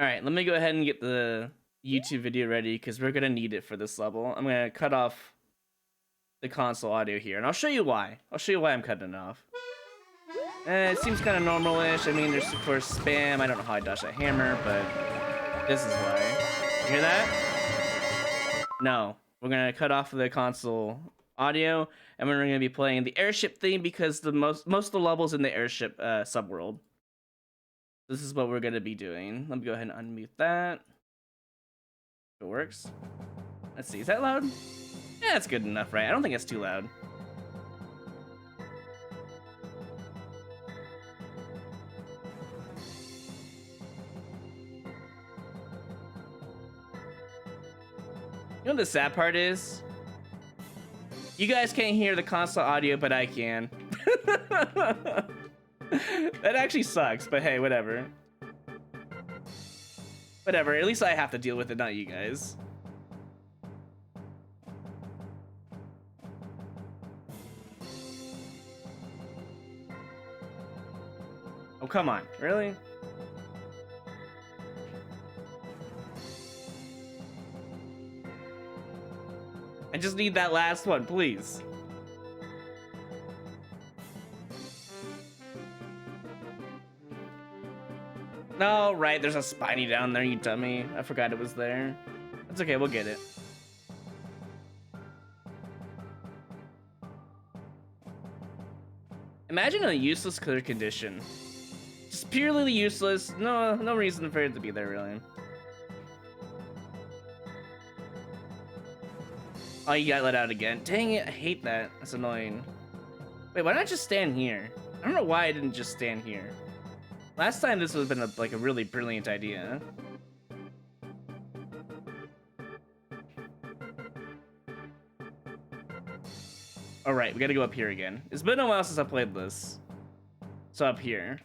Alright, let me go ahead and get the YouTube video ready because we're gonna need it for this level. I'm gonna cut off the console audio here, and I'll show you why. I'll show you why I'm cutting it off. It seems kind of normal-ish. I mean, there's of course spam. I don't know how I dodged that hammer, but this is why. You hear that? No. We're gonna cut off the console audio, and we're gonna be playing the airship theme because the most of the levels in the airship subworld. This is what we're gonna be doing. Let me go ahead and unmute that. If it works. Let's see. Is that loud? Yeah, it's good enough, right? I don't think it's too loud. You know what the sad part is? You guys can't hear the console audio, but I can. That actually sucks, but hey, whatever. Whatever, at least I have to deal with it, not you guys. Oh, come on, really? I just need that last one, please. No, right, there's a Spiny down there, you dummy. I forgot it was there. That's okay, we'll get it. Imagine a useless clear condition. Just purely useless, no reason for it to be there, really. Oh, you got let out again. Dang it, I hate that. That's annoying. Wait, why not just stand here? I don't know why I didn't just stand here. Last time this would have been like a really brilliant idea. Alright, we gotta go up here again. It's been a while since I played this. So up here.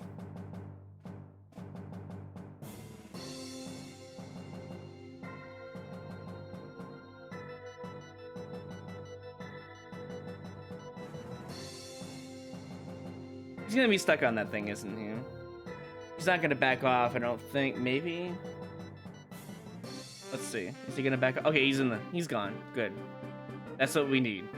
He's gonna be stuck on that thing, isn't he? He's not gonna back off, I don't think. Maybe? Let's see. Is he gonna back off? Okay, he's gone. Good. That's what we need.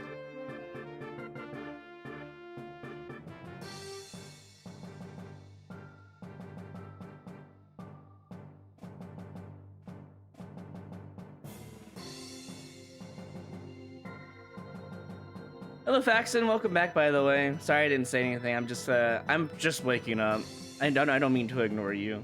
Hello, Faxon. Welcome back, by the way. Sorry I didn't say anything. I'm just waking up. I don't mean to ignore you.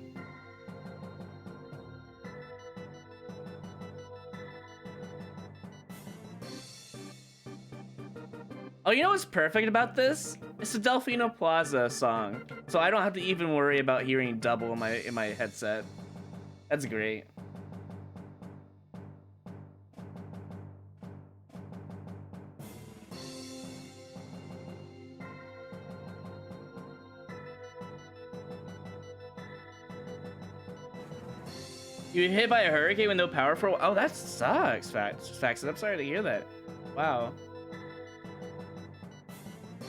Oh, you know what's perfect about this? It's the Delfino Plaza song, so I don't have to even worry about hearing double in my headset. That's great. You hit by a hurricane with no power for a while? Oh, that sucks, Faxon. I'm sorry to hear that. Wow.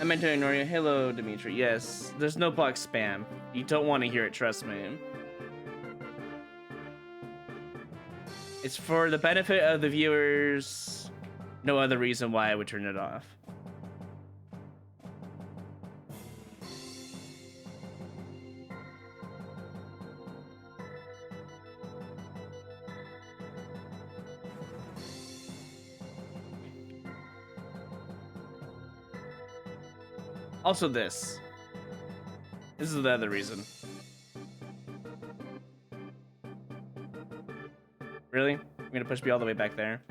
I meant to ignore you. Hello, Dimitri. Yes, there's no block spam. You don't want to hear it, trust me. It's for the benefit of the viewers. No other reason why I would turn it off. Also this. This is the other reason. Really? You're gonna push me all the way back there?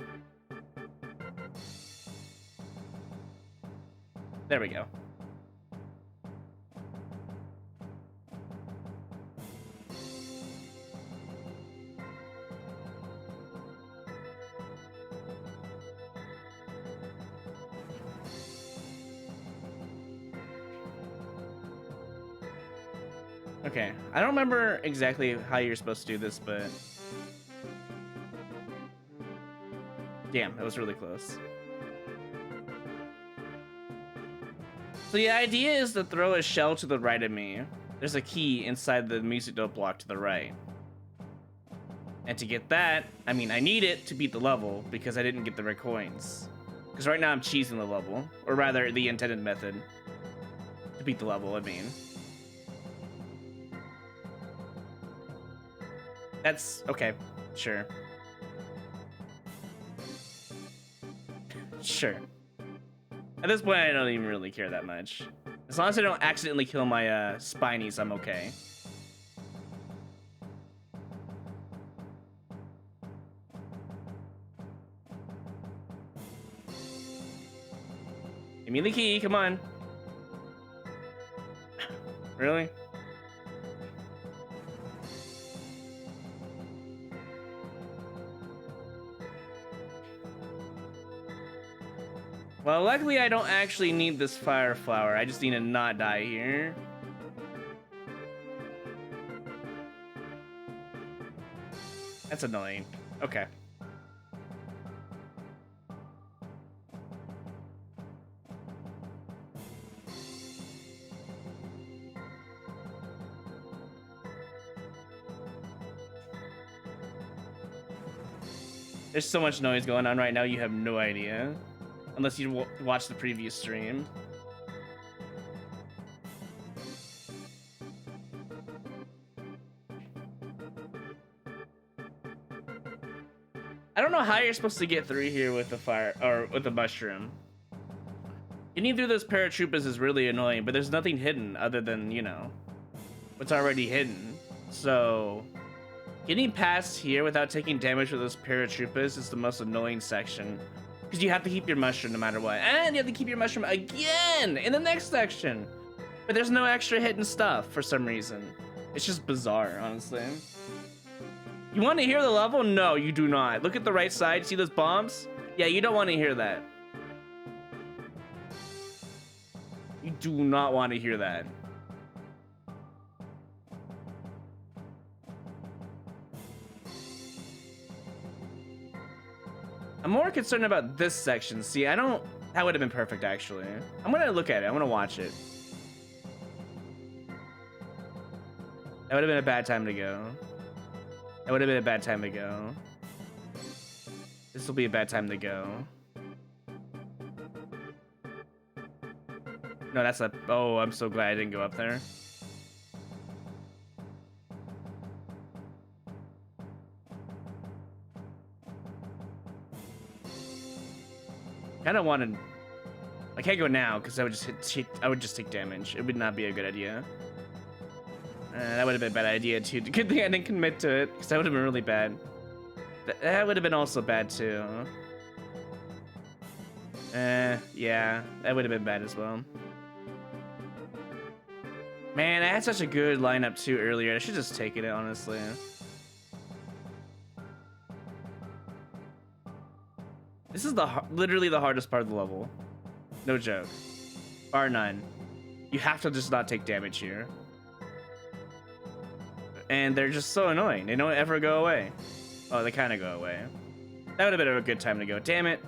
There we go. Okay, I don't remember exactly how you're supposed to do this, but... Damn, that was really close. So the idea is to throw a shell to the right of me. There's a key inside the music note block to the right. And to get that, I mean, I need it to beat the level because I didn't get the red coins. Because right now I'm cheesing the level, or rather the intended method to beat the level, I mean. That's okay, sure. Sure. At this point, I don't even really care that much. As long as I don't accidentally kill my spinies, I'm okay. Give me the key, come on. Really? Well, luckily I don't actually need this fire flower. I just need to not die here. That's annoying. Okay. There's so much noise going on right now, you have no idea. Unless you watch the previous stream. I don't know how you're supposed to get through here with the fire, or with the mushroom. Getting through those paratroopers is really annoying, but there's nothing hidden other than, you know, what's already hidden. So, getting past here without taking damage with those paratroopers is the most annoying section. Because you have to keep your mushroom no matter what. And you have to keep your mushroom again in the next section. But there's no extra hidden stuff for some reason. It's just bizarre, honestly. You want to hear the level? No, you do not. Look at the right side. See those bombs? Yeah, you don't want to hear that. You do not want to hear that. I'm more concerned about this section. See, I don't... That would have been perfect, actually. I'm gonna look at it. I'm gonna watch it. That would have been a bad time to go. That would have been a bad time to go. This will be a bad time to go. No, that's a... Oh, I'm so glad I didn't go up there. Kind of wanted... I can't go now because I would just take damage. It would not be a good idea. That would have been a bad idea too. Good thing I didn't commit to it because that would have been really bad. That would have been also bad too. Yeah, that would have been bad as well. Man, I had such a good lineup too earlier. I should just take it, honestly. This is literally the hardest part of the level. No joke. Bar none. You have to just not take damage here. And they're just so annoying. They don't ever go away. Oh, they kind of go away. That would have been a good time to go. Damn it.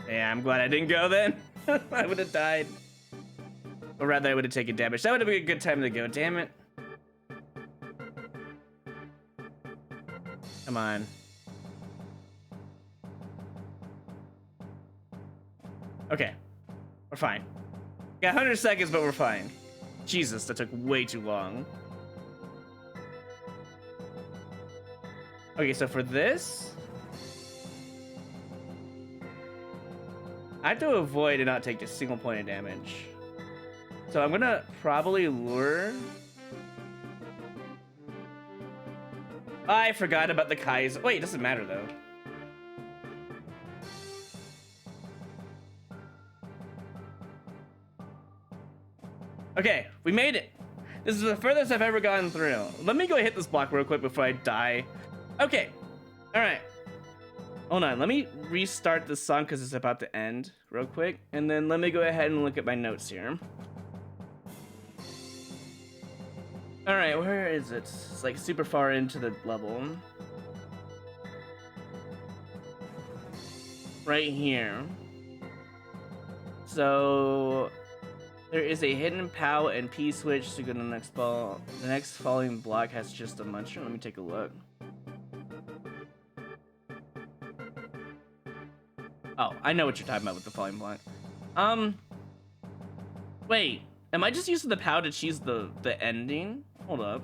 Yeah, I'm glad I didn't go then. I would have died. Or rather, I would have taken damage. That would have been a good time to go. Damn it. Come on. Okay. We're fine. Got 100 seconds, but we're fine. Jesus, that took way too long. Okay, so for this... I have to avoid and not take a single point of damage. So I'm gonna probably lure... I forgot about the Kai's. Wait, it doesn't matter though. Okay, we made it. This is the furthest I've ever gotten through. Let me go hit this block real quick before I die. Okay, all right. Hold on, let me restart the song because it's about to end real quick. And then let me go ahead and look at my notes here. All right, where is it? It's like super far into the level. Right here. So... There is a hidden POW and P switch to go to the next ball. The next falling block has just a muncher. Let me take a look. Oh, I know what you're talking about with the falling block. Wait, am I just using the POW to cheese the ending? Hold up.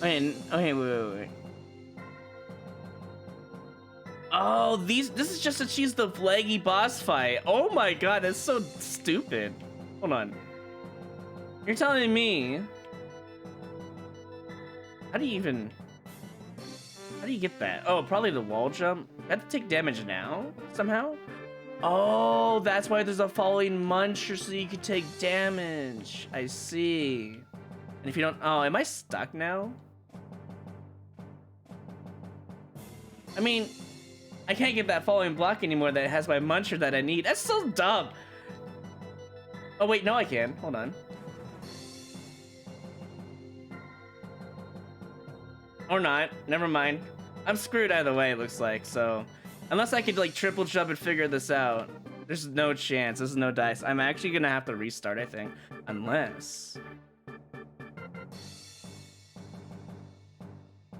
Okay, wait. Oh, this is just to cheese the flaggy boss fight. Oh my god, that's so stupid. Hold on. You're telling me... How do you get that? Oh, probably the wall jump. I have to take damage now, somehow? Oh, that's why there's a falling muncher, so you can take damage. I see. And if you don't... Oh, am I stuck now? I mean, I can't get that falling block anymore that has my muncher that I need. That's so dumb. Oh, wait, no, I can. Hold on. Or not. Never mind. I'm screwed either way, it looks like, so... Unless I could, like, triple jump and figure this out. There's no chance. There's no dice. I'm actually gonna have to restart, I think. Unless...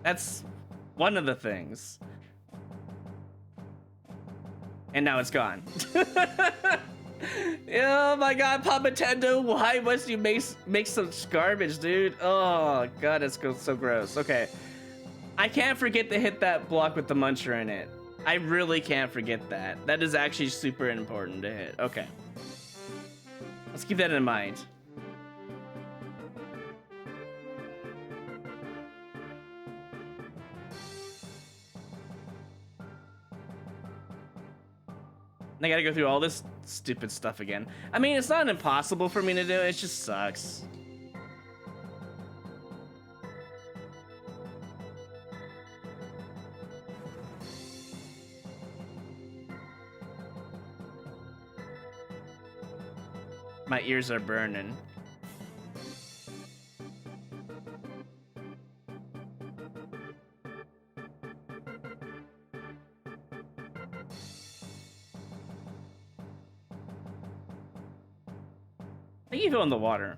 That's one of the things. And now it's gone. Oh my god, Pop Nintendo, why must you make such garbage, dude? Oh god, it's so gross. Okay. I can't forget to hit that block with the muncher in it. I really can't forget that. That is actually super important to hit. Okay. Let's keep that in mind. And I gotta go through all this stupid stuff again. I mean, it's not impossible for me to do, it just sucks. My ears are burning. I think you go in the water.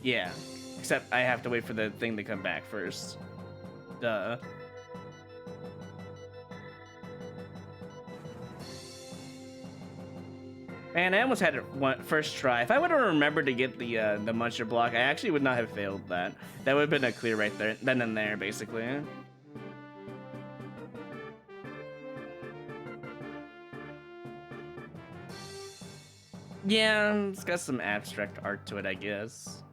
Yeah. Except I have to wait for the thing to come back first. Duh. Man, I almost had it first try. If I would have remembered to get the muncher block, I actually would not have failed that. That would have been a clear right there, then and there, basically. Yeah, it's got some abstract art to it, I guess.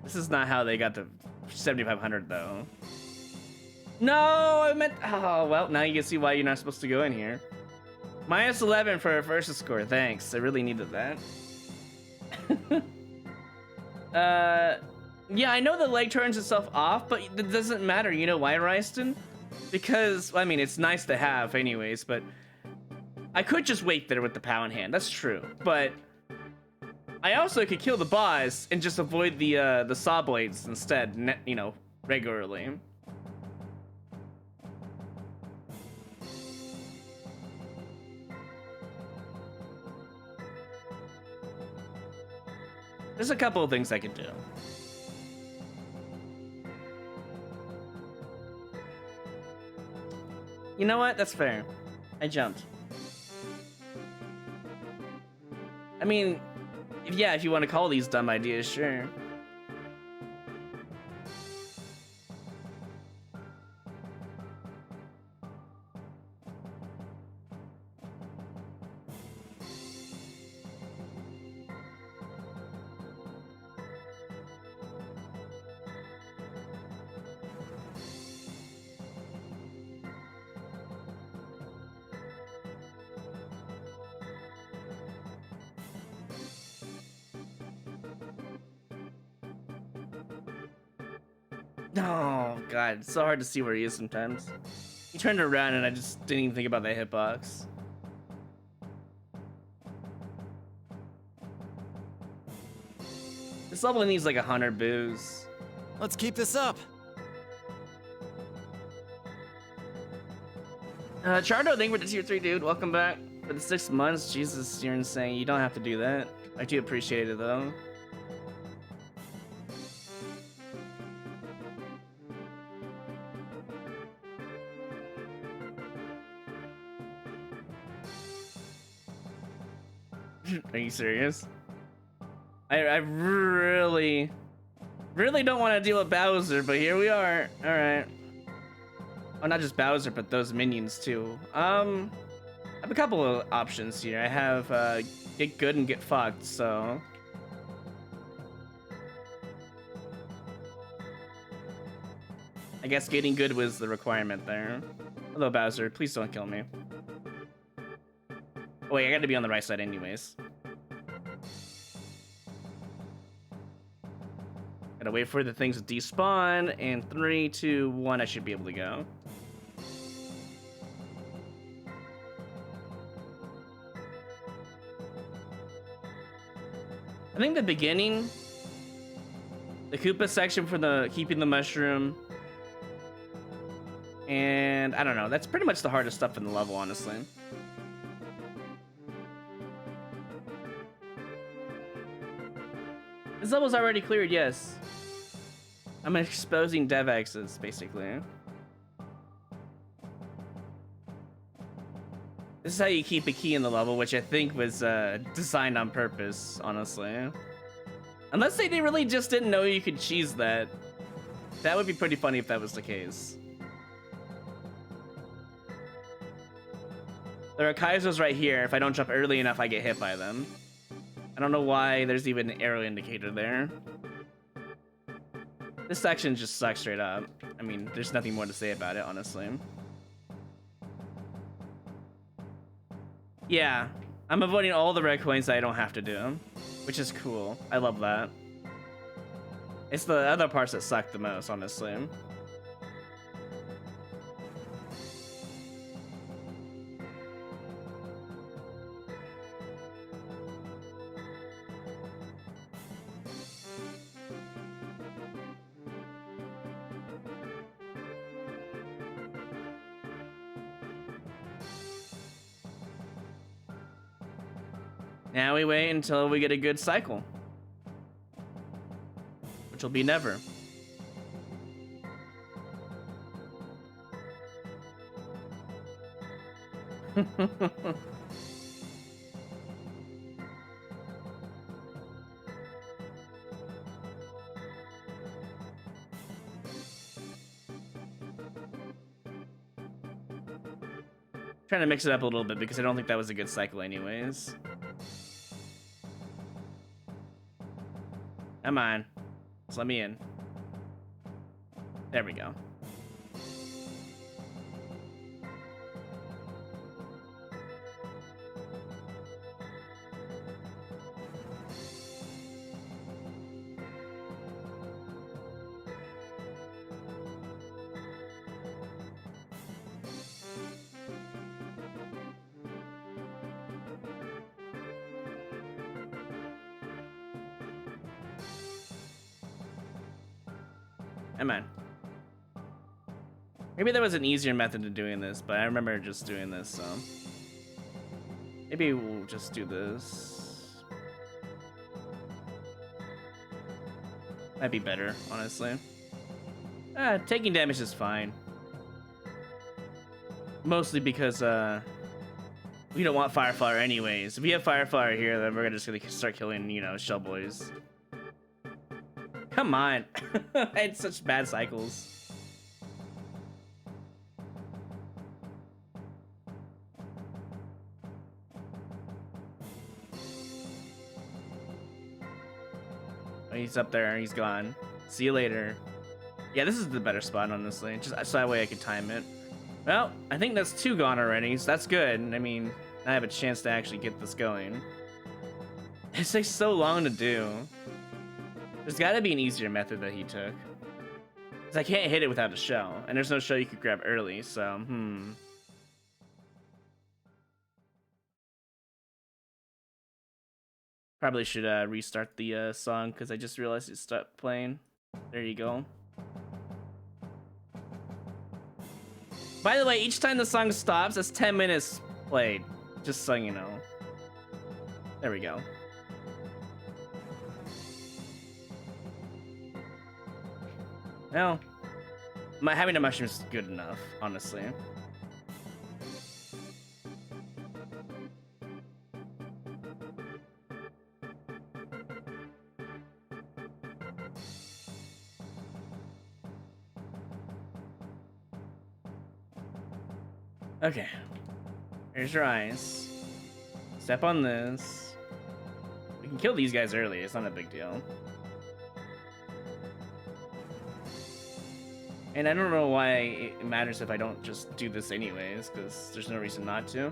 This is not how they got the 7500, though. No, I meant... Oh, well, now you can see why you're not supposed to go in here. Minus 11 for a versus score. Thanks. I really needed that. Yeah, I know the leg turns itself off, but it doesn't matter. You know why, Ryston? Because, I mean, it's nice to have anyways, but I could just wait there with the POW in hand. That's true. But I also could kill the boss and just avoid the saw blades instead, you know, regularly. There's a couple of things I could do. You know what? That's fair. I jumped. I mean, yeah, if you want to call these dumb ideas, sure. Oh, God, it's so hard to see where he is sometimes. He turned around and I just didn't even think about that hitbox. This level needs like 100 boos. Let's keep this up. Chardo, thank you for the tier 3, dude. Welcome back. For the 6 months, Jesus, you're insane. You don't have to do that. I do appreciate it though. Are you serious? I really don't want to deal with Bowser, but here we are. All right. Oh, not just Bowser, but those minions too. I have a couple of options here. I have get good and get fucked, so. I guess getting good was the requirement there. Hello, Bowser. Please don't kill me. Oh, wait, I gotta be on the right side anyways. Gotta wait for the things to despawn, and 3, 2, 1, I should be able to go. I think the beginning, the Koopa section for the keeping the mushroom, and I don't know, that's pretty much the hardest stuff in the level, honestly. This level's already cleared, yes. I'm exposing dev exits, basically. This is how you keep a key in the level, which I think was designed on purpose, honestly. Unless they really just didn't know you could cheese that. That would be pretty funny if that was the case. There are Kaizos right here. If I don't jump early enough, I get hit by them. I don't know why there's even an arrow indicator there. This section just sucks straight up. I mean, there's nothing more to say about it, honestly. Yeah, I'm avoiding all the red coins that I don't have to do, which is cool. I love that. It's the other parts that suck the most, honestly. Now we wait until we get a good cycle, which will be never. Trying to mix it up a little bit because I don't think that was a good cycle anyways. Come on. Just let me in. There we go. Come on. Maybe there was an easier method to doing this, but I remember just doing this, so. Maybe we'll just do this. Might be better, honestly. Taking damage is fine. Mostly because, we don't want Fireflower anyways. If we have Fireflower here, then we're just gonna start killing, you know, Shell Boys. Come on. I had such bad cycles. Oh, he's up there. He's gone. See you later. Yeah, this is the better spot, honestly. Just so that way I could time it. Well, I think that's 2 gone already, so that's good. I mean, I have a chance to actually get this going. It takes so long to do. There's gotta be an easier method that he took. Because I can't hit it without a shell, and there's no shell you could grab early, so, Probably should restart the song, because I just realized it stopped playing. There you go. By the way, each time the song stops, it's 10 minutes played. Just so you know. There we go. Well, having a mushroom is good enough, honestly. Okay. Here's your eyes. Step on this. We can kill these guys early. It's not a big deal. And I don't know why it matters if I don't just do this anyways, because there's no reason not to.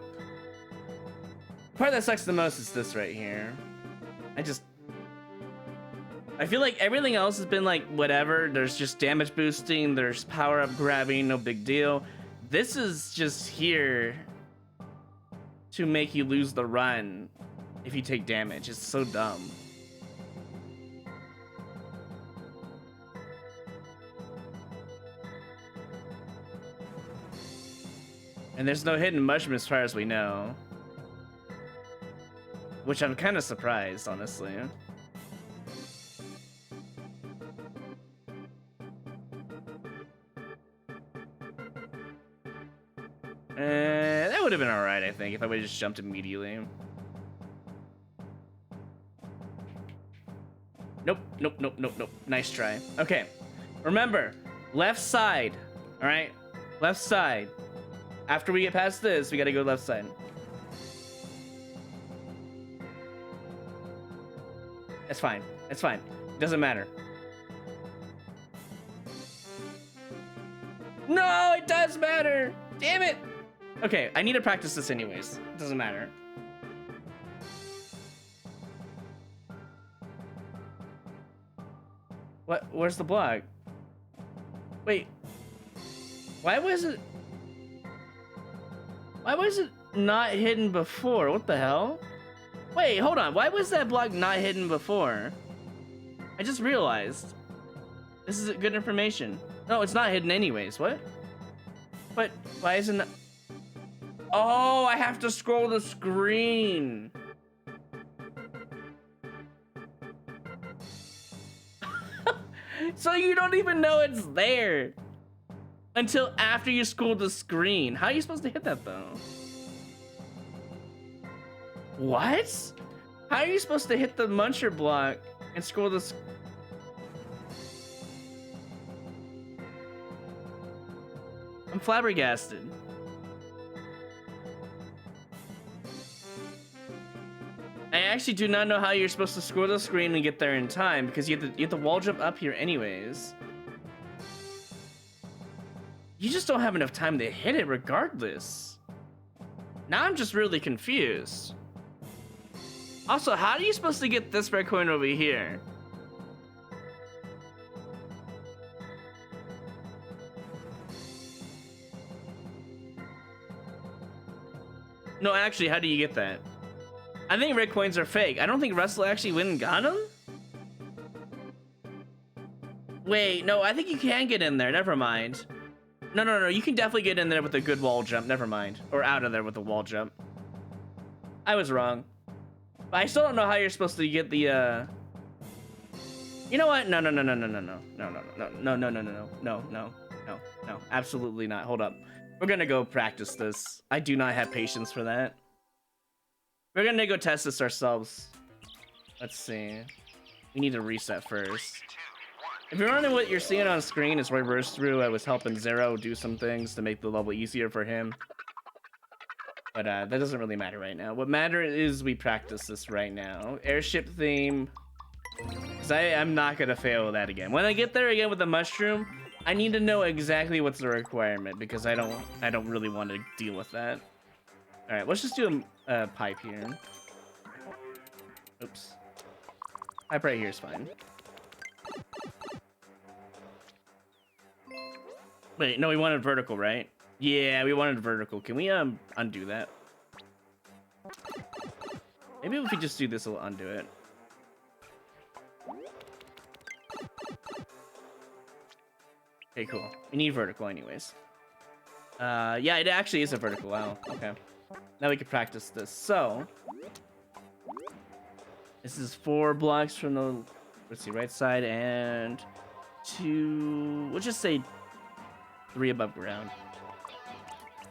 The part that sucks the most is this right here. I feel like everything else has been like whatever. There's just damage boosting, there's power up grabbing, no big deal. This is just here to make you lose the run if you take damage. It's so dumb. And there's no hidden mushroom as far as we know. Which I'm kind of surprised, honestly. That would have been alright, I think, if I would have just jumped immediately. Nope, nope, nope, nope, nope. Nice try. Okay, remember, left side, alright? Left side. After we get past this, we gotta go left side. That's fine. That's fine. It doesn't matter. No, it does matter! Damn it! Okay, I need to practice this anyways. It doesn't matter. What? Where's the block? Wait. Why was it not hidden before? What the hell? Wait, hold on. Why was that block not hidden before? I just realized. This is good information. No, it's not hidden anyways. What? But why isn't it? Oh, I have to scroll the screen. So you don't even know it's there until after you scroll the screen. How are you supposed to hit that though? What? How are you supposed to hit the muncher block and scroll the I'm flabbergasted. I actually do not know how you're supposed to scroll the screen and get there in time, because you have to wall jump up here anyways. You just don't have enough time to hit it regardless. Now I'm just really confused. Also, how are you supposed to get this red coin over here? No, actually, how do you get that? I think red coins are fake. I don't think Russell actually went and got them. Wait, no, I think you can get in there. Never mind. No, you can definitely get in there with a good wall jump. Never mind. Or out of there with a wall jump. I was wrong. But I still don't know how you're supposed to get the, You know what? No. No. Absolutely not. Hold up. We're gonna go practice this. I do not have patience for that. We're gonna go test this ourselves. Let's see. We need to reset first. If you're wondering what you're seeing on screen, is Royru. I was helping Zero do some things to make the level easier for him. But that doesn't really matter right now. What matters is we practice this right now. Airship theme. Because I'm not gonna fail that again. When I get there again with the mushroom, I need to know exactly what's the requirement, because I don't really want to deal with that. All right, let's just do a pipe here. Oops. Pipe right here is fine. Wait, no, we wanted vertical, right? Yeah, we wanted vertical. Can we undo that? Maybe if we just do this, we'll undo it. Okay, cool. We need vertical anyways. Yeah, it actually is a vertical. Wow. Okay. Now we can practice this. So this is 4 blocks from the, let's see, right side, and 2, we'll just say 3 above ground.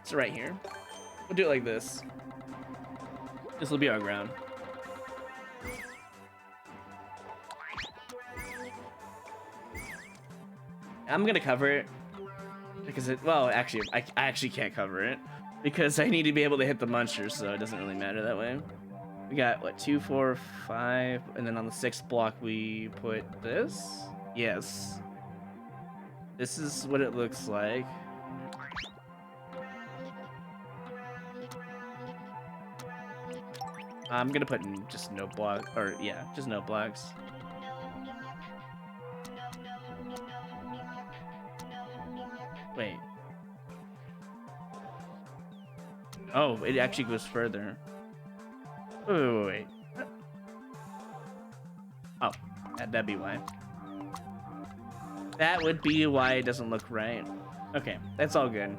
So right here. We'll do it like this. This will be our ground. I'm gonna cover it because it, well, actually, I actually can't cover it because I need to be able to hit the munchers, so it doesn't really matter that way. We got what, 2, 4, 5, and then on the 6th block we put this. Yes, this is what it looks like. I'm gonna put in just no block, or yeah, just no blocks. Wait. Oh, it actually goes further. Wait. Oh, that'd be why. That would be why it doesn't look right. Okay, that's all good.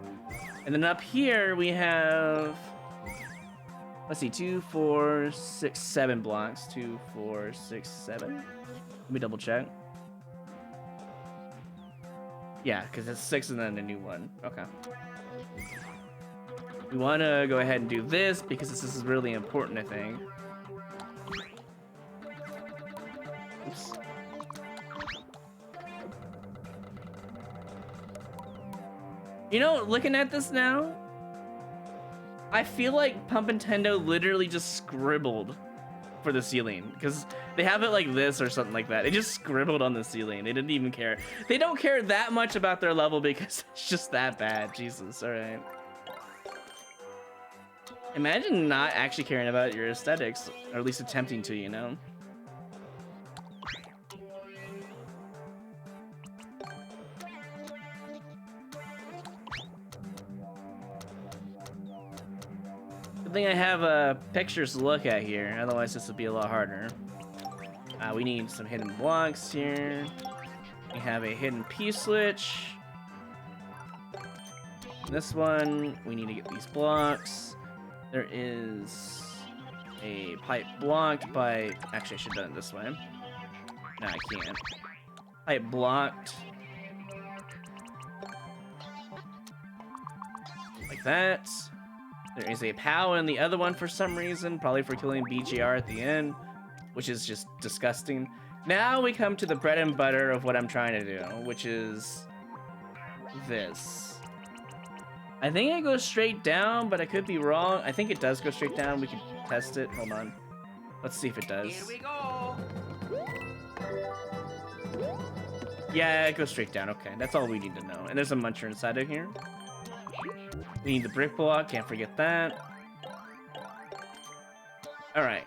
And then up here we have, let's see, 2, 4, 6, 7 blocks. 2, 4, 6, 7. Let me double check. Yeah, because it's 6 and then a new one. Okay. We want to go ahead and do this because this is really important, I think. Oops. You know, looking at this now, I feel like Pump Nintendo literally just scribbled for the ceiling because they have it like this or something like that. They just scribbled on the ceiling. They didn't even care. They don't care that much about their level because it's just that bad. Jesus, all right. Imagine not actually caring about your aesthetics, or at least attempting to, you know? Good thing I have pictures to look at here, otherwise this would be a lot harder. We need some hidden blocks here. We have a hidden P-switch. This one, we need to get these blocks. There is a pipe blocked by, actually I should have done it this way. No, I can't. Pipe blocked. Like that. There is a POW in the other one for some reason, probably for killing BGR at the end, which is just disgusting. Now we come to the bread and butter of what I'm trying to do, which is this. I think it goes straight down, but I could be wrong. I think it does go straight down. We can test it. Hold on. Let's see if it does. Here we go. Yeah, it goes straight down. Okay, that's all we need to know. And there's a muncher inside of here. We need the brick block. Can't forget that. All right.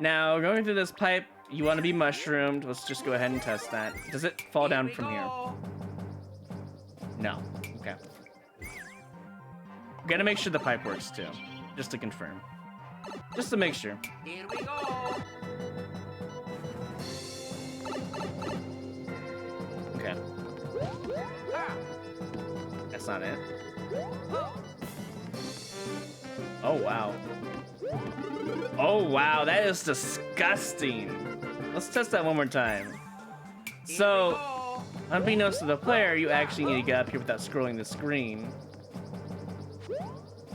Now, going through this pipe, you want to be mushroomed. Let's just go ahead and test that. Does it fall down from here? No. Okay. Gotta make sure the pipe works too, just to confirm. Just to make sure. Here we go. Okay. That's not it. Oh, wow. Oh, wow, that is disgusting. Let's test that one more time. So, unbeknownst to the player, you actually need to get up here without scrolling the screen.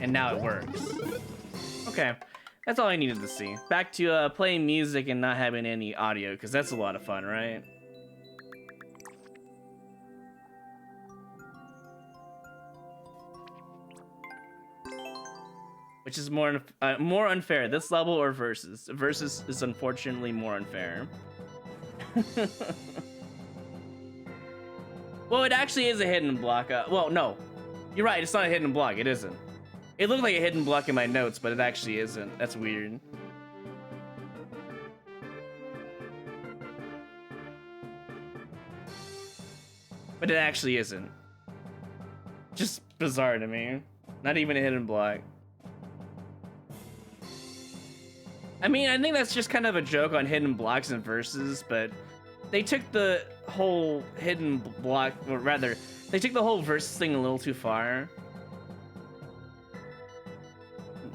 And now it works. Okay, that's all I needed to see. Back to playing music and not having any audio, because that's a lot of fun, right? Which is more unfair, this level or Versus? Versus is unfortunately more unfair. Well, it actually is a hidden block. Well, no, you're right, it's not a hidden block, it isn't. It looked like a hidden block in my notes, but it actually isn't. That's weird. But it actually isn't. Just bizarre to me. Not even a hidden block. I mean, I think that's just kind of a joke on hidden blocks and Versus, but they took the whole hidden block, or rather, they took the whole Versus thing a little too far.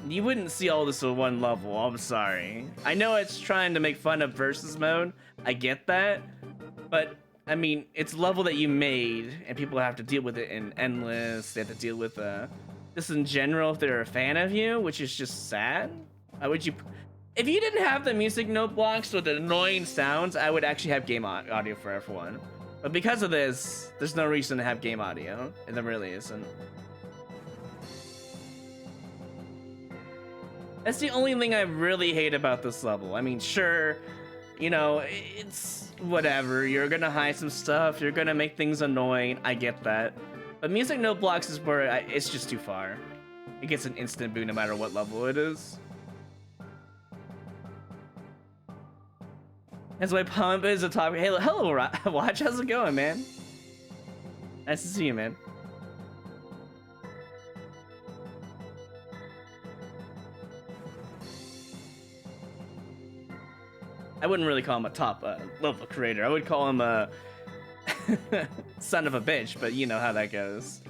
You wouldn't see all this with one level, I'm sorry. I know it's trying to make fun of versus mode, I get that, but I mean, it's a level that you made, and people have to deal with it in endless, they have to deal with just in general if they're a fan of you, which is just sad. Why would you... If you didn't have the music note blocks with the annoying sounds, I would actually have game audio for F1. But because of this, there's no reason to have game audio, and there really isn't. That's the only thing I really hate about this level. I mean, sure, you know, it's whatever. You're gonna hide some stuff. You're gonna make things annoying. I get that. But music note blocks is where it's just too far. It gets an instant boot no matter what level it is. That's why Pump is a top. Hey, hello, Watch. How's it going, man? Nice to see you, man. I wouldn't really call him a top level creator. I would call him a son of a bitch, but you know how that goes.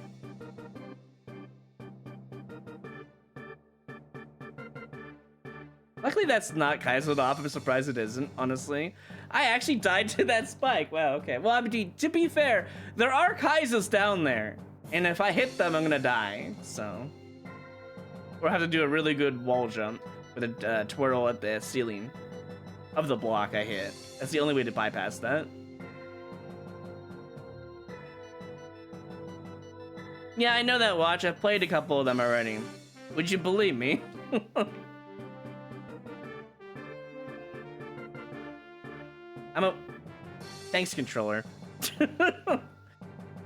Luckily, that's not Kaizoed off. I'm surprised it isn't, honestly. I actually died to that spike. Wow, okay. Well, I mean, to be fair, there are Kaizos down there. And if I hit them, I'm gonna die, so. Or have to do a really good wall jump with a twirl at the ceiling of the block I hit. That's the only way to bypass that. Yeah, I know that, Watch. I've played a couple of them already. Would you believe me? Thanks, controller.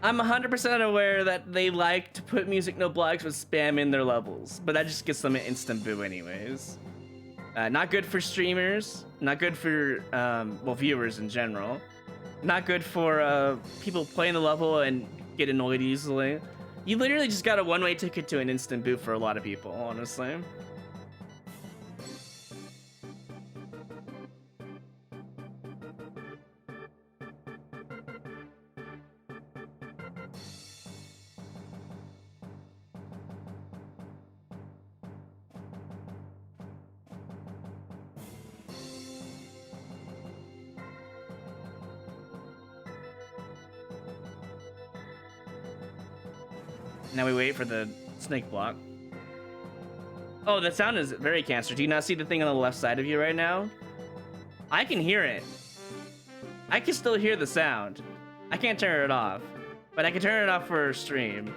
I'm 100% aware that they like to put music note blocks with spam in their levels, but that just gets them an instant boo anyways. Not good for streamers, not good for, well, viewers in general. Not good for people playing the level and get annoyed easily. You literally just got a one-way ticket to an instant boot for a lot of people, honestly. Now we wait for the snake block. Oh, the sound is very cancer. Do you not see the thing on the left side of you right now? I can hear it. I can still hear the sound. I can't turn it off, but I can turn it off for stream.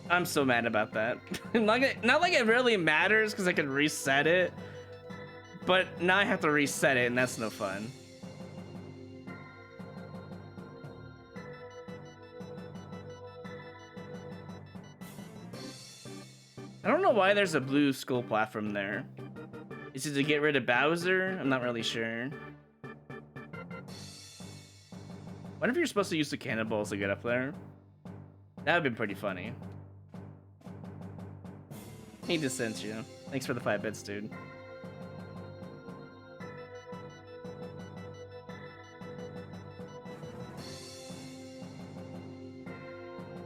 I'm so mad about that. Not like it really matters because I can reset it, but now I have to reset it and that's no fun. I don't know why there's a blue skull platform there. Is it to get rid of Bowser? I'm not really sure. What if you're supposed to use the cannonballs to get up there? That would be pretty funny. He just sent you. Thanks for the 5 bits, dude.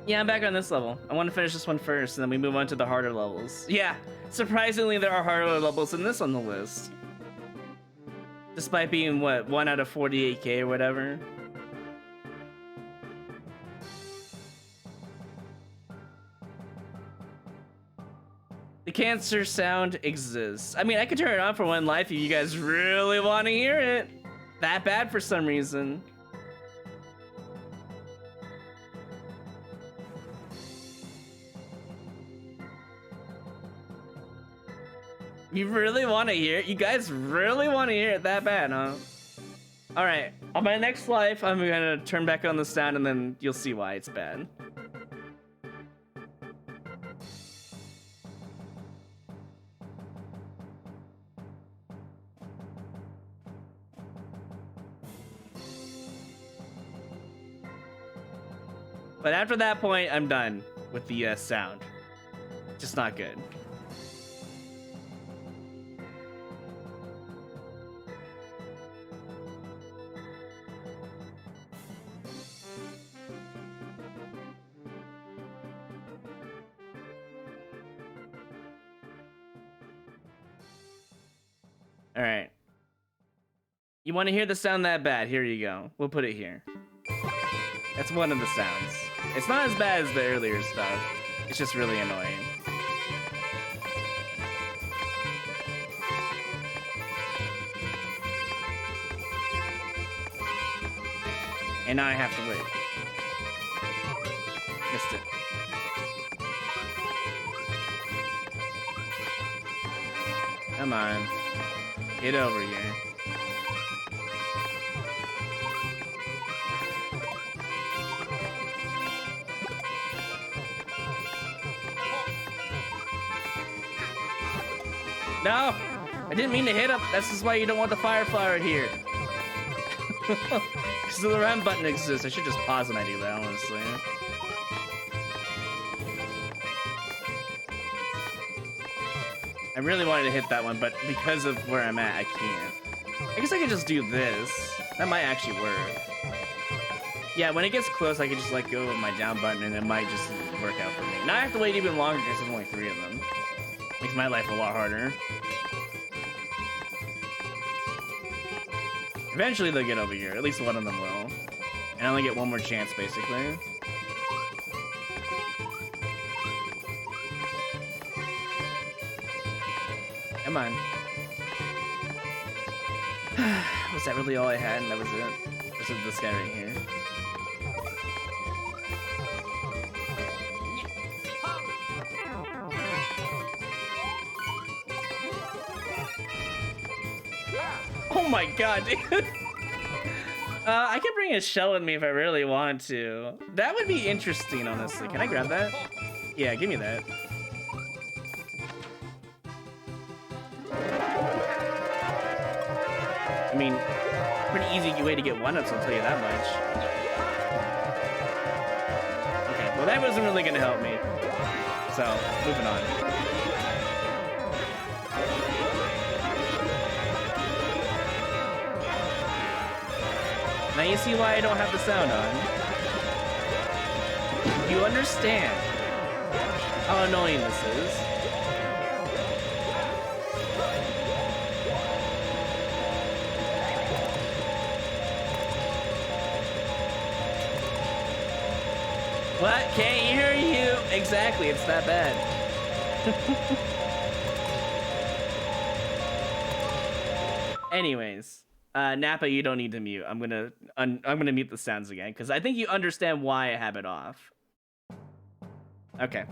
Yeah, I'm back on this level. I want to finish this one first, and then we move on to the harder levels. Yeah, surprisingly, there are harder levels than this on the list. Despite being, what, 1 out of 48k or whatever. The cancer sound exists. I mean, I could turn it on for one life if you guys really want to hear it. That bad for some reason. You really want to hear it? You guys really want to hear it that bad, huh? Alright, on my next life, I'm gonna turn back on the sound and then you'll see why it's bad. But after that point, I'm done with the sound. Just not good. Alright. You want to hear the sound that bad? Here you go. We'll put it here. That's one of the sounds. It's not as bad as the earlier stuff. It's just really annoying. And now I have to wait. Missed it. Come on. Get over here. No! I didn't mean to hit him. This is why you don't want the fire flower here. Because the RAM button exists. I should just pause when I do that, honestly. I really wanted to hit that one, but because of where I'm at, I can't. I guess I could just do this. That might actually work. Yeah, when it gets close, I can just let go of my down button, and it might just work out for me. Now I have to wait even longer because there's only 3 of them. Makes my life a lot harder. Eventually they'll get over here. At least one of them will. And I only get one more chance, basically. Come on. Was that really all I had? And that was it? This is this guy right here. Oh my god, dude. I can bring a shell with me if I really want to. That would be interesting, honestly. Can I grab that? Yeah, give me that. I mean, pretty easy way to get one-ups, I'll tell you that much. Okay, well that wasn't really gonna help me. So, moving on. Now you see why I don't have the sound on. You understand how annoying this is. What? Can't hear you. Exactly, it's that bad. Anyways. Nappa, you don't need to mute. I'm gonna mute the sounds again because I think you understand why I have it off. Okay.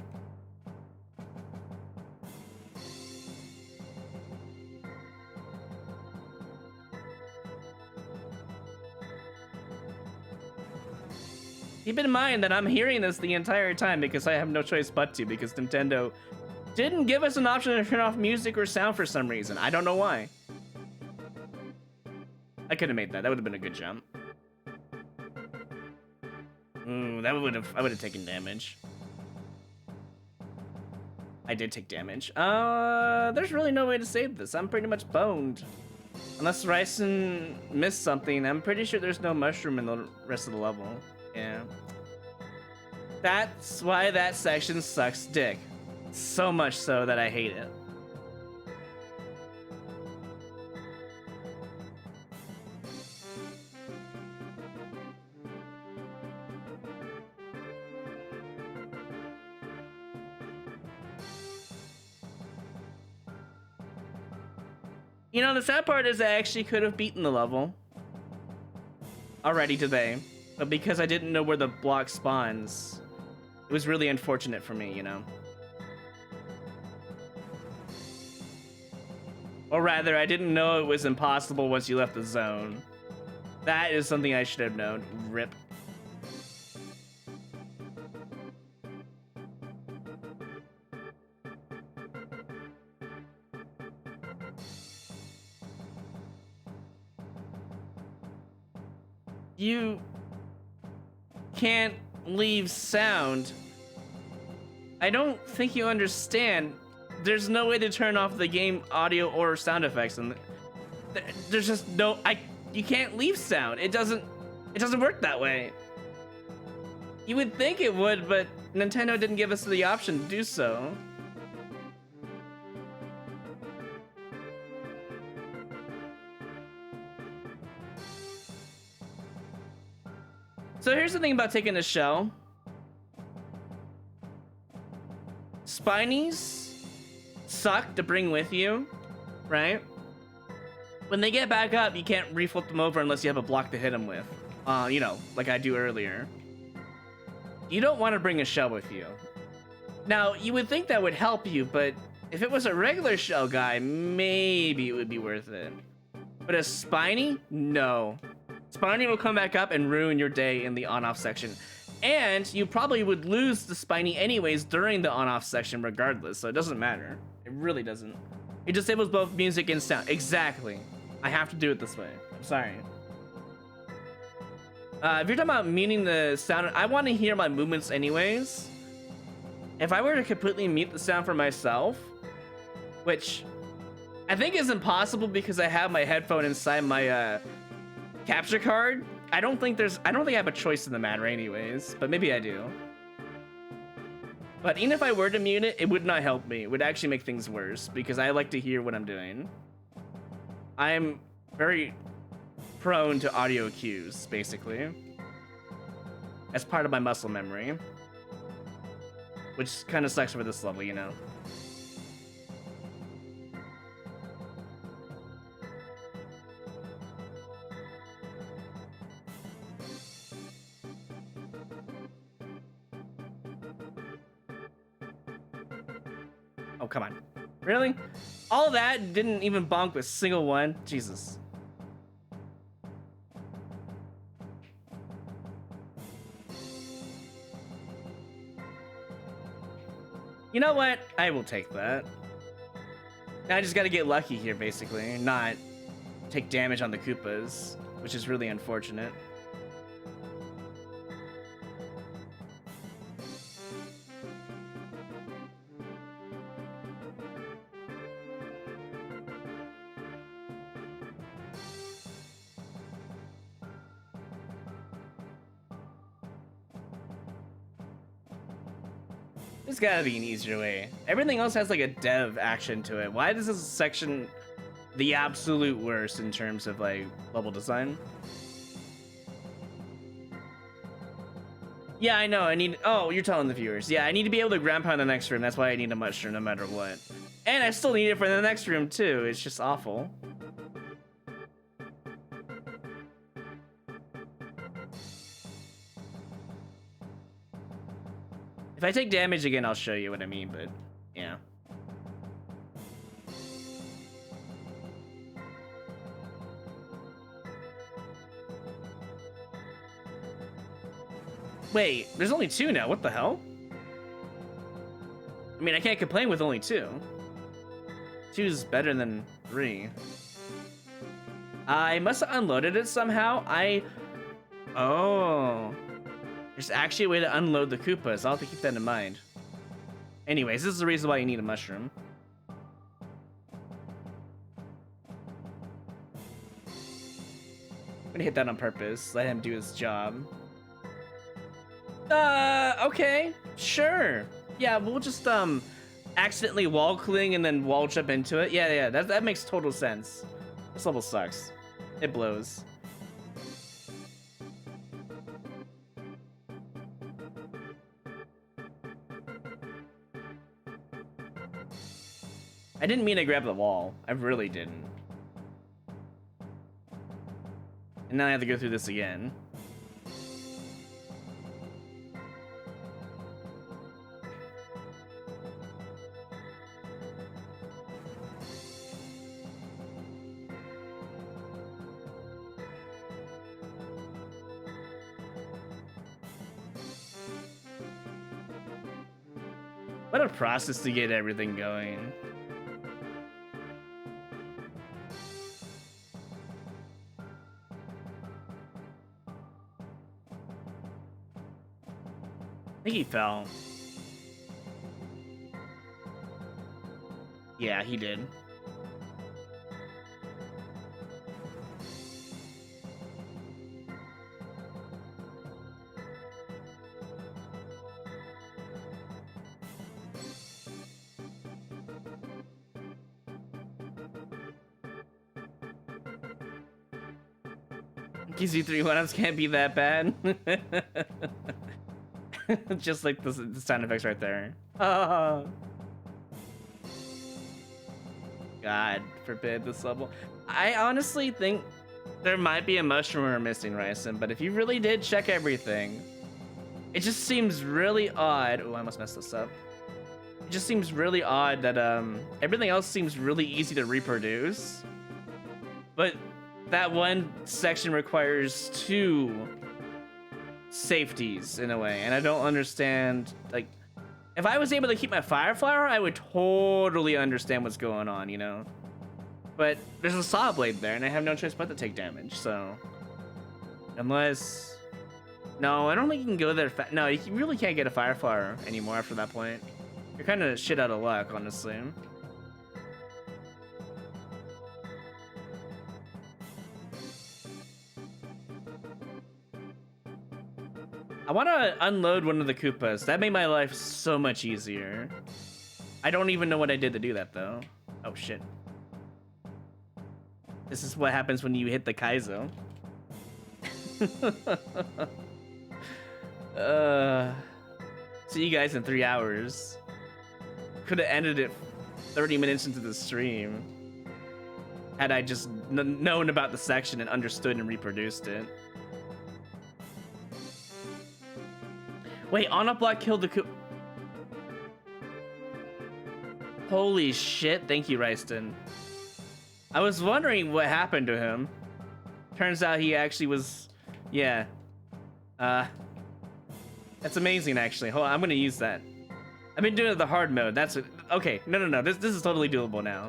Keep in mind that I'm hearing this the entire time because I have no choice but to, because Nintendo didn't give us an option to turn off music or sound for some reason. I don't know why. I could have made that. That would have been a good jump. Ooh, I would have taken damage. I did take damage. There's really no way to save this. I'm pretty much boned. Unless Ryson missed something, I'm pretty sure there's no mushroom in the rest of the level. Yeah. That's why that section sucks dick. So much so that I hate it. You know, the sad part is I actually could have beaten the level already today, but because I didn't know where the block spawns, it was really unfortunate for me, you know? Or rather, I didn't know it was impossible once you left the zone. That is something I should have known. RIP. You can't leave sound. I don't think you understand. There's no way to turn off the game audio or sound effects, and there's just no. You can't leave sound. It doesn't work that way. You would think it would, but Nintendo didn't give us the option to do so. So here's the thing about taking a shell. Spinies suck to bring with you, right? When they get back up, you can't reflip them over unless you have a block to hit them with. You know, like I do earlier. You don't want to bring a shell with you. Now, you would think that would help you, but if it was a regular shell guy, maybe it would be worth it. But a spiny? No. Spiny will come back up and ruin your day in the on-off section. And you probably would lose the spiny anyways during the on-off section regardless, so it doesn't matter. It really doesn't. It disables both music and sound. Exactly. I have to do it this way. I'm sorry. If you're talking about muting the sound, I want to hear my movements anyways. If I were to completely mute the sound for myself, which I think is impossible because I have my headphone inside my capture card, I don't think I have a choice in the matter anyways, but maybe I do. But even if I were to mute it, it would not help me. It would actually make things worse because I like to hear what I'm doing. I'm very prone to audio cues, basically, as part of my muscle memory, which kind of sucks for this level, you know. Oh, come on. Really? All that didn't even bonk a single one? Jesus. You know what? I will take that. Now I just gotta get lucky here, basically. Not take damage on the Koopas, which is really unfortunate. There's gotta be an easier way. Everything else has like a dev action to it. Why is this section the absolute worst in terms of like level design? Yeah, I know. I need. Oh, you're telling the viewers. Yeah, I need to be able to ground pound the next room. That's why I need a mushroom no matter what. And I still need it for the next room too. It's just awful. If I take damage again, I'll show you what I mean, but yeah. Wait, there's only 2 now. What the hell? I mean, I can't complain with only 2. 2 is better than 3. I must have unloaded it somehow. Oh. There's actually a way to unload the Koopas. I'll have to keep that in mind. Anyways, this is the reason why you need a mushroom. I'm gonna hit that on purpose. Let him do his job. Okay. Sure. Yeah, we'll just, accidentally wall cling and then wall jump into it. Yeah, that makes total sense. This level sucks. It blows. I didn't mean to grab the wall. I really didn't. And now I have to go through this again. What a process to get everything going. I think he fell. Yeah, he did. Gives you 3 1-ups can't be that bad. Just like the sound effects right there. Oh. God forbid this level. I honestly think there might be a mushroom we're missing, Ryson, but if you really did check everything, it just seems really odd. Oh, I almost messed this up. It just seems really odd that everything else seems really easy to reproduce, but that one section requires 2 safeties in a way, and I don't understand. Like, if I was able to keep my fire flower, I would totally understand what's going on, you know? But there's a saw blade there, and I have no choice but to take damage, so... Unless... No, I don't think you can go there no, you really can't get a fire flower anymore after that point. You're kind of shit out of luck, honestly. I want to unload one of the Koopas. That made my life so much easier. I don't even know what I did to do that, though. Oh, shit. This is what happens when you hit the Kaizo. See you guys in 3 hours. Could have ended it 30 minutes into the stream. Had I just known about the section and understood and reproduced it. Wait, on a block killed the Holy shit, thank you, Ryston. I was wondering what happened to him. Turns out he actually was, yeah. That's amazing, actually. Hold on, I'm gonna use that. I've been doing it the hard mode. That's it. Okay, no. This is totally doable now.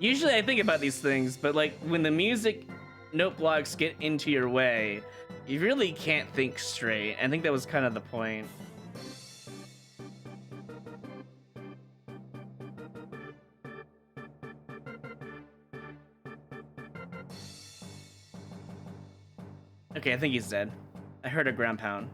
Usually I think about these things, but like when the music note blocks get into your way, you really can't think straight. I think that was kind of the point. Okay, I think he's dead. I heard a ground pound.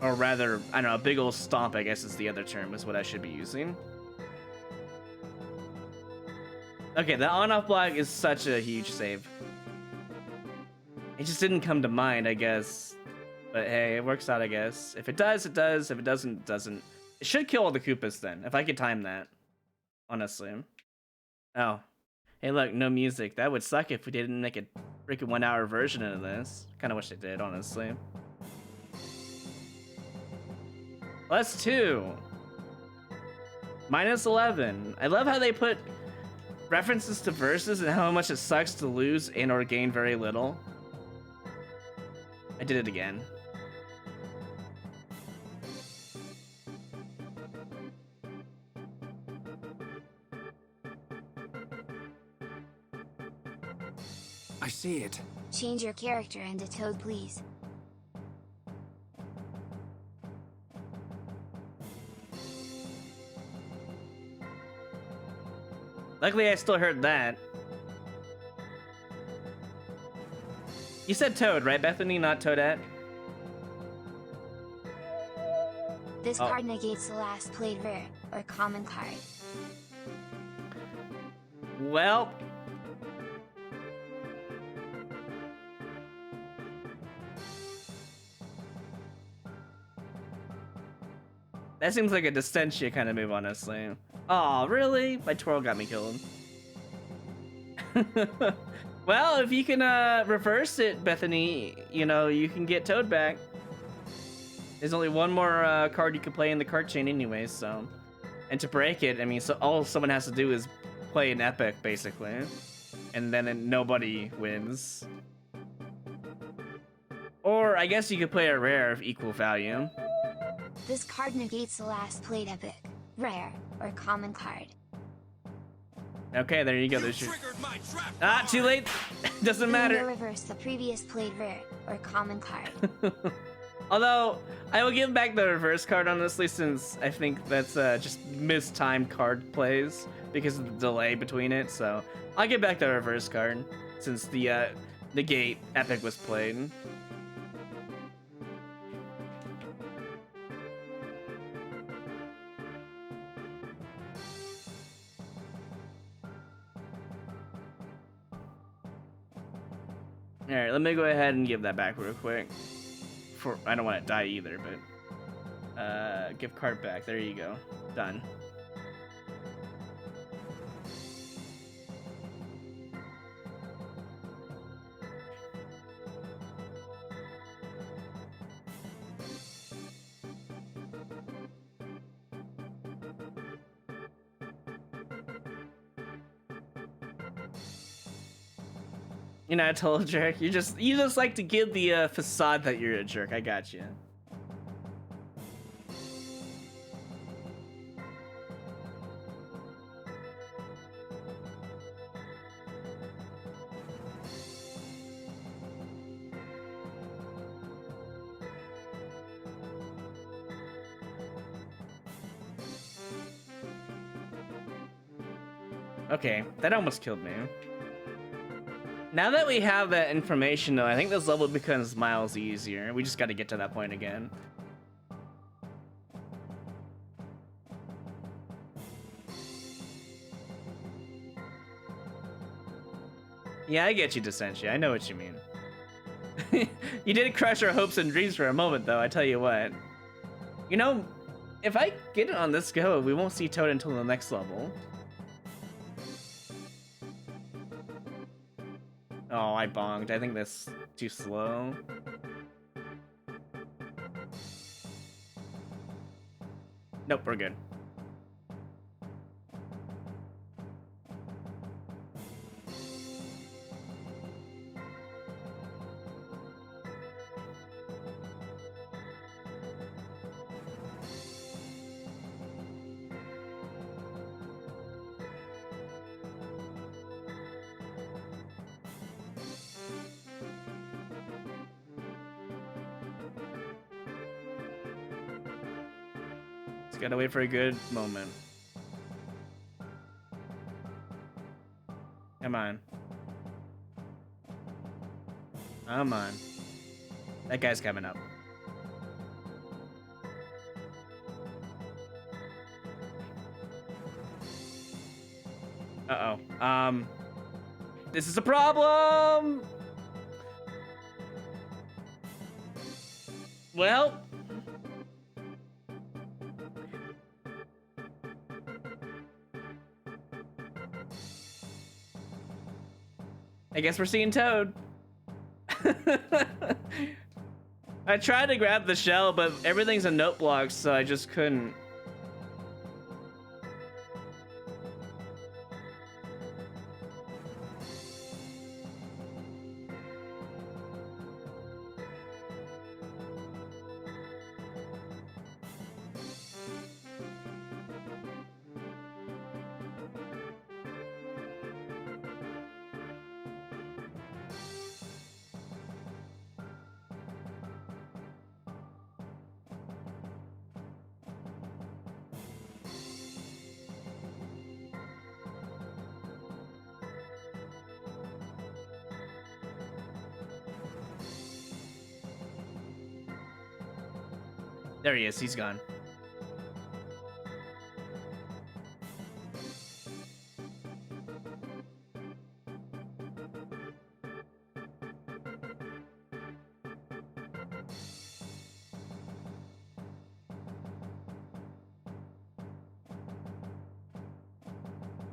Or rather, I don't know, a big old stomp, I guess is the other term, is what I should be using. Okay, the on-off block is such a huge save. It just didn't come to mind, I guess. But hey, it works out, I guess. If it does, it does. If it doesn't, it doesn't. It should kill all the Koopas then, if I could time that. Honestly. Oh. Hey, look, no music. That would suck if we didn't make a freaking 1 hour version of this. Kinda wish it did, honestly. Plus 2. Minus 11. I love how they put references to verses and how much it sucks to lose and or gain very little. I did it again. I see it. Change your character into Toad, please. Luckily, I still heard that. You said Toad, right, Bethany? Not Toadette? This card negates the last played rare, or common card. Well... that seems like a Distentia kind of move, honestly. Aw, really? My twirl got me killed. Well, if you can reverse it, Bethany, you know, you can get Toad back. There's only one more card you can play in the card chain anyway, so... And to break it, I mean, so all someone has to do is play an epic, basically. And then nobody wins. Or, I guess you could play a rare of equal value. This card negates the last played epic, rare, or common card. Okay, there you go. There's your... Ah, too late. Doesn't matter. You may reverse the previous played rare, or common card. Although, I will give back the reverse card, honestly, since I think that's just mistimed card plays because of the delay between it, so I'll give back the reverse card since the negate epic was played. All right, let me go ahead and give that back real quick. I don't want to die either, but give cart back. There you go. Done. You're not a total jerk. You just like to give the facade that you're a jerk. I got you. Okay, that almost killed me. Now that we have that information, though, I think this level becomes miles easier. We just got to get to that point again. Yeah, I get you, Dissentia. I know what you mean. You did crush our hopes and dreams for a moment, though, I tell you what. You know, if I get it on this go, we won't see Toad until the next level. Oh, I bonked. I think that's too slow. Nope, we're good. Just gotta wait for a good moment. Come on. Come on. That guy's coming up. Uh-oh. This is a problem! Well... I guess we're seeing Toad. I tried to grab the shell, but everything's a note block, so I just couldn't. There he is, he's gone.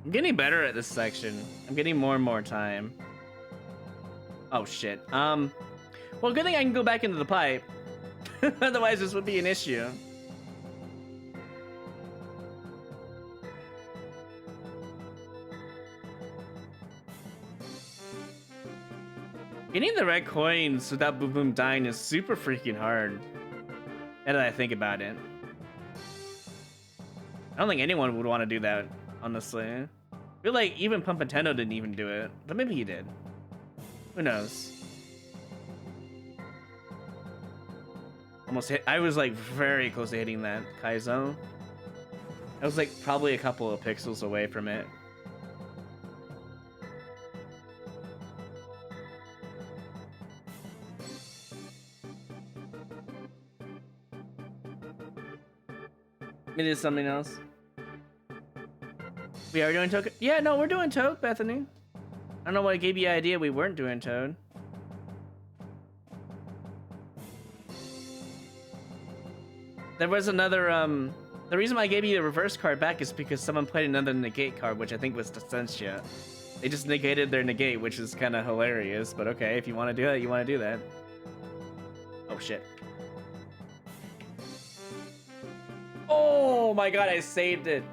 I'm getting better at this section. I'm getting more and more time. Oh shit. Well, good thing I can go back into the pipe. Otherwise, this would be an issue. Getting the red coins without Boom Boom dying is super freaking hard. Now that I think about it. I don't think anyone would want to do that, honestly. I feel like even Pumpintendo didn't even do it. But maybe he did. Who knows? Almost hit. I was like very close to hitting that Kaizo. I was like probably a couple of pixels away from it. It is something else. We are doing Toad? Yeah, no, we're doing Toad, Bethany. I don't know what gave you the idea we weren't doing Toad. There was another, the reason why I gave you the reverse card back is because someone played another negate card, which I think was Descentia. They just negated their negate, which is kind of hilarious, but okay, if you want to do that, you want to do that. Oh, shit. Oh my god, I saved it.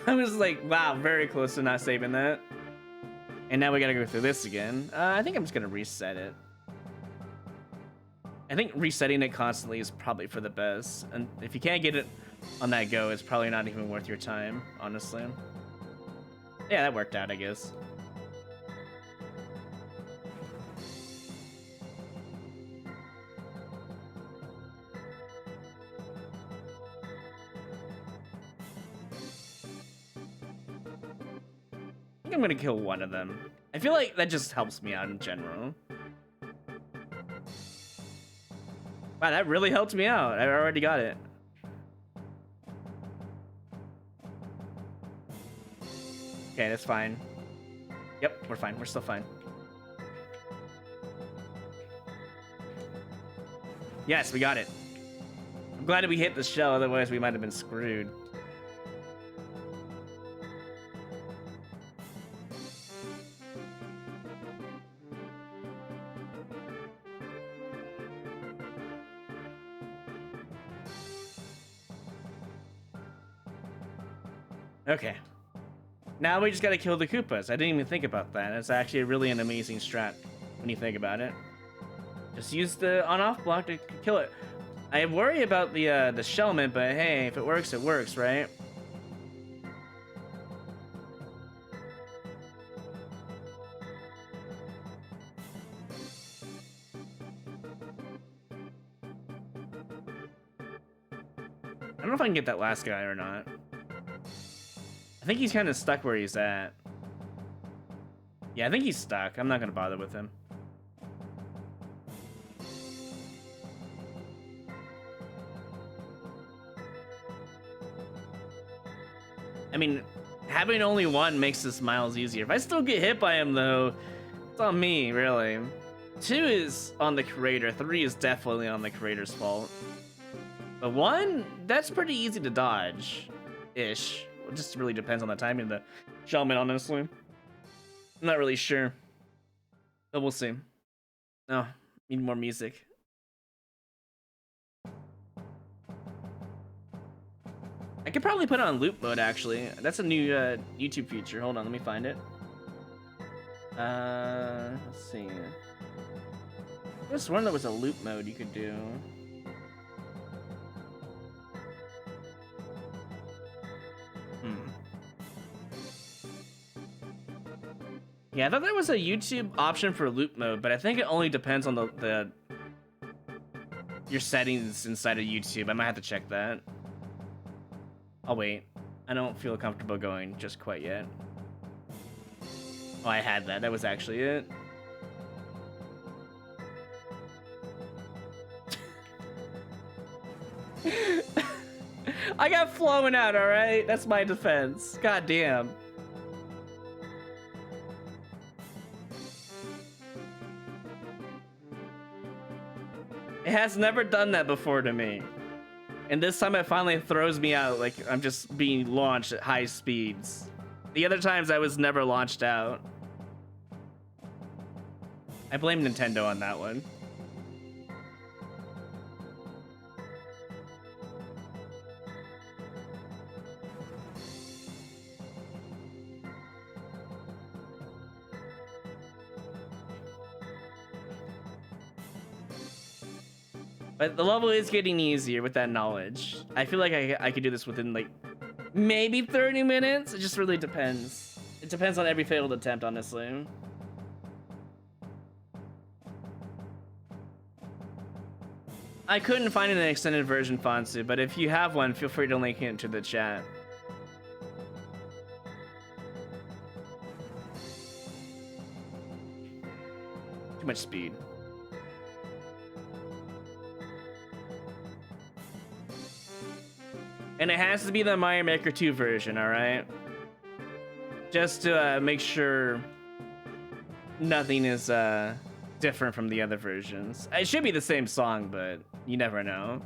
I was like, wow, very close to not saving that. And now we gotta go through this again. I think I'm just gonna reset it. I think resetting it constantly is probably for the best. And if you can't get it on that go, it's probably not even worth your time, honestly. Yeah, that worked out, I guess. I think I'm gonna kill one of them. I feel like that just helps me out in general. Wow, that really helped me out. I already got it. Okay, that's fine. Yep, we're fine. We're still fine. Yes, we got it. I'm glad that we hit the shell, otherwise we might have been screwed. Okay. Now we just gotta kill the Koopas. I didn't even think about that. It's actually really an amazing strat when you think about it. Just use the on-off block to kill it. I worry about the shellment, but hey, if it works, right? I don't know if I can get that last guy or not. I think he's kind of stuck where he's at. Yeah, I think he's stuck. I'm not gonna bother with him. I mean, having only one makes this miles easier. If I still get hit by him, though, it's on me, really. 2 is on the creator. 3 is definitely on the creator's fault. But 1, that's pretty easy to dodge-ish. It just really depends on the timing of the shellman, honestly. I'm not really sure. But we'll see. Oh, need more music. I could probably put it on loop mode, actually. That's a new YouTube feature. Hold on, let me find it. Let's see. I was sworn there was a loop mode you could do. Yeah, I thought there was a YouTube option for loop mode, but I think it only depends on your settings inside of YouTube. I might have to check that. I'll wait. I don't feel comfortable going just quite yet. Oh, I had that. That was actually it. I got flown out, alright? That's my defense. God damn. It has never done that before to me. And this time it finally throws me out like I'm just being launched at high speeds. The other times I was never launched out. I blame Nintendo on that one. But the level is getting easier with that knowledge. I feel like I could do this within like maybe 30 minutes. It just really depends. It depends on every failed attempt, honestly. I couldn't find an extended version, Fonsu, but if you have one, feel free to link it into the chat. Too much speed. And it has to be the Mario Maker 2 version, alright? Just to make sure nothing is different from the other versions. It should be the same song, but you never know.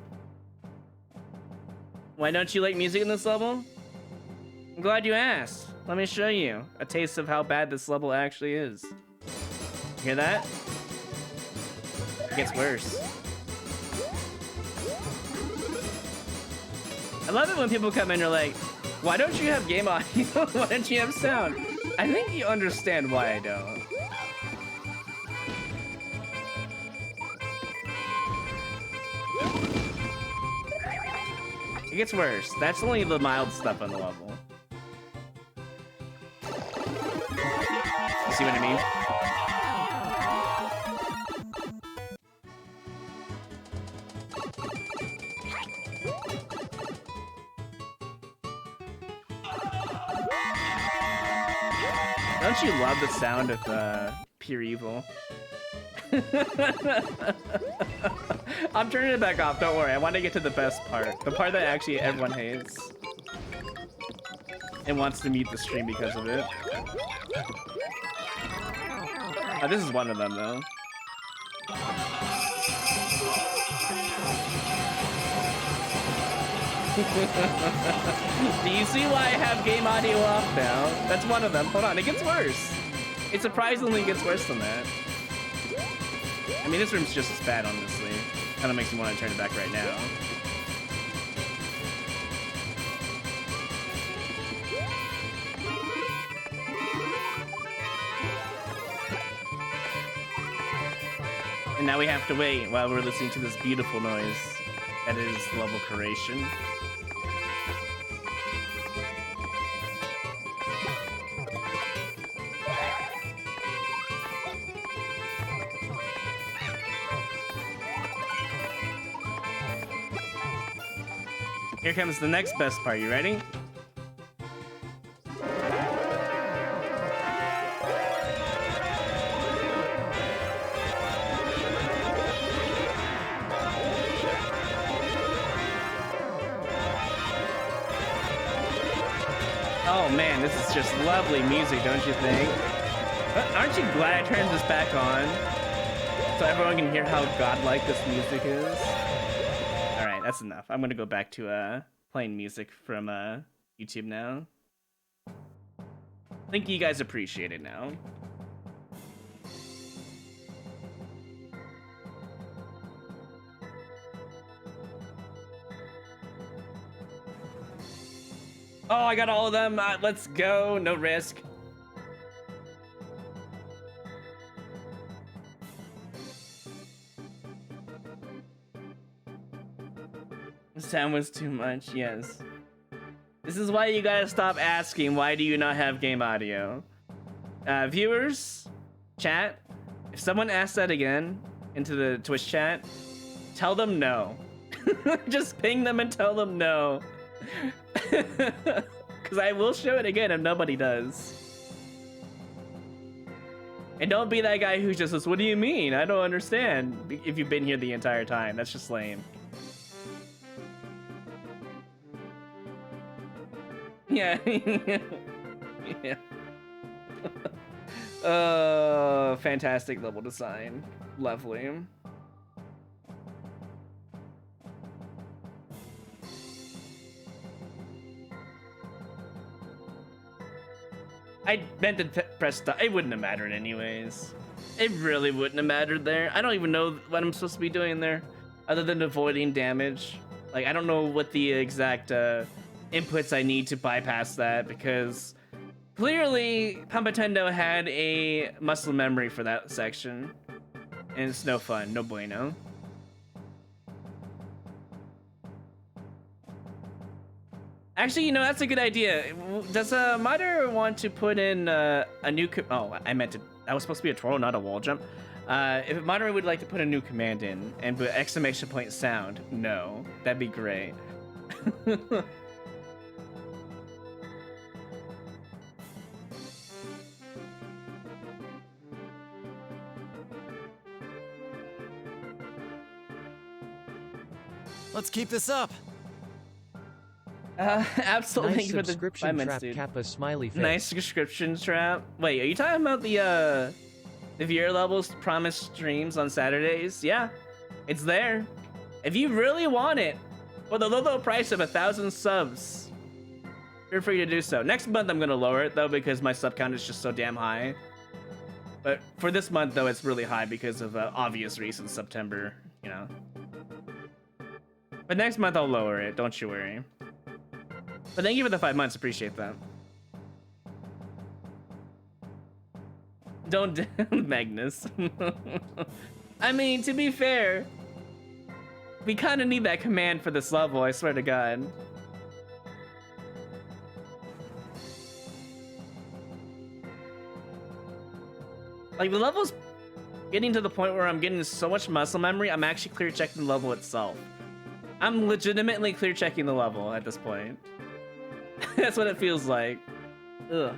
Why don't you like music in this level? I'm glad you asked. Let me show you a taste of how bad this level actually is. Hear that? It gets worse. I love it when people come in and are like, why don't you have game audio? Why don't you have sound? I think you understand why I don't. It gets worse. That's only the mild stuff on the level. You see what I mean? Don't you love the sound of pure evil? I'm turning it back off, don't worry. I want to get to the best part. The part that actually everyone hates. And wants to mute the stream because of it. This is one of them, though. Do you see why I have game audio off now? That's one of them. Hold on, it gets worse. It surprisingly gets worse than that. I mean, this room's just as bad, honestly. Kind of makes me want to turn it back right now. And now we have to wait while we're listening to this beautiful noise that is level creation. Here comes the next best part. You ready? Oh man, this is just lovely music, don't you think? Aren't you glad I turned this back on? So everyone can hear how godlike this music is? Alright, that's enough. I'm gonna go back to playing music from YouTube now. I think you guys appreciate it now. Oh, I got all of them. Let's go. No risk. The sound was too much. Yes. This is why you gotta stop asking, why do you not have game audio? Viewers, chat, if someone asks that again into the Twitch chat, tell them no. Just ping them and tell them no. Because I will show it again if nobody does. And don't be that guy who just says, what do you mean? I don't understand. If you've been here the entire time, that's just lame. Yeah. Yeah. Fantastic level design. Lovely. I meant to press stop. It wouldn't have mattered anyways. It really wouldn't have mattered there. I don't even know what I'm supposed to be doing there, other than avoiding damage. Like, I don't know what the exact inputs I need to bypass that, because clearly Pampatendo had a muscle memory for that section, and it's no fun, no bueno. Actually, you know, that's a good idea. Does a modder want to put in a new... Oh, I meant to... That was supposed to be a twirl, not a wall jump. If a modder would like to put a new command in and put exclamation point sound, no. That'd be great. Let's keep this up. Absolutely. Nice For the subscription 5 minutes, trap, dude. Kappa smiley face. Nice subscription trap. Wait, are you talking about the viewer levels promised streams on Saturdays? Yeah, it's there. If you really want it, For the low price of 1,000 subs, feel free to do so. Next month I'm gonna lower it though because my sub count is just so damn high. But for this month though, it's really high because of obvious reasons. September, you know. But next month I'll lower it. Don't you worry. But thank you for the 5 months. Appreciate that. Don't Magnus. I mean, to be fair, we kind of need that command for this level, I swear to God. Like, the level's getting to the point where I'm getting so much muscle memory, I'm actually clear checking the level itself. I'm legitimately clear checking the level at this point. That's what it feels like. Ugh.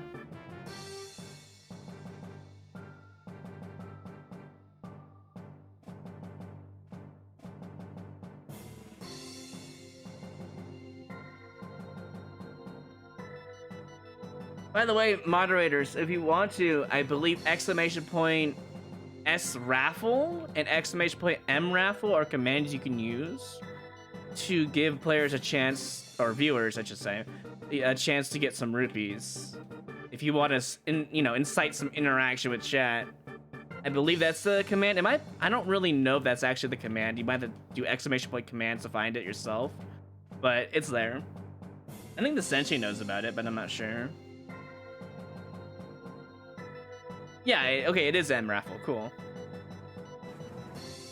By the way, moderators, if you want to, I believe exclamation point S raffle and exclamation point M raffle are commands you can use to give players a chance, or viewers, I should say, a chance to get some rupees. If you want to, incite some interaction with chat, I believe that's the command. I don't really know if that's actually the command. You might have to do exclamation point commands to find it yourself, but it's there. I think the Senshi knows about it, but I'm not sure. Yeah, okay, it is M raffle, cool.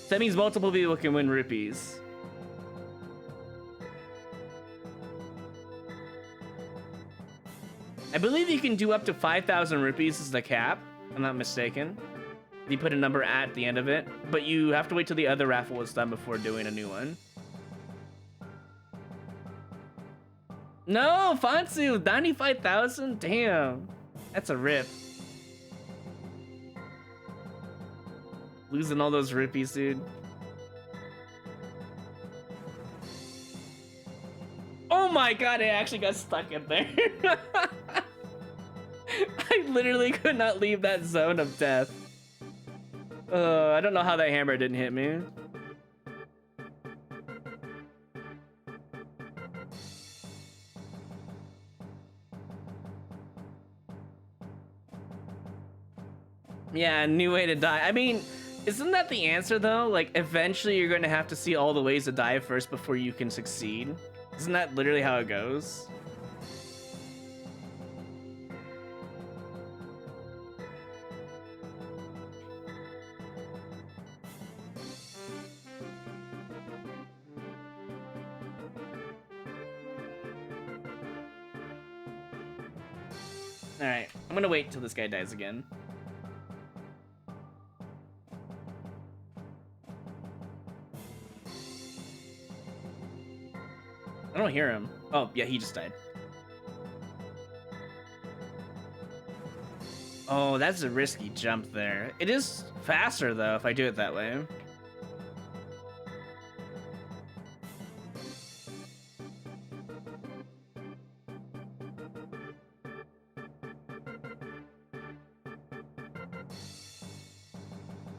So that means multiple people can win rupees. I believe you can do up to 5,000 rupees as the cap, if I'm not mistaken. You put a number at the end of it, but you have to wait till the other raffle is done before doing a new one. No, Fansu, 95,000? Damn, that's a rip. Losing all those rupees, dude. Oh my god, I actually got stuck in there. I literally could not leave that zone of death. I don't know how that hammer didn't hit me. Yeah, new way to die. I mean, isn't that the answer though? Like, eventually you're going to have to see all the ways to die first before you can succeed. Isn't that literally how it goes? Alright, I'm gonna wait till this guy dies again. I don't hear him. Oh, yeah, he just died. Oh, that's a risky jump there. It is faster, though, if I do it that way.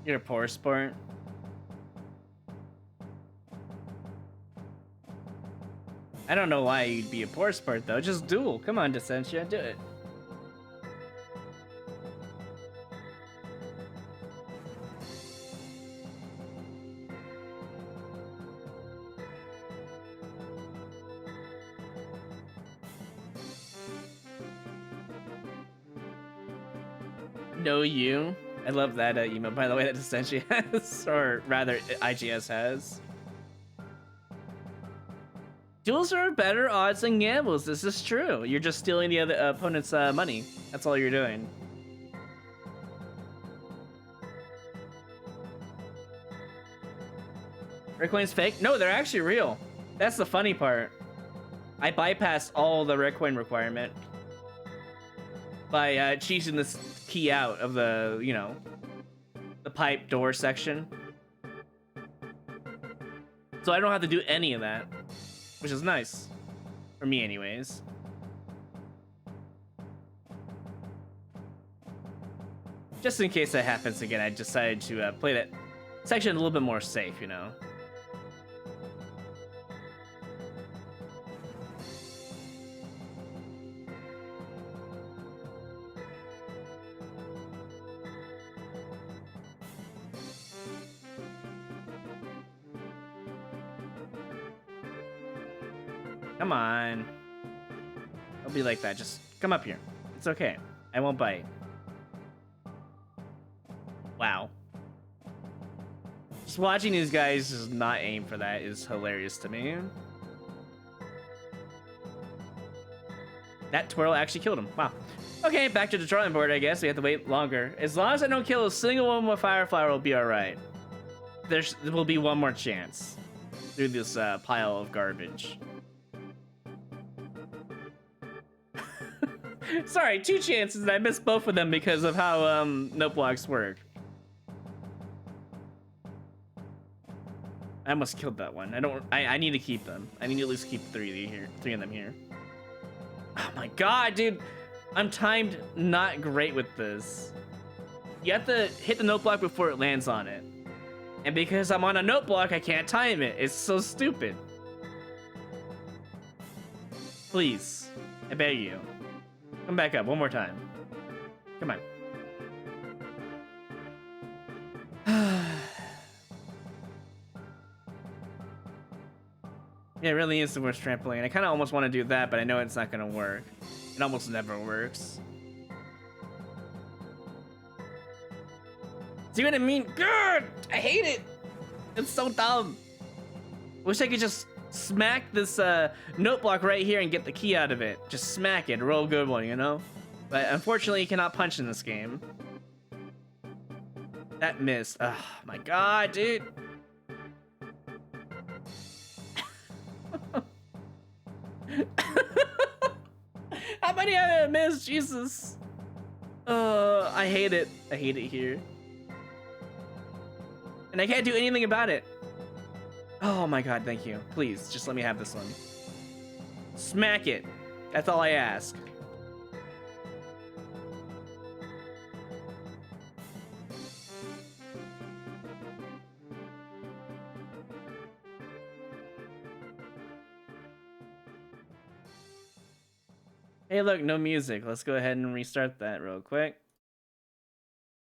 You're a poor sport. I don't know why you'd be a poor sport though. Just duel. Come on, Descentia, do it. No, you. I love that email, by the way, that Descentia has, or rather, IGS has. Duels are better odds than gambles. This is true. You're just stealing the other opponent's money. That's all you're doing. Red coins fake? No, they're actually real. That's the funny part. I bypassed all the red coin requirement by cheesing this key out of the, you know, the pipe door section. So I don't have to do any of that. Which is nice. For me, anyways. Just in case that happens again, I decided to play that section a little bit more safe, you know. Come on. Don't be like that. Just come up here. It's okay. I won't bite. Wow. Just watching these guys just not aim for that is hilarious to me. That twirl actually killed him. Wow. Okay, back to the drawing board, I guess. We have to wait longer. As long as I don't kill a single one with Firefly, we'll be alright. There will be one more chance through this pile of garbage. Sorry, 2 chances, and I missed both of them because of how note blocks work. I almost killed that one. I need to keep them. I need to at least keep 3 of them here. Oh my god, dude. I'm timed not great with this. You have to hit the note block before it lands on it. And because I'm on a note block, I can't time it. It's so stupid. Please, I beg you. Come back up one more time. Come on. Yeah, it really is the worst trampoline. I kind of almost want to do that, but I know it's not going to work. It almost never works. See what I mean? God, I hate it. It's so dumb. Wish I could just smack this note block right here and get the key out of it. Just smack it, a real good one, you know? But unfortunately, you cannot punch in this game. That missed. Oh my god, dude. How many have I missed? Jesus. I hate it. I hate it here. And I can't do anything about it. Oh my god, thank you. Please, just let me have this one. Smack it. That's all I ask. Hey, look, no music. Let's go ahead and restart that real quick.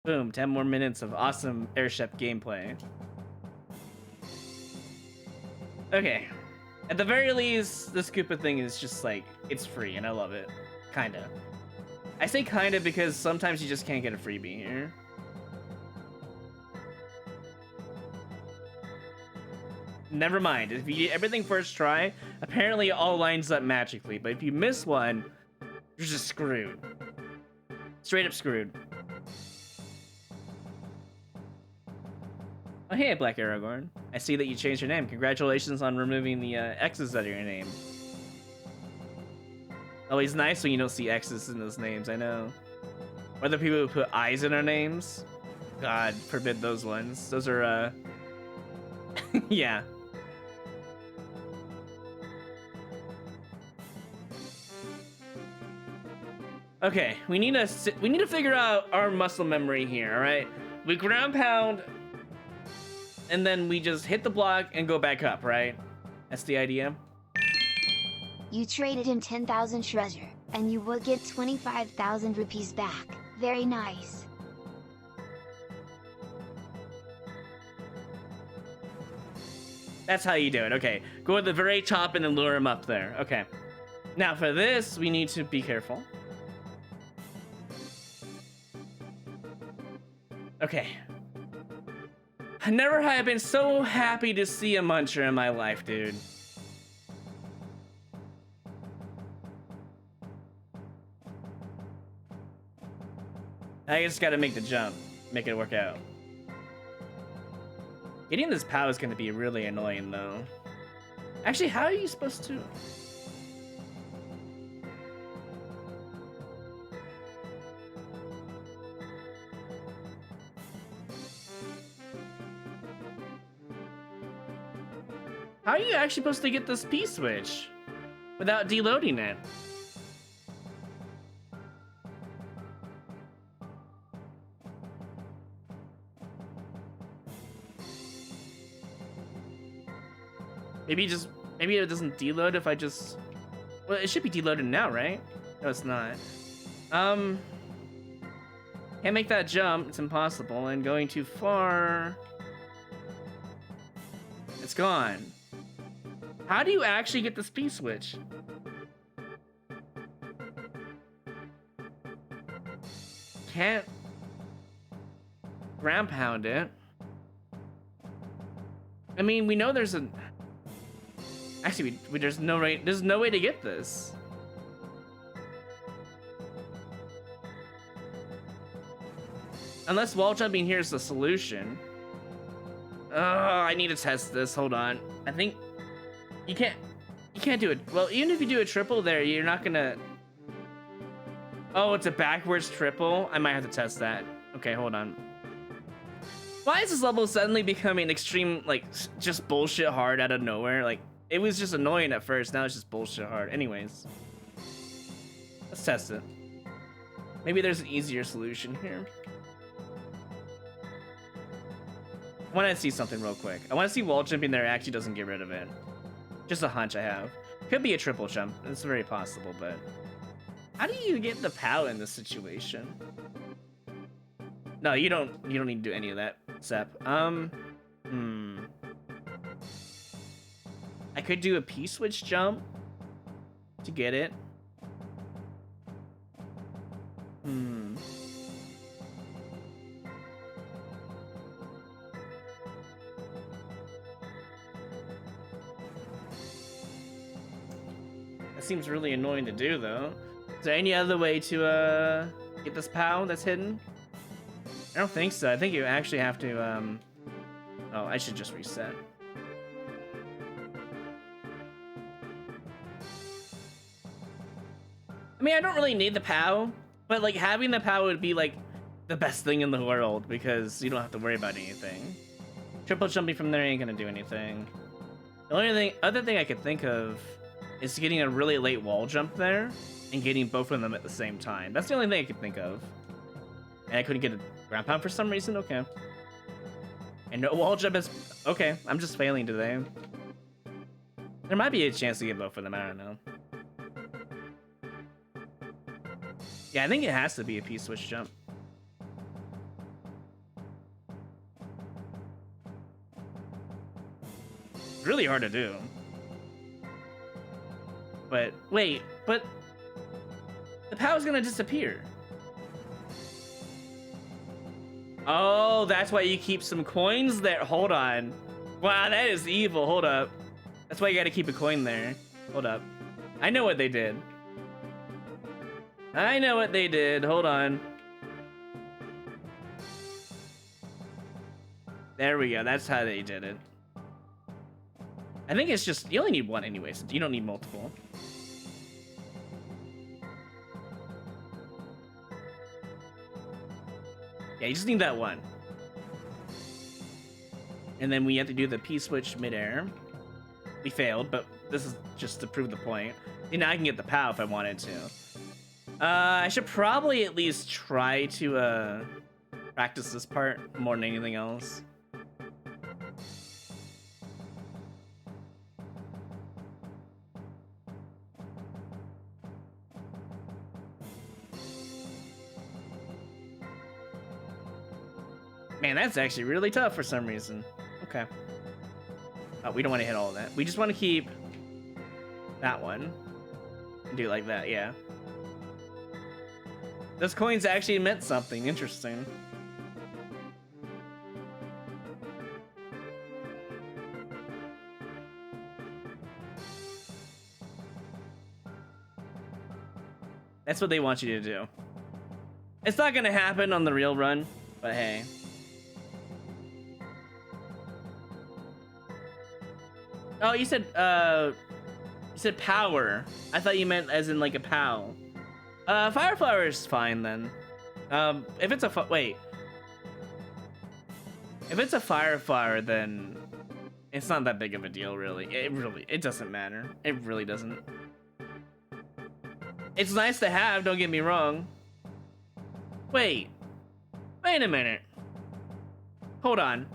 Boom, 10 more minutes of awesome airship gameplay. Okay. At the very least, the Koopa thing is just like, it's free and I love it. Kinda. I say kinda because sometimes you just can't get a freebie here. Never mind, if you get everything first try, apparently it all lines up magically, but if you miss one, you're just screwed. Straight up screwed. Oh hey, Black Aragorn. I see that you changed your name. Congratulations on removing the X's out of your name. Always nice when you don't see X's in those names, I know. Or the people who put I's in their names. God forbid those ones. Those are, yeah. Okay, we need to figure out our muscle memory here, all right? We ground pound, and then we just hit the block and go back up, right? That's the idea. You traded in 10,000 treasure, and you will get 25,000 rupees back. Very nice. That's how you do it, okay. Go to the very top and then lure him up there, okay. Now for this, we need to be careful. Okay. Never have I been so happy to see a muncher in my life, dude. I just gotta make the jump. Make it work out. Getting this POW is gonna be really annoying, though. Actually, how are you supposed to... How are you actually supposed to get this P-switch without deloading it? Maybe it doesn't deload if I just... Well, it should be deloaded now, right? No, it's not. Can't make that jump. It's impossible. And going too far... It's gone. How do you actually get this P-switch? Can't ground pound it. I mean, we know there's a... Actually, there's no way to get this. Unless wall jumping here is the solution. Oh, I need to test this. Hold on. I think you can't do it. Well, even if you do a triple there, you're not gonna... Oh, it's a backwards triple? I might have to test that. Okay, hold on. Why is this level suddenly becoming extreme, like, just bullshit hard out of nowhere? Like, it was just annoying at first, now it's just bullshit hard. Anyways. Let's test it. Maybe there's an easier solution here. I want to see something real quick. I want to see wall jumping there actually doesn't get rid of it. Just a hunch I have. Could be a triple jump. It's very possible, but... How do you get the POW in this situation? No, you don't need to do any of that, Sep. I could do a P-switch jump to get it. That seems really annoying to do, though. Is there any other way to get this POW that's hidden? I don't think so. I think you actually have to oh, I should just reset. I mean, I don't really need the POW, but like having the POW would be like the best thing in the world because you don't have to worry about anything. Triple jumping from there ain't gonna do anything. The only other thing I could think of is getting a really late wall jump there and getting both of them at the same time. That's the only thing I could think of. And I couldn't get a ground pound for some reason? Okay. And no wall jump is... Okay, I'm just failing today. There might be a chance to get both of them, I don't know. Yeah, I think it has to be a P-switch jump. It's really hard to do. But, wait, but... The POW's gonna disappear. Oh, that's why you keep some coins there. Hold on. Wow, that is evil. Hold up. That's why you gotta keep a coin there. Hold up. I know what they did. I know what they did. Hold on. There we go. That's how they did it. I think it's just... You only need one anyways. You don't need multiple. Yeah, you just need that one. And then we have to do the P-switch midair. We failed, but this is just to prove the point. See, now I can get the POW if I wanted to. I should probably at least try to practice this part more than anything else. Man, that's actually really tough for some reason. Okay. Oh, we don't want to hit all of that. We just want to keep that one. And do it like that, yeah. Those coins actually meant something interesting. That's what they want you to do. It's not gonna happen on the real run, but hey. Oh, you said power. I thought you meant as in like a POW. Fire flower is fine then. If it's a wait. If it's a fire flower, then it's not that big of a deal, really. It doesn't matter. It really doesn't. It's nice to have, don't get me wrong. Wait a minute. Hold on.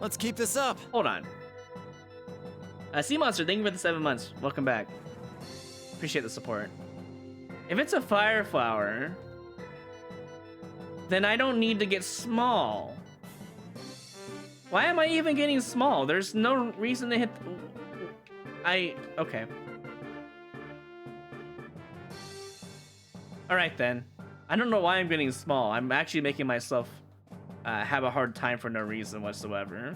Let's keep this up. Hold on. Sea Monster, thank you for the 7 months. Welcome back. Appreciate the support. If it's a fire flower, then I don't need to get small. Why am I even getting small? There's no reason to hit... Okay. Alright then. I don't know why I'm getting small. I'm actually making myself have a hard time for no reason whatsoever.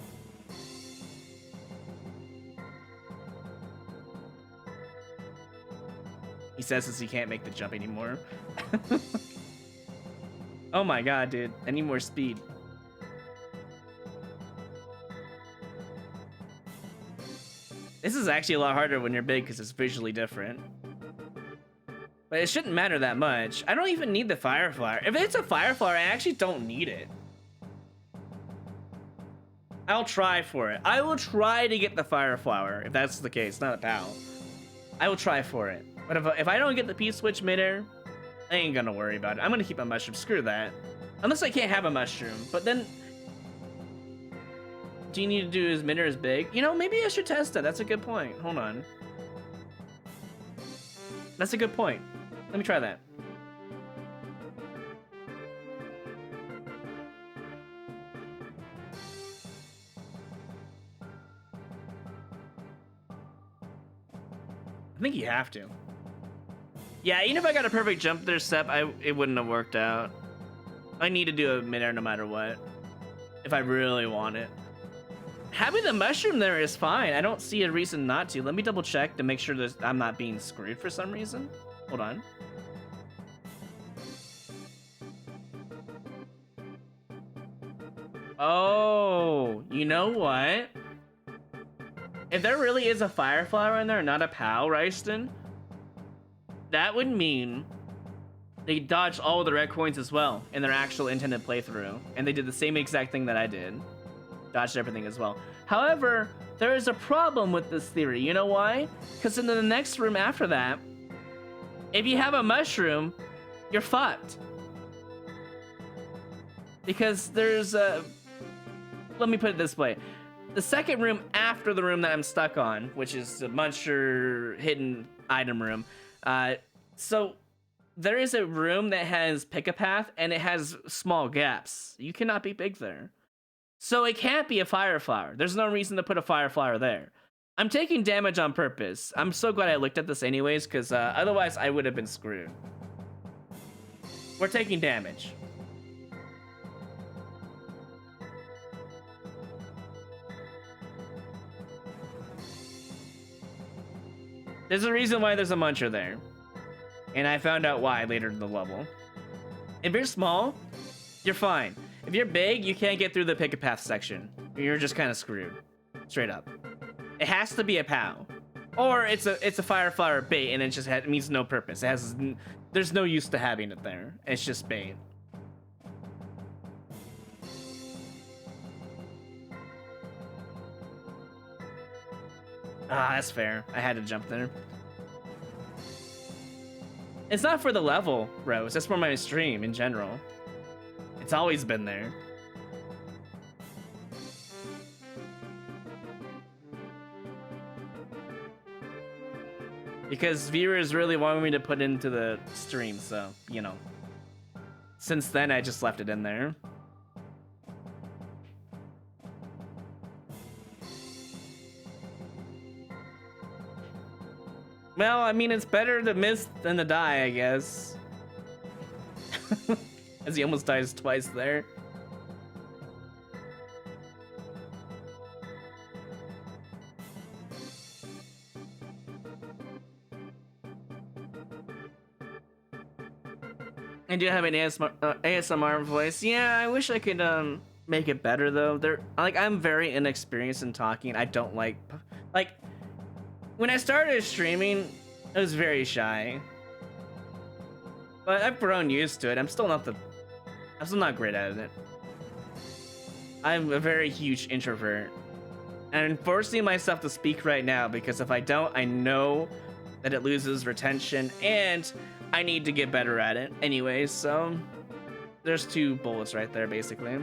He says as he can't make the jump anymore. Oh my god, dude. I need more speed. This is actually a lot harder when you're big because it's visually different. But it shouldn't matter that much. I don't even need the fire flower. If it's a fire flower, I actually don't need it. I'll try for it. I will try to get the fire flower if that's the case, not a pal. I will try for it. But if I don't get the P-switch midair, I ain't gonna worry about it. I'm gonna keep a mushroom. Screw that. Unless I can't have a mushroom. But then... do you need to do his midair as big? You know, maybe I should test that. That's a good point. Hold on. That's a good point. Let me try that. I think you have to. Yeah, even if I got a perfect jump there, Sep, it wouldn't have worked out. I need to do a midair no matter what. If I really want it. Having the mushroom there is fine. I don't see a reason not to. Let me double check to make sure that I'm not being screwed for some reason. Hold on. Oh, you know what? If there really is a fire flower in there, not a POW, Ryston, that would mean they dodged all of the red coins as well in their actual intended playthrough. And they did the same exact thing that I did. Dodged everything as well. However, there is a problem with this theory. You know why? Because in the next room after that, if you have a mushroom, you're fucked. Because there's a... let me put it this way. The second room after the room that I'm stuck on, which is the Muncher hidden item room. So there is a room that has pick-a-path and it has small gaps. You cannot be big there. So it can't be a fire flower. There's no reason to put a fire flower there. I'm taking damage on purpose. I'm so glad I looked at this anyways, because otherwise I would have been screwed. We're taking damage. There's a reason why there's a muncher there. And I found out why later in the level. If you're small, you're fine. If you're big, you can't get through the pick-a-path section. You're just kind of screwed. Straight up. It has to be a POW. Or it's a fire flower bait and it means no purpose. There's no use to having it there. It's just bait. Ah, that's fair. I had to jump there. It's not for the level, Rose. That's for my stream in general. It's always been there. Because viewers really wanted me to put into the stream, so, you know. Since then, I just left it in there. Well, I mean, it's better to miss than to die, I guess. As he almost dies twice there. I do have an ASMR voice. Yeah, I wish I could make it better though. I'm very inexperienced in talking. I don't like when I started streaming, I was very shy. But I've grown used to it. I'm still not great at it. I'm a very huge introvert. And I'm forcing myself to speak right now because if I don't, I know that it loses retention and I need to get better at it. Anyways, so there's 2 bullets right there, basically.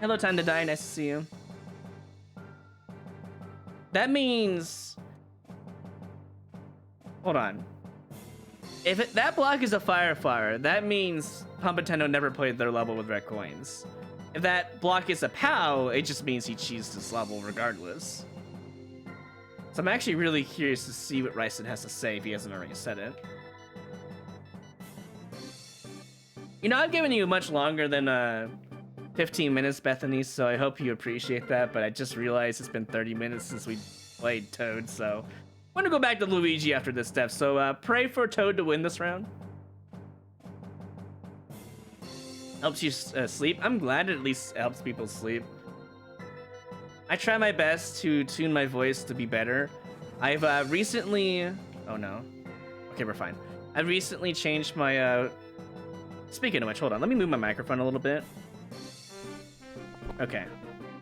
Hello, Time to Die. Nice to see you. That means... hold on. If that block is a fire flower, that means Pumpatendo never played their level with red coins. If that block is a POW, it just means he cheesed this level regardless. So I'm actually really curious to see what Ryson has to say if he hasn't already said it. You know, I've given you much longer than 15 minutes, Bethany, so I hope you appreciate that, but I just realized it's been 30 minutes since we played Toad, so I'm gonna go back to Luigi after this step, so pray for Toad to win this round. Helps you sleep. I'm glad it at least helps people sleep. I try my best to tune my voice to be better. I've recently... Oh no. Okay, we're fine. I've recently changed my... Speaking of which, hold on. Let me move my microphone a little bit. Okay.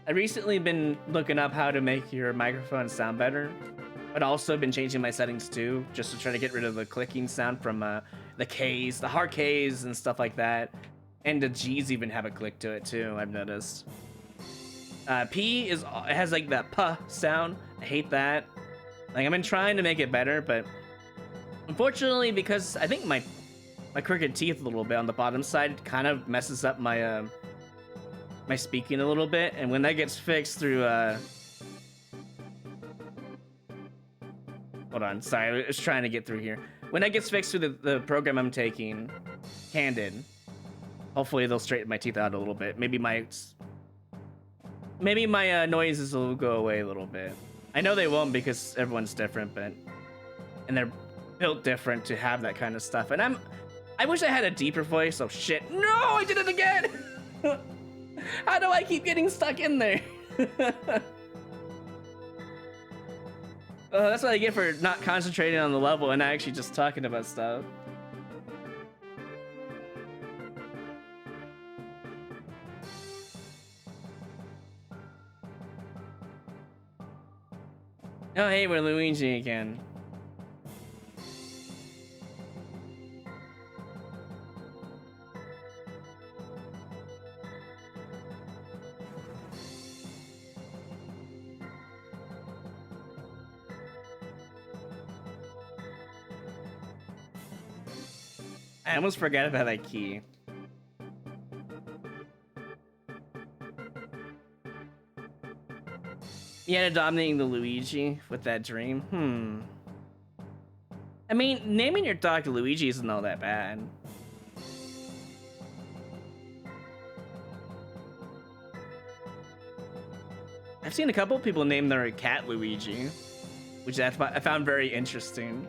I've recently been looking up how to make your microphone sound better, but also been changing my settings too, just to try to get rid of the clicking sound from the Ks, the hard Ks and stuff like that. And the G's even have a click to it too, I've noticed. P it has like that puh sound. I hate that. Like, I've been trying to make it better, but unfortunately, because I think my crooked teeth a little bit on the bottom side kind of messes up my my speaking a little bit, and when that gets fixed through hold on, sorry, I was trying to get through here. When that gets fixed through the program I'm taking, Candid, hopefully they'll straighten my teeth out a little bit. Maybe my noises will go away a little bit. I know they won't because everyone's different, but and they're built different to have that kind of stuff. And I wish I had a deeper voice. Oh shit! No, I did it again. How do I keep getting stuck in there? That's what I get for not concentrating on the level and actually just talking about stuff. Oh, hey, we're Luigi again. I almost forgot about that key. Yeah, dominating the Luigi with that dream. I mean, naming your dog Luigi isn't all that bad. I've seen a couple people name their cat Luigi, which I found very interesting.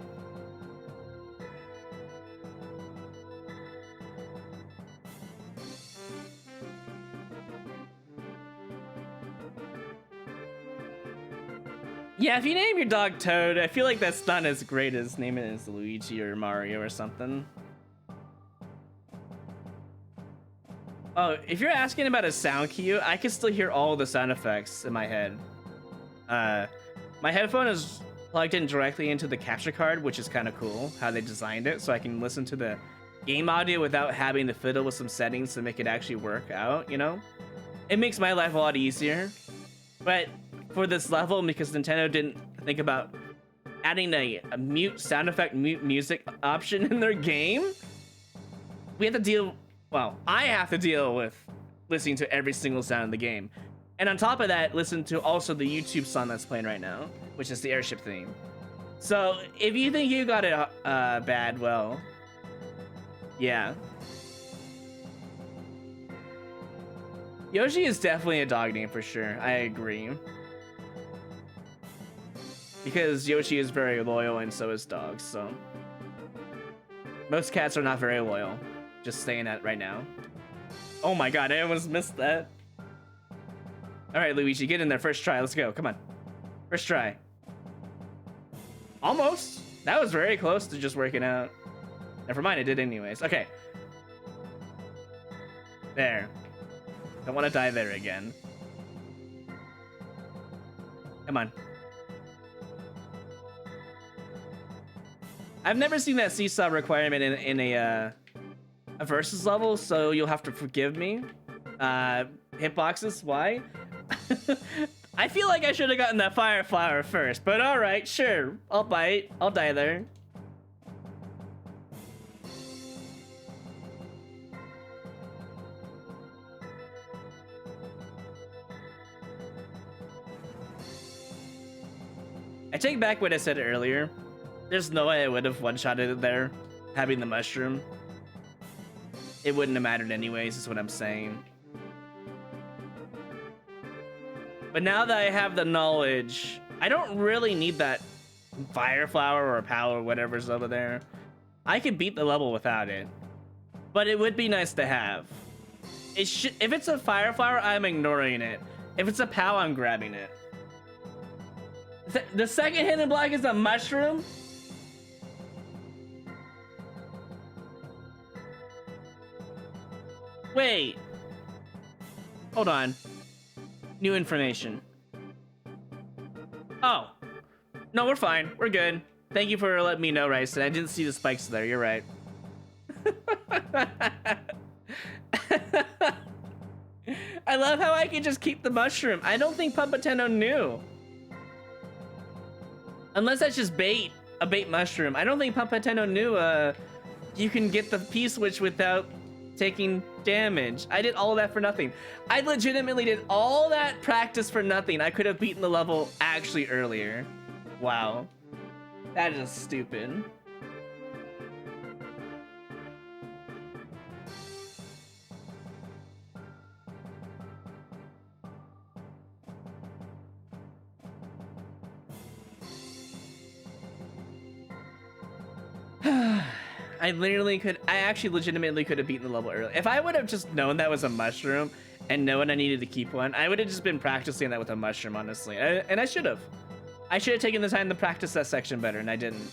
Yeah, if you name your dog Toad, I feel like that's not as great as naming it as Luigi or Mario or something. Oh, if you're asking about a sound cue, I can still hear all the sound effects in my head. My headphone is plugged in directly into the capture card, which is kind of cool how they designed it, so I can listen to the game audio without having to fiddle with some settings to make it actually work out, you know? It makes my life a lot easier, but for this level, because Nintendo didn't think about adding a mute sound effect, mute music option in their game, we have to deal, well, I have to deal with listening to every single sound in the game. And on top of that, listen to also the YouTube song that's playing right now, which is the airship theme. So if you think you got it bad, well, yeah. Yoshi is definitely a dog name for sure, I agree. Because Yoshi is very loyal and so is dogs, so. Most cats are not very loyal. Just saying that right now. Oh my god, I almost missed that. Alright, Luigi, get in there. First try, let's go, come on. First try. Almost. That was very close to just working out. Never mind, I did anyways. Okay. There. Don't want to die there again. Come on. I've never seen that seesaw requirement in a versus level, so you'll have to forgive me. Hitboxes, why? I feel like I should have gotten that fire flower first, but alright, sure. I'll bite. I'll die there. I take back what I said earlier. There's no way I would have one-shotted it there, having the mushroom. It wouldn't have mattered anyways, is what I'm saying. But now that I have the knowledge, I don't really need that fire flower or power or whatever's over there. I could beat the level without it. But it would be nice to have. If it's a fire flower, I'm ignoring it. If it's a POW, I'm grabbing it. The second hidden block is a mushroom? Wait. Hold on. New information. Oh. No, we're fine. We're good. Thank you for letting me know, Ryson. I didn't see the spikes there. You're right. I love how I can just keep the mushroom. I don't think Pumpateno knew. Unless that's just bait. A bait mushroom. I don't think Pumpateno knew you can get the P-switch without taking damage. I did all of that for nothing. I legitimately did all that practice for nothing. I could have beaten the level actually earlier. Wow. That is stupid. I actually legitimately could have beaten the level early. If I would have just known that was a mushroom and known I needed to keep one, I would have just been practicing that with a mushroom, honestly. And I should have. I should have taken the time to practice that section better, and I didn't.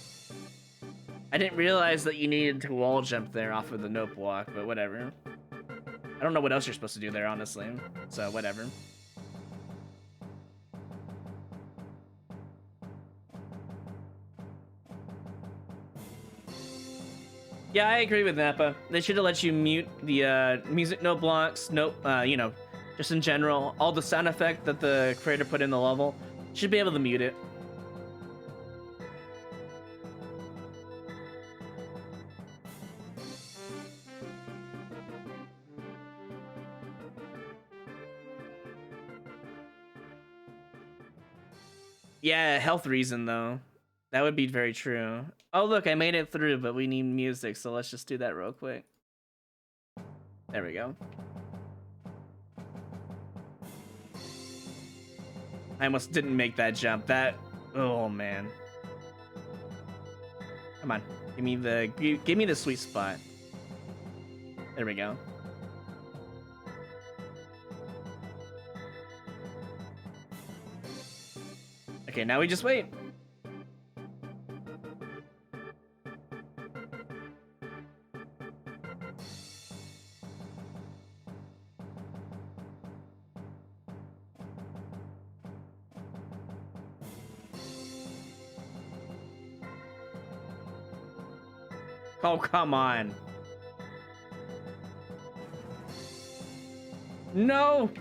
I didn't realize that you needed to wall jump there off of the nope block, but whatever. I don't know what else you're supposed to do there, honestly. So, whatever. Yeah, I agree with Nappa. They should have let you mute the music note blocks, you know, just in general, all the sound effect that the creator put in the level. Should be able to mute it. Yeah, health reason though. That would be very true. Oh look, I made it through, but we need music, so let's just do that real quick. There we go. I almost didn't make that jump. Oh man. Come on, give me the sweet spot. There we go. Okay, now we just wait. Oh, come on. No.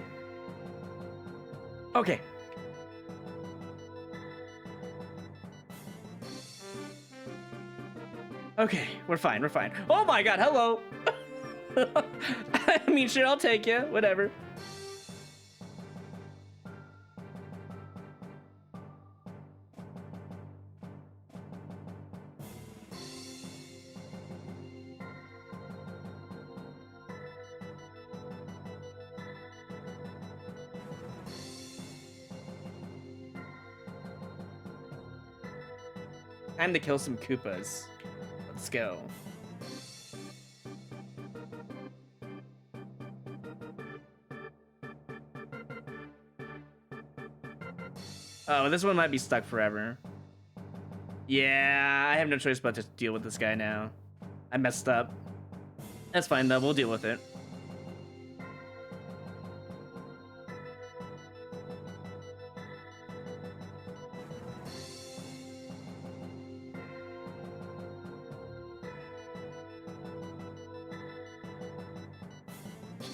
Okay. Okay, we're fine, we're fine. Oh my god, hello! I mean, sure, I'll take you, whatever. Time to kill some Koopas. Let's go. Oh, this one might be stuck forever. Yeah, I have no choice but to deal with this guy now. I messed up. That's fine though, we'll deal with it.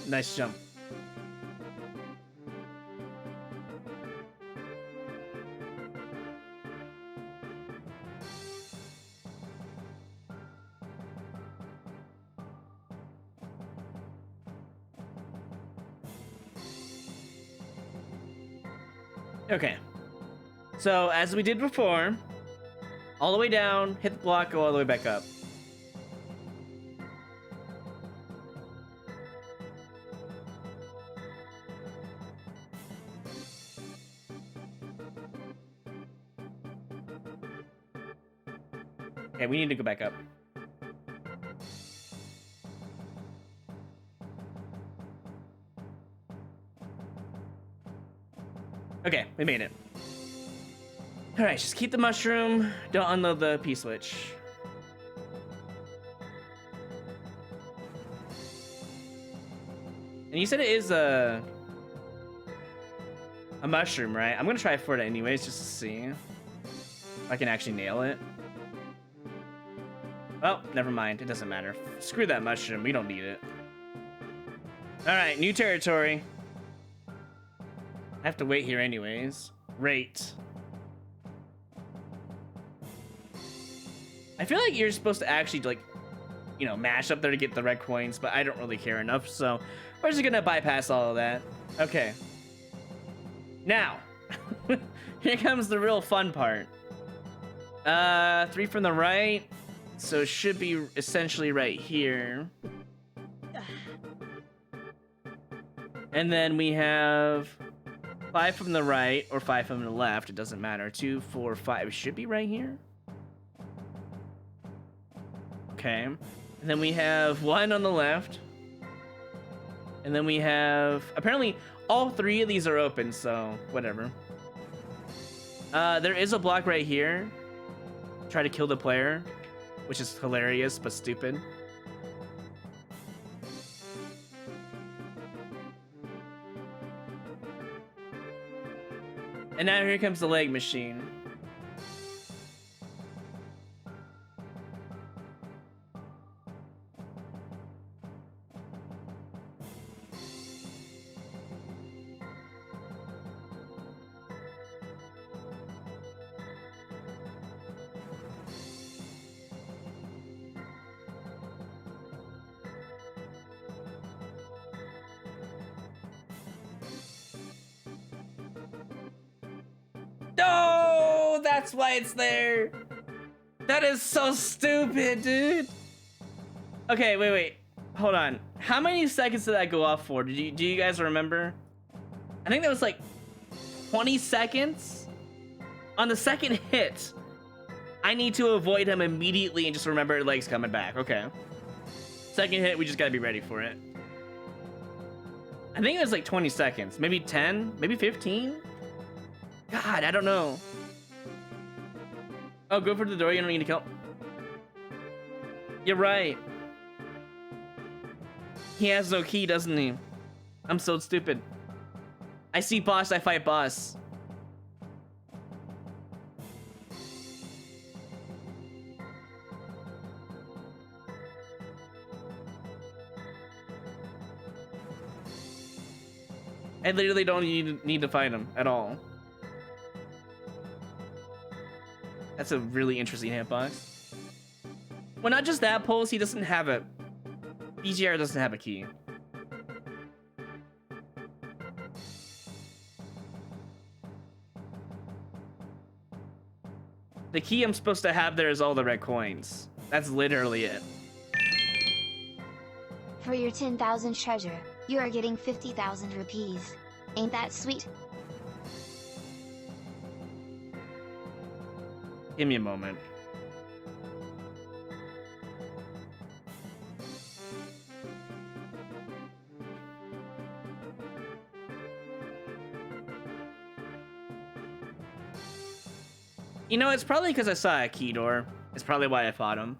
Nice jump. Okay. So, as we did before, all the way down, hit the block, go all the way back up. Okay, we need to go back up. Okay, we made it. Alright, just keep the mushroom. Don't unload the P-switch. And you said it is a mushroom, right? I'm gonna try for it anyways, just to see if I can actually nail it. Oh, never mind. It doesn't matter. Screw that mushroom. We don't need it. Alright, new territory. I have to wait here anyways. Rate. I feel like you're supposed to actually, like, you know, mash up there to get the red coins, but I don't really care enough, so we're just gonna bypass all of that. Okay. Now, here comes the real fun part. 3 from the right, so it should be essentially right here. And then we have 5 from the right, or 5 from the left, it doesn't matter. 2, 4, 5, it should be right here. Okay, and then we have 1 on the left. And then we have, apparently all 3 of these are open, so whatever. There is a block right here. Try to kill the player, which is hilarious, but stupid. And now here comes the leg machine. No, that's why it's there. That is so stupid, dude. Okay, wait. Hold on. How many seconds did that go off for? Do you guys remember? I think that was like 20 seconds. On the second hit, I need to avoid him immediately and just remember legs coming back. Okay. Second hit, we just gotta be ready for it. I think it was like 20 seconds. Maybe 10? Maybe 15? God, I don't know. Oh, go for the door. You don't need to kill. You're right. He has no key, doesn't he? I'm so stupid. I see boss, I fight boss. I literally don't need to fight him at all. That's a really interesting hitbox. Well, not just that, Pulse, he doesn't have a... BGR doesn't have a key. The key I'm supposed to have there is all the red coins. That's literally it. For your 10,000 treasure, you are getting 50,000 rupees. Ain't that sweet? Give me a moment. You know, it's probably because I saw a key door. It's probably why I fought him.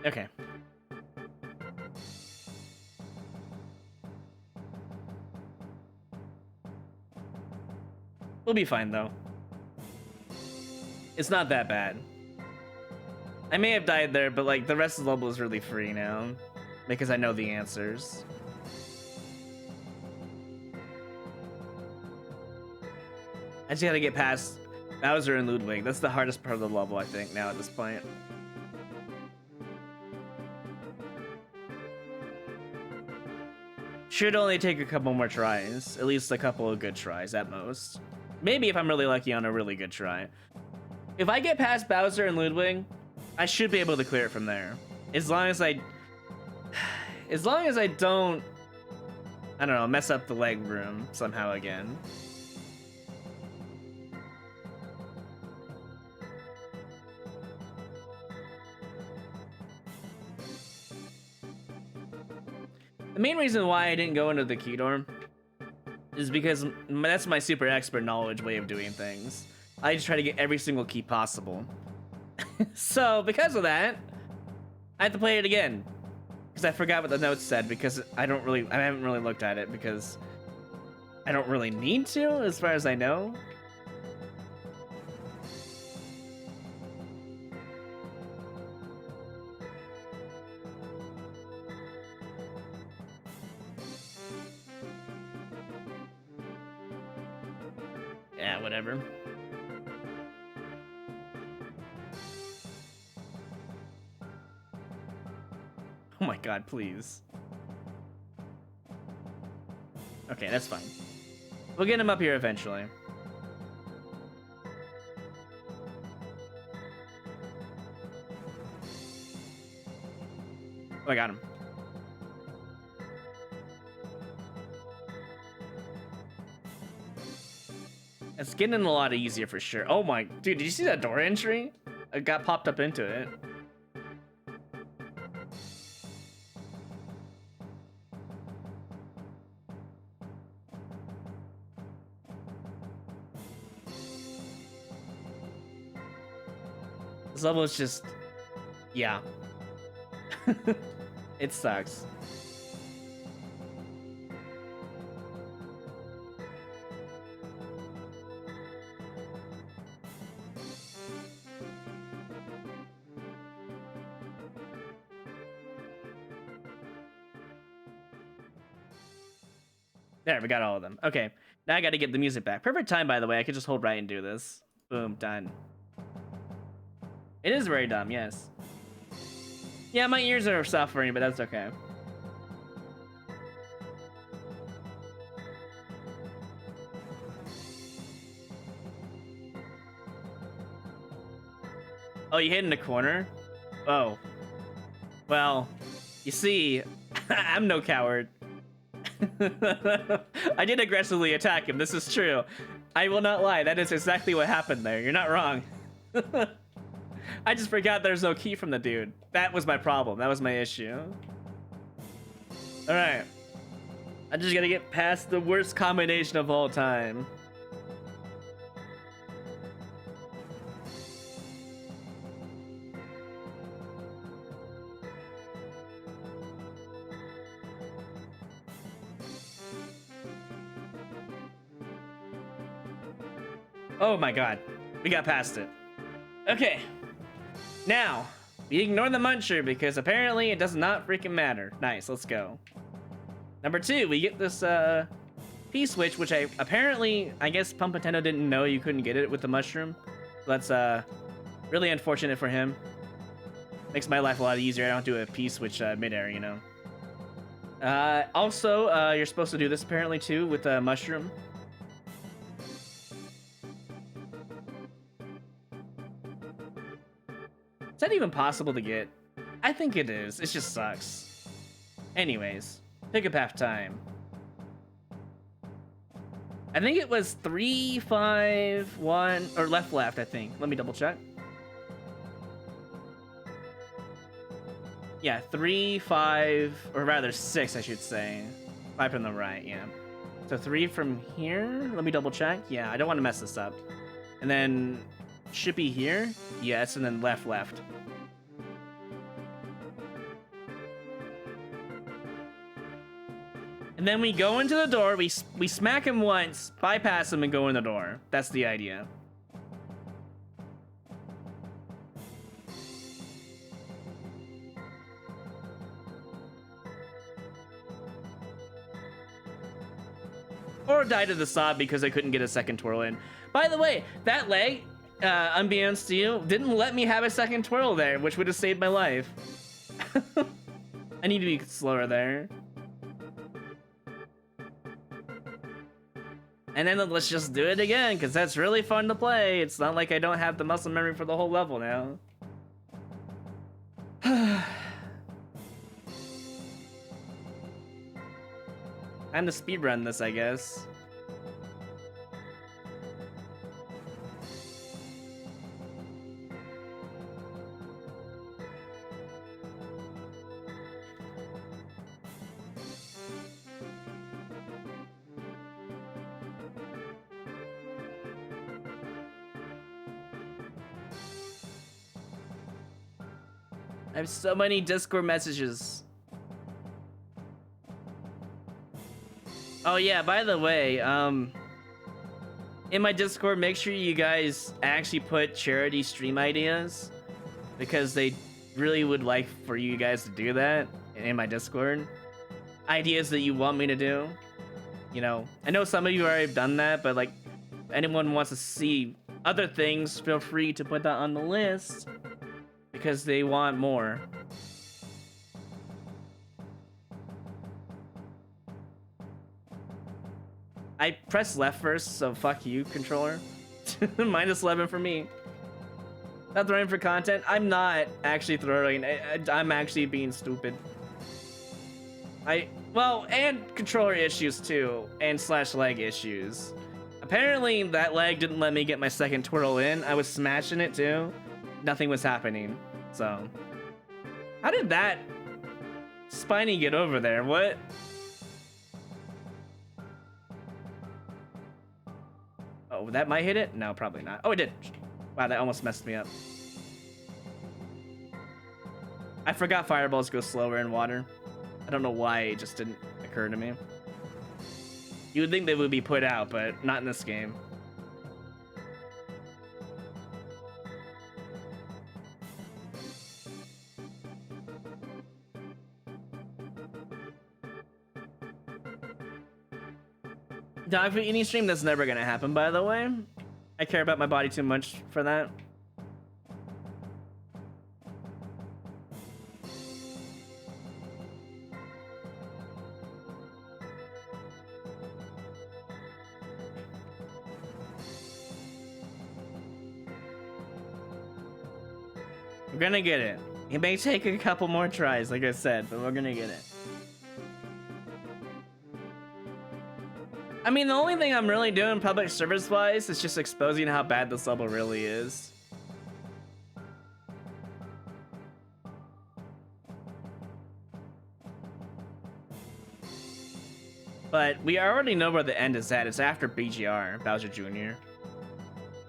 Okay. We'll be fine, though. It's not that bad. I may have died there, but like the rest of the level is really free now because I know the answers. I just gotta get past Bowser and Ludwig. That's the hardest part of the level, I think, now at this point. Should only take a couple more tries. At least a couple of good tries at most. Maybe if I'm really lucky on a really good try. If I get past Bowser and Ludwig, I should be able to clear it from there. As long as I don't, I don't know, mess up the leg room somehow again. The main reason why I didn't go into the key dorm is because that's my super expert knowledge way of doing things. I just try to get every single key possible. So because of that, I have to play it again because I forgot what the notes said because I haven't really looked at it because I don't really need to, as far as I know. Yeah, whatever. Oh my god, please. Okay, that's fine. We'll get him up here eventually. Oh, I got him. It's getting a lot easier for sure. Oh my, dude, did you see that door entry? I got popped up into it. This level is just, yeah. It sucks. There, we got all of them. Okay, now I gotta get the music back. Perfect time, by the way. I could just hold right and do this. Boom, done. It is very dumb, yes. Yeah, my ears are suffering, but that's okay. Oh, you hid in the corner? Oh. Well, you see, I'm no coward. I did aggressively attack him, this is true. I will not lie, that is exactly what happened there. You're not wrong. I just forgot there's no key from the dude. That was my problem, that was my issue. Alright. I just gotta get past the worst combination of all time. Oh my god, we got past it. Okay, now, we ignore the muncher because apparently it does not freaking matter. Nice, let's go. Number 2, we get this P-switch, which I guess Pumpatendo didn't know you couldn't get it with the mushroom. That's really unfortunate for him. Makes my life a lot easier. I don't do a P-switch midair, you know. Also, you're supposed to do this apparently too with a mushroom. Is that even possible to get? I think it is. It just sucks. Anyways, pick a path time. I think it was 3, 5, 1, or left, I think. Let me double check. Yeah, 3, 5, or rather 6, I should say. 5 from the right, yeah. So 3 from here. Let me double check. Yeah, I don't want to mess this up. And then should be here. Yes, and then left. And then we go into the door, we smack him once, bypass him, and go in the door. That's the idea. Or die to the sob because I couldn't get a second twirl in. By the way, that leg, unbeknownst to you, didn't let me have a second twirl there, which would have saved my life. I need to be slower there. And then let's just do it again, because that's really fun to play. It's not like I don't have the muscle memory for the whole level now. Time to speedrun this, I guess. I have so many Discord messages. Oh yeah, by the way, in my Discord, make sure you guys actually put charity stream ideas, because they really would like for you guys to do that in my Discord. Ideas that you want me to do. You know, I know some of you already have done that, but like, if anyone wants to see other things, feel free to put that on the list, because they want more. I pressed left first, so fuck you, controller. Minus 11 for me. Not throwing for content. I'm not actually throwing. I'm actually being stupid. Well, and controller issues too, and slash leg issues. Apparently that leg didn't let me get my second twirl in. I was smashing it too. Nothing was happening. So, how did that Spiny get over there? What? Oh, that might hit it? No, probably not. Oh, it did. Wow, that almost messed me up. I forgot fireballs go slower in water. I don't know why it just didn't occur to me. You would think they would be put out, but not in this game. Die for eating stream? That's never gonna happen, by the way. I care about my body too much for that. We're gonna get it. It may take a couple more tries, like I said, but we're gonna get it. I mean, the only thing I'm really doing public service-wise is just exposing how bad this level really is. But we already know where the end is at. It's after BGR, Bowser Jr.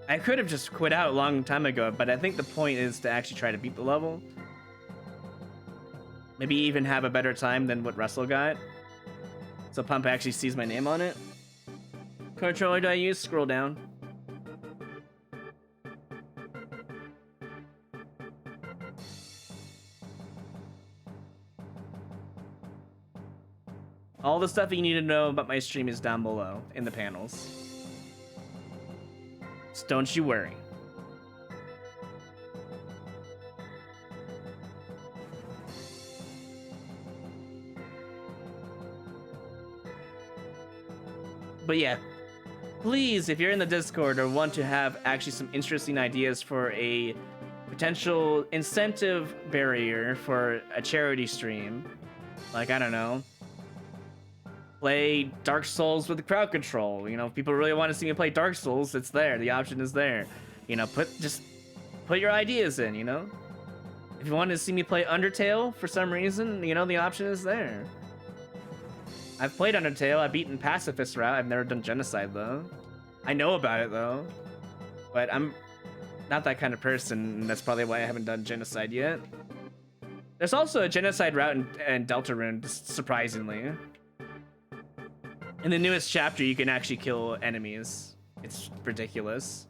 I could have just quit out a long time ago, but I think the point is to actually try to beat the level. Maybe even have a better time than what Russell got. So Pump actually sees my name on it. Controller do I use? Scroll down. All the stuff you need to know about my stream is down below in the panels. So don't you worry. But yeah, please, if you're in the Discord or want to have actually some interesting ideas for a potential incentive barrier for a charity stream, like, I don't know, play Dark Souls with the crowd control. You know, if people really want to see me play Dark Souls, it's there. The option is there. You know, just put your ideas in, you know? If you want to see me play Undertale for some reason, you know, the option is there. I've played Undertale. I've beaten Pacifist route. I've never done Genocide, though. I know about it, though. But I'm not that kind of person, and that's probably why I haven't done Genocide yet. There's also a Genocide route in Deltarune, surprisingly. In the newest chapter, you can actually kill enemies. It's ridiculous.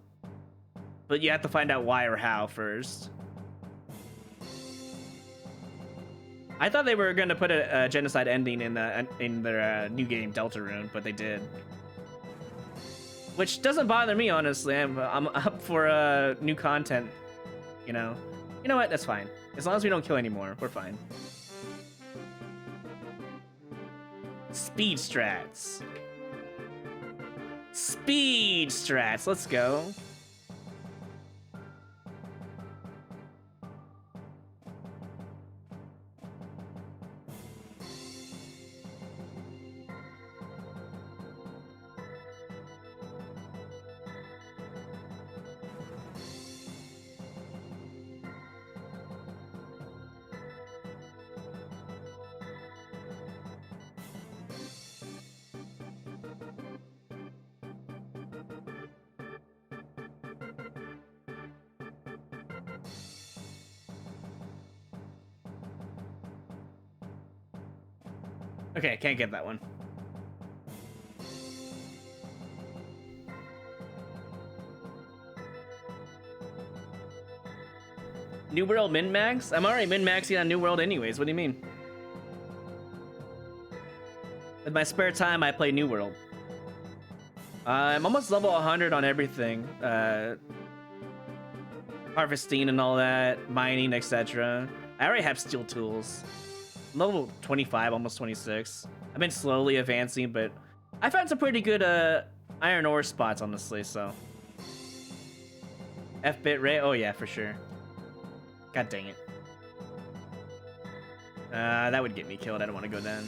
But you have to find out why or how first. I thought they were going to put a Genocide ending in their new game, Deltarune, but they did. which doesn't bother me, honestly. I'm up for new content, you know. You know what? That's fine. As long as we don't kill anymore, we're fine. Speed strats. Speed strats. Let's go. Okay, can't get that one. New World min-max? I'm already min-maxing on New World anyways, what do you mean? With my spare time, I play New World. I'm almost level 100 on everything. Harvesting and all that, mining, etc. I already have steel tools. I'm level 25, almost 26. I've been slowly advancing, but I found some pretty good iron ore spots, honestly, so. F-bit rate? Oh yeah, for sure. God dang it. That would get me killed. I don't want to go down.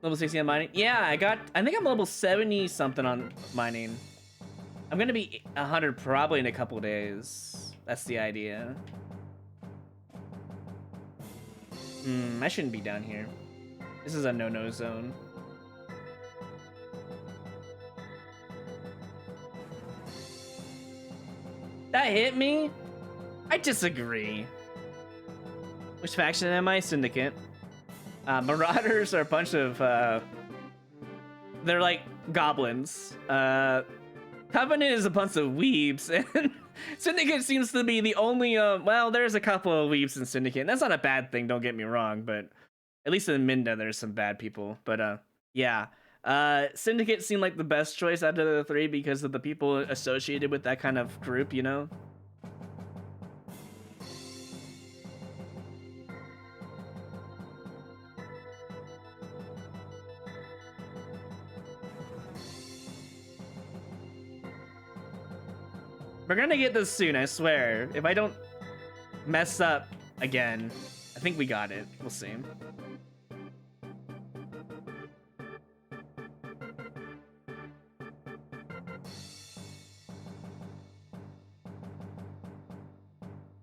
Level 60 on mining? Yeah, I think I'm level 70 something on mining. I'm gonna be 100 probably in a couple days. That's the idea. I shouldn't be down here. This is a no-no zone. That hit me? I disagree. Which faction am I? Syndicate. Marauders are a bunch of, they're like goblins. Covenant is a bunch of weebs, and Syndicate seems to be the only, well, there's a couple of weebs in Syndicate, and that's not a bad thing, don't get me wrong, but at least in Minda, there's some bad people, but, yeah. Syndicate seemed like the best choice out of the three because of the people associated with that kind of group, you know? We're gonna get this soon, I swear. If I don't mess up again, I think we got it. We'll see.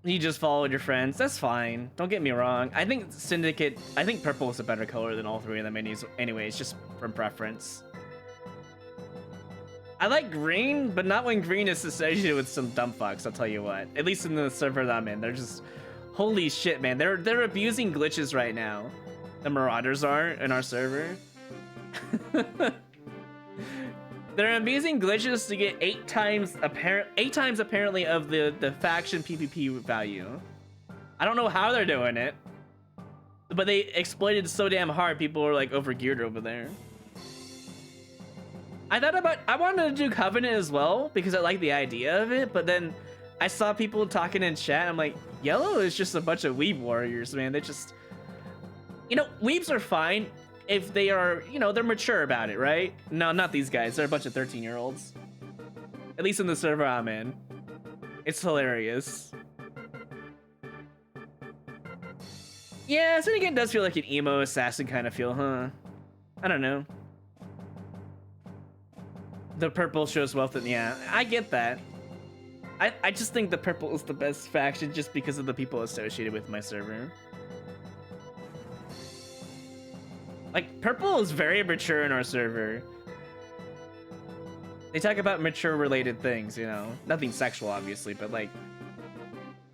You just followed your friends. That's fine. Don't get me wrong. I think Syndicate, I think purple is a better color than all three of them anyways, just from preference. I like green, but not when green is associated with some dumb fucks, I'll tell you what. At least in the server that I'm in. They're just, holy shit, man. They're abusing glitches right now. The Marauders are in our server. They're abusing glitches to get 8 times apparently of the faction PvP value. I don't know how they're doing it, but they exploited so damn hard. People are like overgeared over there. I wanted to do Covenant as well because I like the idea of it, but then I saw people talking in chat. I'm like, yellow is just a bunch of weeb warriors, man. They just, you know, weebs are fine if they are, you know, they're mature about it, right? No, not these guys. They're a bunch of 13-year-olds. At least in the server I'm in. It's hilarious. Yeah, Syndicate does feel like an emo assassin kind of feel, huh? I don't know. The purple shows wealth, and yeah, I get that. I just think the purple is the best faction just because of the people associated with my server. Like, purple is very mature in our server. They talk about mature related things, you know? Nothing sexual, obviously, but like,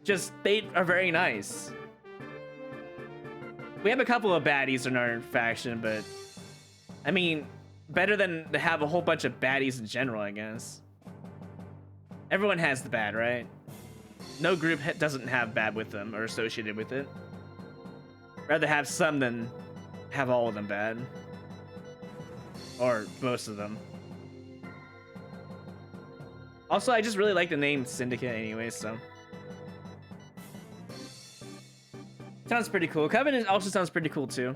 just, they are very nice. We have a couple of baddies in our faction, but I mean, better than to have a whole bunch of baddies in general, I guess. Everyone has the bad, right? No group doesn't have bad with them or associated with it. Rather have some than have all of them bad. Or most of them. Also, I just really like the name Syndicate anyway, so. Sounds pretty cool. Covenant also sounds pretty cool too.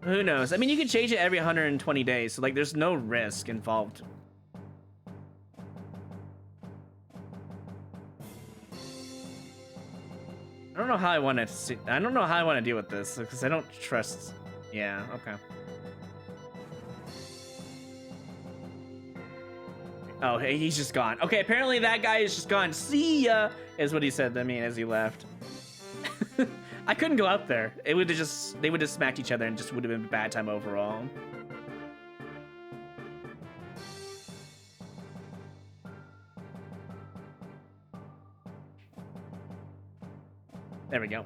Who knows? I mean, you can change it every 120 days, so like there's no risk involved. I don't know how I want to I don't know how I want to deal with this because I don't trust. Yeah, okay. Oh, hey, he's just gone. Okay, apparently that guy is just gone. See ya, is what he said to me as he left. I couldn't go up there. It would have just, they would have smacked each other and just would have been a bad time overall. There we go.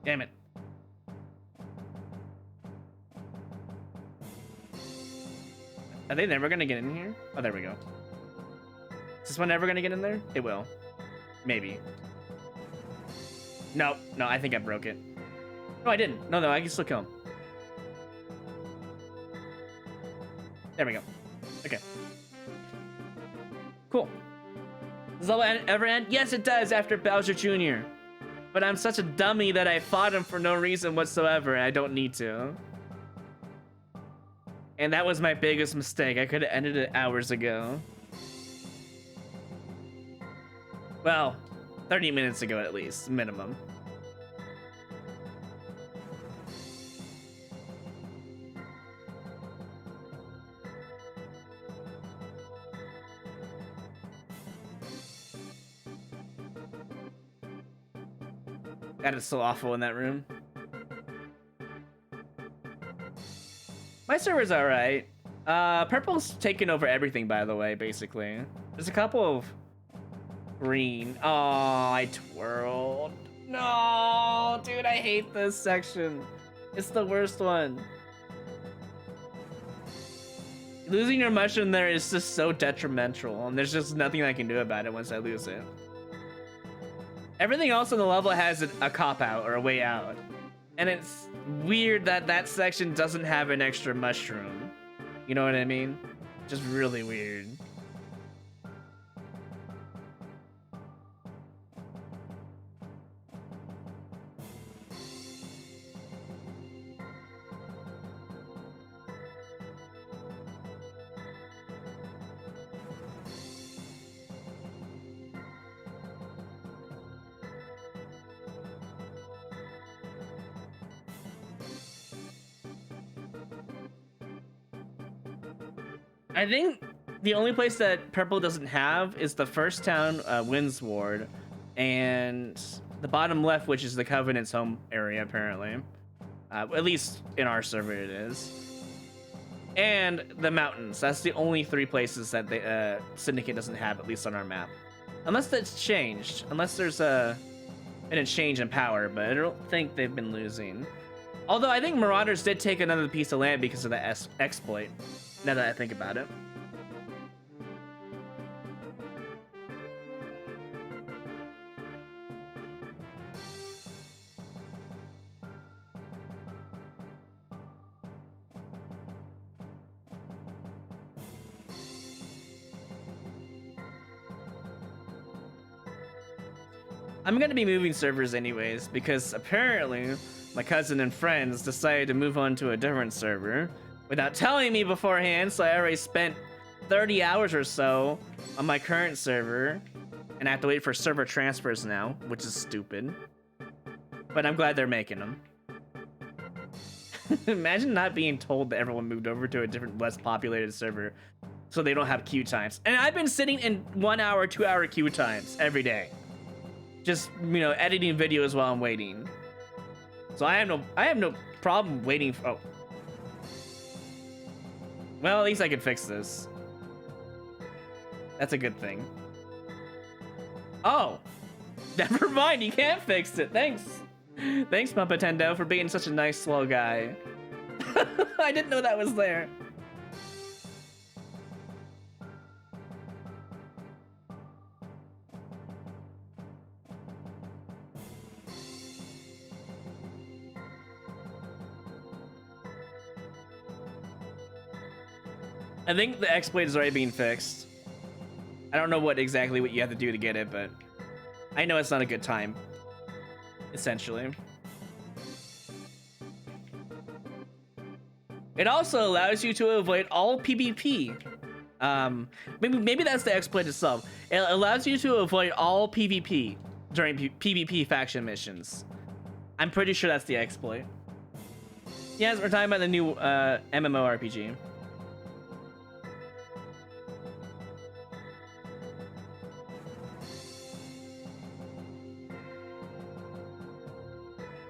Damn it. Are they never gonna get in here? Oh, there we go. Is this one ever gonna get in there? It will. Maybe. No, no, I think I broke it. No, I didn't. No, I can still kill him. There we go. Okay. Cool. Does all ever end? Yes, it does after Bowser Jr. But I'm such a dummy that I fought him for no reason whatsoever, and I don't need to. And that was my biggest mistake. I could have ended it hours ago. Well, 30 minutes ago at least, minimum. That is so awful in that room. My server's alright. Purple's taken over everything, by the way, basically. There's a couple of green. Oh, I twirled. No, dude, I hate this section. It's the worst one. Losing your mushroom there is just so detrimental, and there's just nothing I can do about it once I lose it. Everything else in the level has a cop-out or a way out. And it's weird that that section doesn't have an extra mushroom. You know what I mean? Just really weird. I think the only place that purple doesn't have is the first town, Windsward, and the bottom left, which is the Covenant's home area, apparently. At least in our server it is. And the mountains. That's the only three places that the Syndicate doesn't have, at least on our map. Unless that's changed. Unless there's been a change in power, but I don't think they've been losing. Although I think Marauders did take another piece of land because of the exploit. Now that I think about it. I'm gonna be moving servers anyways, because apparently my cousin and friends decided to move on to a different server without telling me beforehand, so I already spent 30 hours or so on my current server, and I have to wait for server transfers now, which is stupid. But I'm glad they're making them. Imagine not being told that everyone moved over to a different, less populated server. so they don't have queue times. And I've been sitting in 1 hour, 2 hour queue times every day, just editing videos while I'm waiting. So I have no problem waiting for. Oh. Well, at least I can fix this. That's a good thing. Oh, never mind. You can't fix it. Thanks. Thanks, Pumpatendo, for being such a nice, slow guy. I didn't know that was there. I think the exploit is already being fixed. I don't know what you have to do to get it, but I know it's not a good time, essentially. It also allows you to avoid all PvP. Maybe that's the exploit itself. It allows you to avoid all PvP during PvP faction missions. I'm pretty sure that's the exploit. Yes, we're talking about the new MMORPG.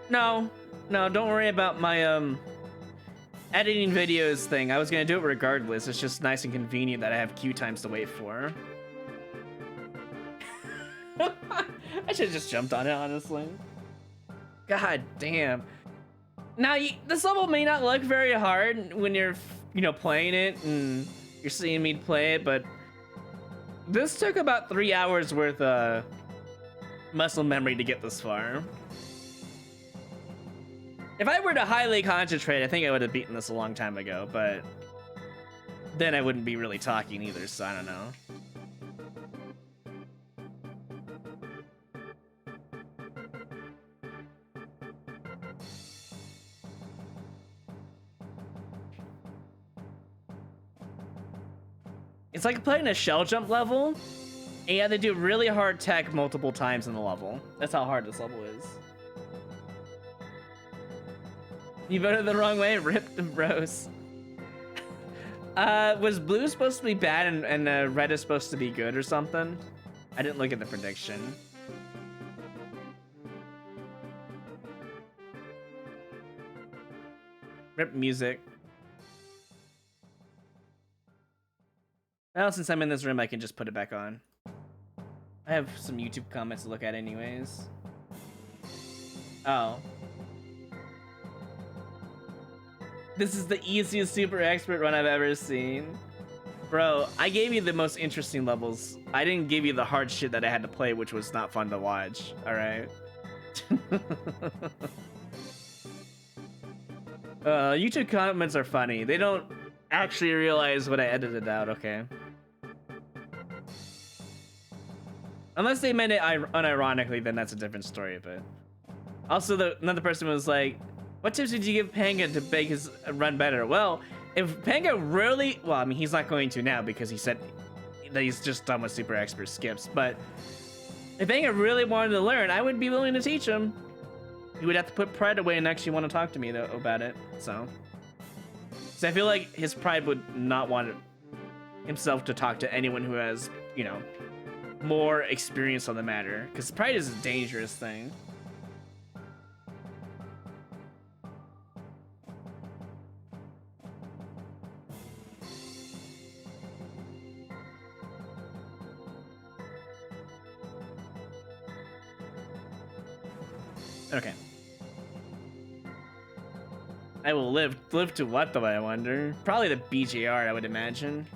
No, don't worry about my editing videos thing. I was gonna do it regardless. It's just nice and convenient that I have queue times to wait for. I should have just jumped on it, honestly. God damn. Now, this level may not look very hard when you're, playing it and you're seeing me play it, but this took about 3 hours worth of muscle memory to get this far. If I were to highly concentrate, I think I would have beaten this a long time ago, but then I wouldn't be really talking either, so I don't know. It's like playing a shell jump level, and you have to do really hard tech multiple times in the level. That's how hard this level is. You voted the wrong way, rip the bros. Was blue supposed to be bad and red is supposed to be good or something? I didn't look at the prediction. Rip music. Well, since I'm in this room, I can just put it back on. I have some YouTube comments to look at anyways. Oh. This is the easiest super expert run I've ever seen. Bro, I gave you the most interesting levels. I didn't give you the hard shit that I had to play, which was not fun to watch. Alright? YouTube comments are funny. They don't actually realize what I edited out, okay? Unless they meant it unironically, then that's a different story, but... Also, another person was like, what tips did you give Panga to make his run better? Well, if Panga really... Well, I mean, he's not going to now because he said that he's just done with super expert skips, but if Panga really wanted to learn, I would be willing to teach him. He would have to put pride away and actually want to talk to me though about it, so... So I feel like his pride would not want himself to talk to anyone who has, more experience on the matter, because pride is a dangerous thing. Okay. I will live to what though, I wonder? Probably the BJR, I would imagine.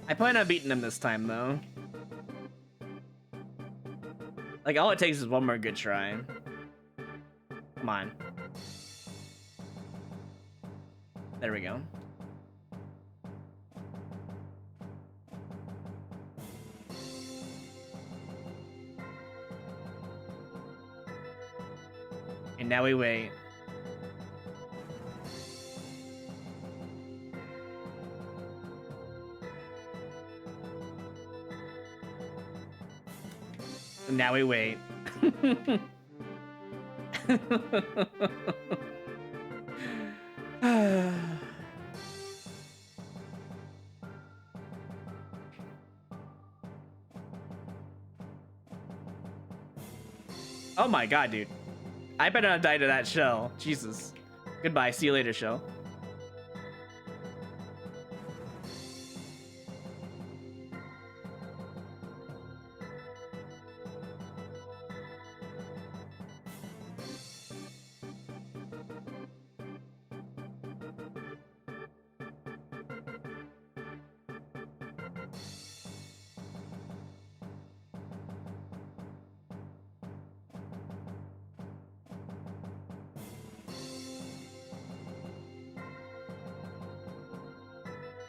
I plan on beating him this time though. Like, all it takes is one more good try. Come on. There we go. And now we wait. And now we wait. Oh my god, dude. I better not die to that shell. Jesus. Goodbye. See you later, shell.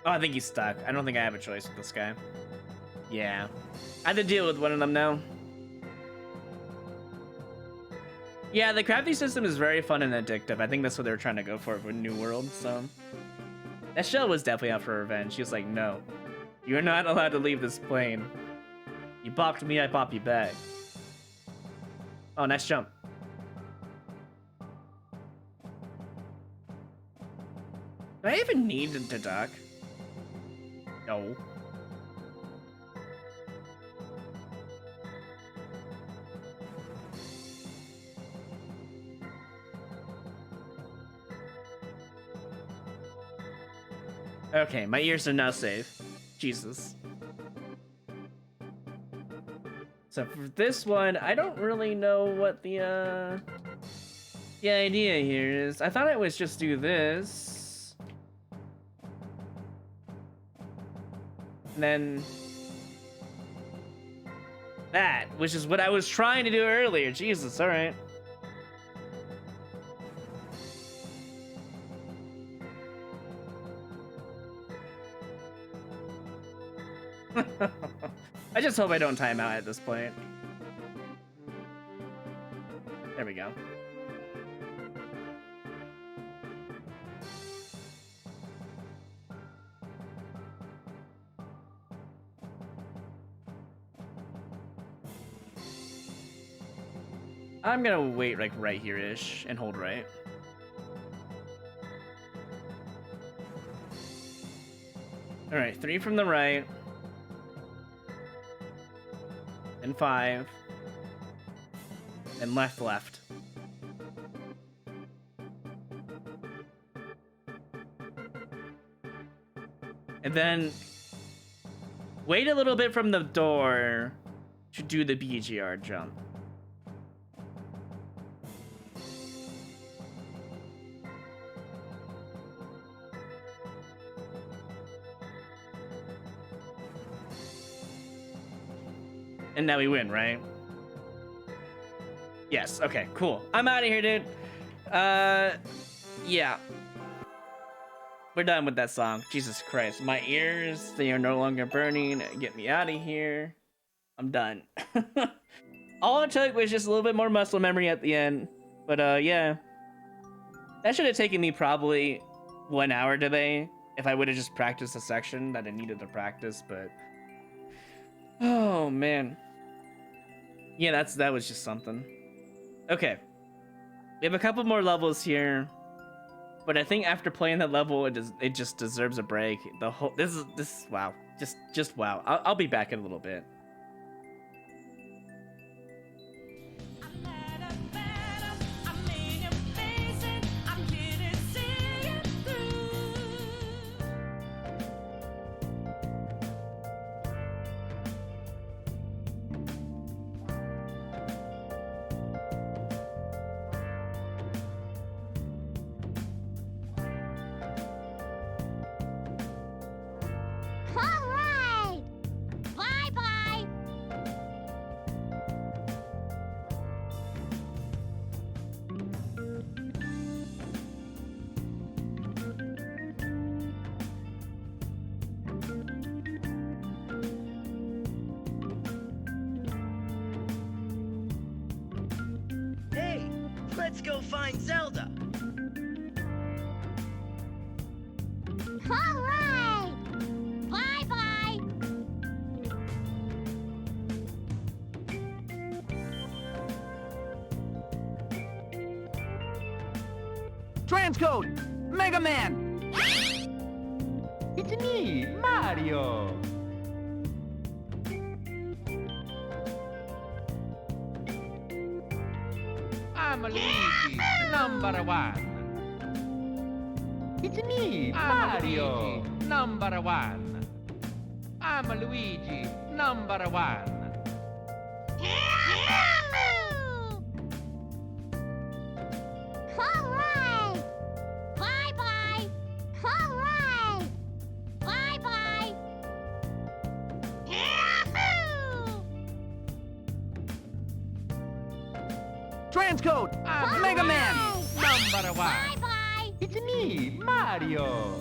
Oh, I think he's stuck. I don't think I have a choice with this guy. Yeah. I had to deal with one of them now. Yeah, the crafting system is very fun and addictive. I think that's what they were trying to go for with New World, so. That shell was definitely out for revenge. She was like, no. You're not allowed to leave this plane. You bopped me, I bop you back. Oh, nice jump. Do I even need to duck? No. Okay, my ears are now safe. Jesus. So for this one, I don't really know what the idea here is. I thought I was just do this. And then that, which is what I was trying to do earlier. Jesus, all right. I just hope I don't time out at this point. There we go. I'm gonna wait like right here-ish and hold right. All right, 3 from the right. And 5. And left, left. And then wait a little bit from the door to do the BGR jump. And now we win, right? Yes, okay, cool. I'm out of here, dude. Yeah. We're done with that song. Jesus Christ. My ears, they are no longer burning. Get me out of here. I'm done. All it took was just a little bit more muscle memory at the end. But, yeah. That should have taken me probably 1 hour today if I would have just practiced a section that I needed to practice, but... Oh, man. Yeah, that was just something. Okay. We have a couple more levels here. But I think after playing that level, it just deserves a break. The whole this wow. Just wow. I'll be back in a little bit. Let's go find Zelda. All right. Bye-bye. Transcode! Mega Man! It's me, Mario! I'm Luigi, number one. It's me, Mario, number one. I'm Luigi, number one. All right. Bye-bye. All right. Bye-bye. Transcode! Mega Man! Number one. Bye-bye. It's me, Mario.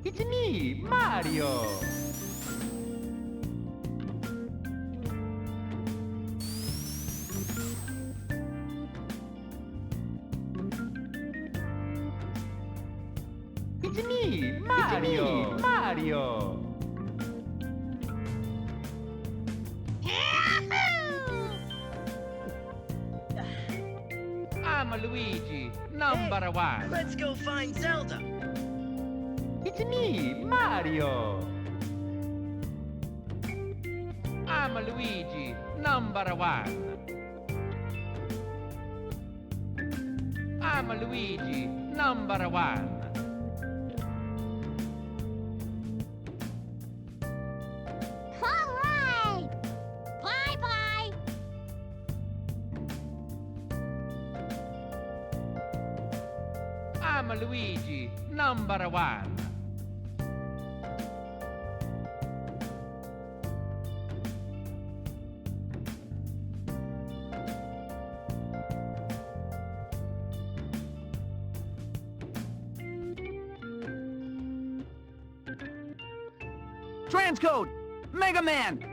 It's me, Mario. It's me, Mario. Mario. I'm Luigi, number one. Let's go find Zelda. It's me, Mario. I'm Luigi, number one. I'm Luigi, number one. All right. Bye-bye. I'm Luigi, number one. Transcode! Mega Man!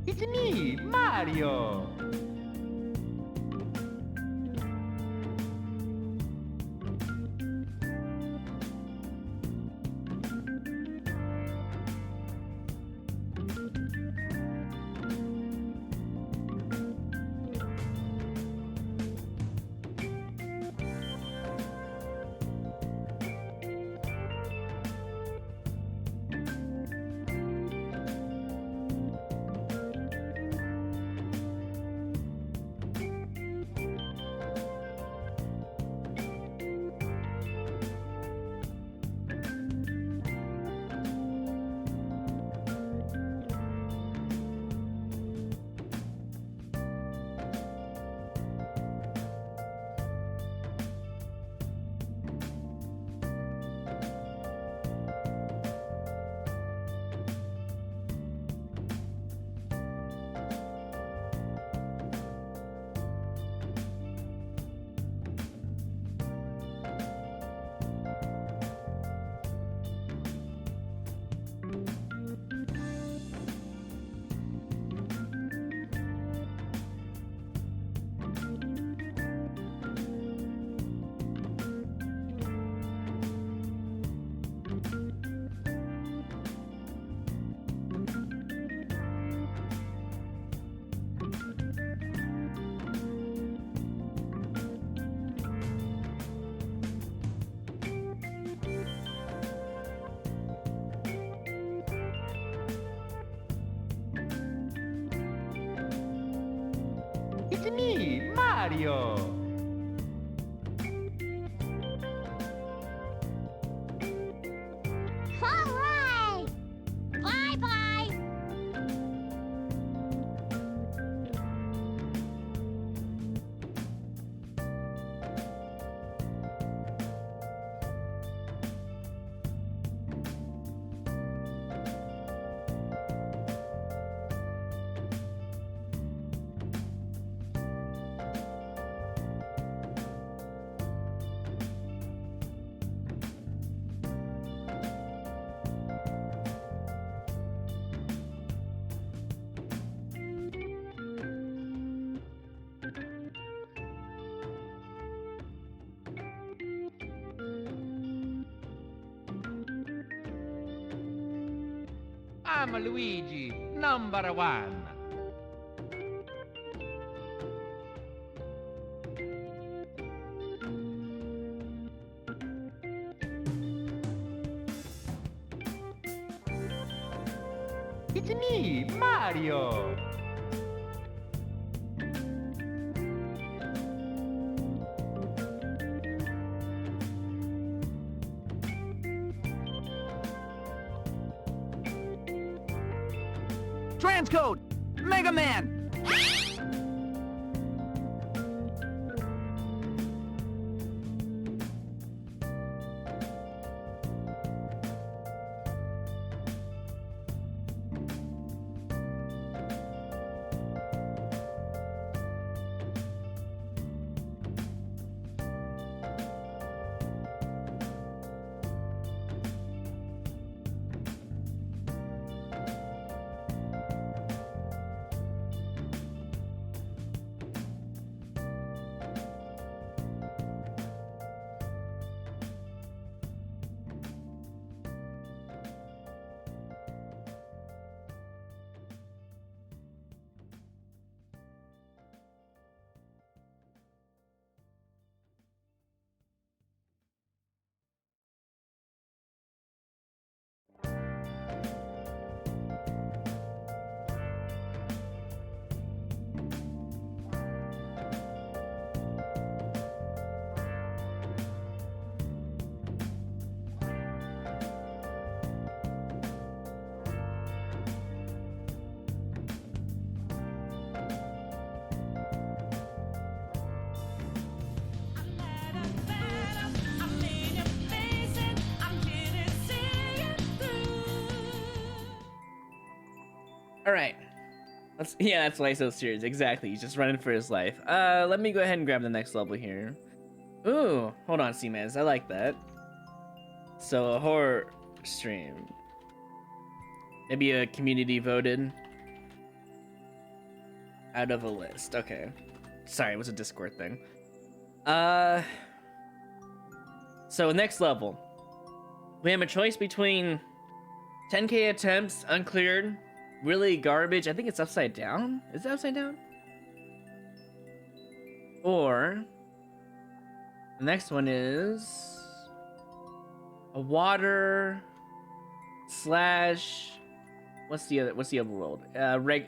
It's me, Mario. It's me, Mario. All right. Bye-bye. I'm Luigi, number one. It's me, Mario. Transcode! Mega Man! All right. That's why he's so serious. Exactly. He's just running for his life. Let me go ahead and grab the next level here. Ooh, hold on, Seamans. I like that. So a horror stream. Maybe a community voted out of a list. Okay. Sorry, it was a Discord thing. So next level. We have a choice between 10k attempts, uncleared, really garbage. I think it's upside down. Is it upside down? Or the next one is a water slash what's the other world?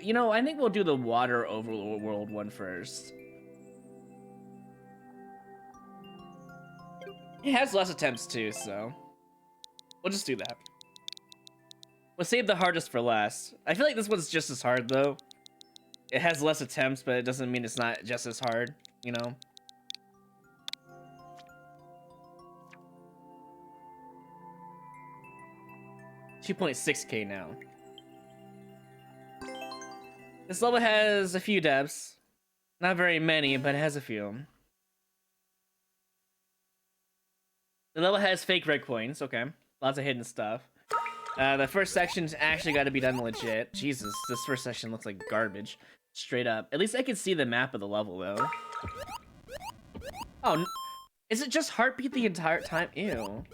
You know, I think we'll do the water overworld one first. It has less attempts too, so we'll just do that. We'll save the hardest for last. I feel like this one's just as hard though. It has less attempts, but it doesn't mean it's not just as hard, you know? $2.6k now. This level has a few depths. Not very many, but it has a few. The level has fake red coins, okay. Lots of hidden stuff. The first section's actually got to be done legit. Jesus, this first section looks like garbage. Straight up. At least I can see the map of the level, though. Oh, is it just heartbeat the entire time? Ew.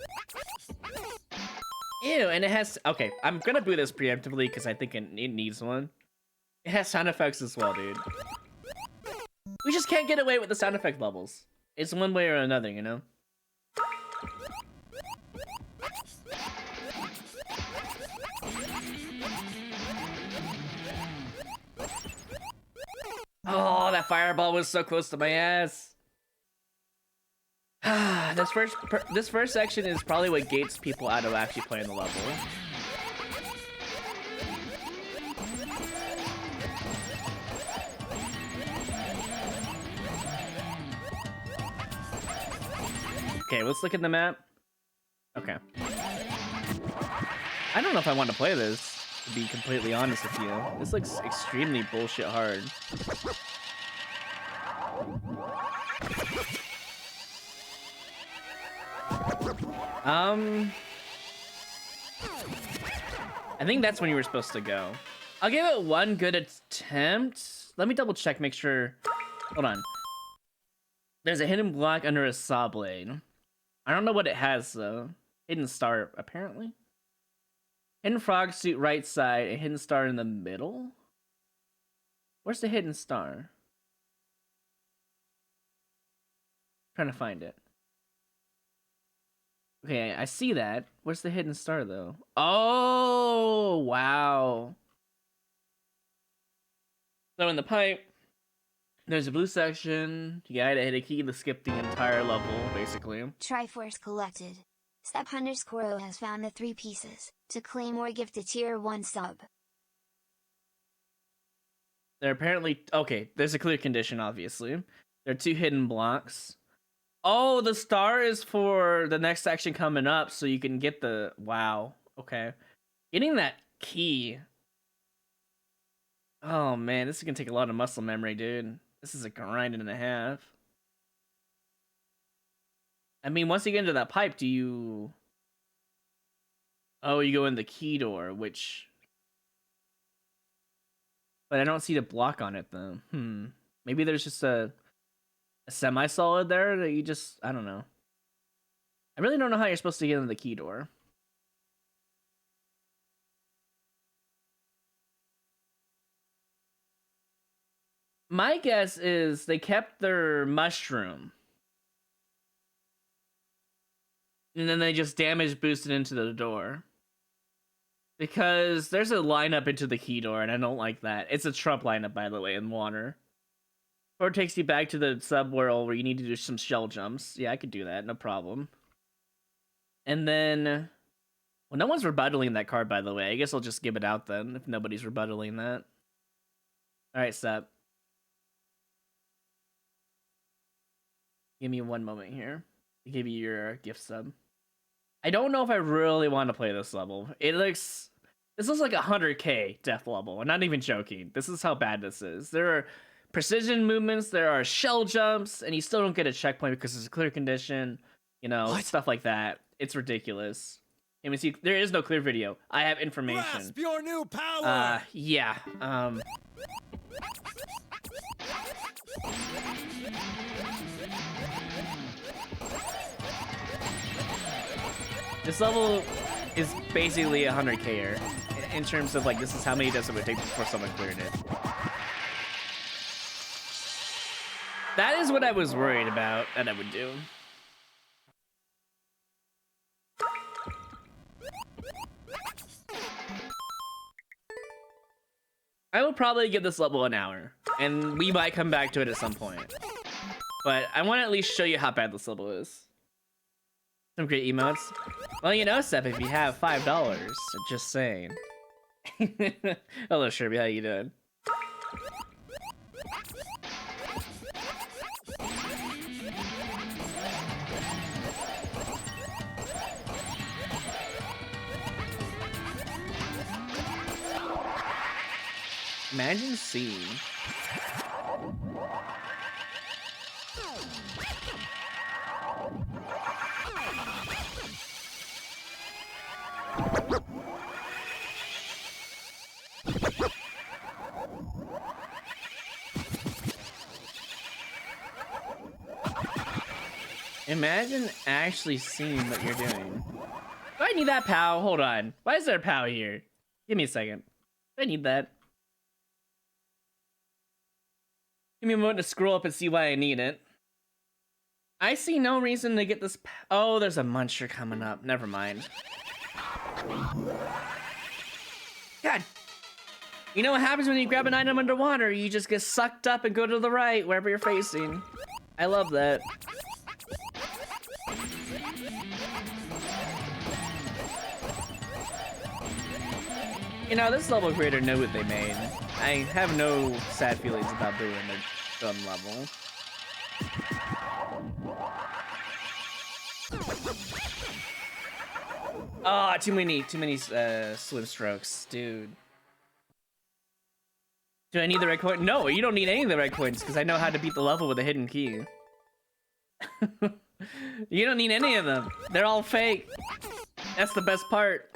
Ew, and it has... Okay, I'm gonna boo this preemptively because I think it needs one. It has sound effects as well, dude. We just can't get away with the sound effect levels. It's one way or another, you know? Oh, that fireball was so close to my ass. this first section is probably what gates people out of actually playing the level. Okay, let's look at the map. Okay. I don't know if I want to play this, to be completely honest with you. This looks extremely bullshit hard. I think that's when you were supposed to go. I'll give it one good attempt. Let me double check, make sure. Hold on. There's a hidden block under a saw blade. I don't know what it has though. Hidden star, apparently. Hidden frog suit right side, a hidden star in the middle? Where's the hidden star? Trying to find it. Okay, I see that. Where's the hidden star though? Oh, wow. So in the pipe, there's a blue section. You gotta hit a key to skip the entire level, basically. Triforce collected. Step_O has found the 3 pieces. To claim or gift a tier 1 sub. They're apparently... Okay, there's a clear condition, obviously. There are 2 hidden blocks. Oh, the star is for the next section coming up, so you can get the... Wow. Okay. Getting that key... Oh, man, this is gonna take a lot of muscle memory, dude. This is a grind and a half. I mean, once you get into that pipe, do you... Oh, you go in the key door, which... But I don't see the block on it, though. Maybe there's just a semi-solid there that you just... I don't know. I really don't know how you're supposed to get into the key door. My guess is they kept their mushroom. And then they just damage boosted into the door. Because there's a lineup into the key door, and I don't like that. It's a Trump lineup, by the way, in water. Or it takes you back to the subworld where you need to do some shell jumps. Yeah, I could do that, no problem. And then... Well, no one's rebuttaling that card, by the way. I guess I'll just give it out then, if nobody's rebuttaling that. Alright, Sep. Give me one moment here. I'll give you your gift sub. I don't know if I really want to play this level. This looks like 100k death level. I'm not even joking. This is how bad this is. There are precision movements, there are shell jumps, and you still don't get a checkpoint because it's a clear condition. You know, stuff like that. It's ridiculous. I mean, see, there is no clear video. I have information. Grasp your new power! Yeah. This level is basically 100k-er in terms of like this is how many deaths it would take before someone cleared it. That is what I was worried about that I would do. I will probably give this level an hour, and we might come back to it at some point. But I want to at least show you how bad this level is. Some great emotes. Well, you know, Sep, if you have $5, just saying. Hello, Sherby, how you doing? Imagine seeing. Imagine actually seeing what you're doing. Do I need that POW? Hold on. Why is there a POW here? Give me a second. Do I need that? Give me a moment to scroll up and see why I need it. I see no reason to get this. Oh, there's a muncher coming up. Never mind. God. You know what happens when you grab an item underwater? You just get sucked up and go to the right, wherever you're facing. I love that. You know, this level creator knew what they made. I have no sad feelings about doing a dumb level. Oh, too many swim strokes, dude. Do I need the red coin? No, you don't need any of the red coins because I know how to beat the level with a hidden key. You don't need any of them. They're all fake. That's the best part.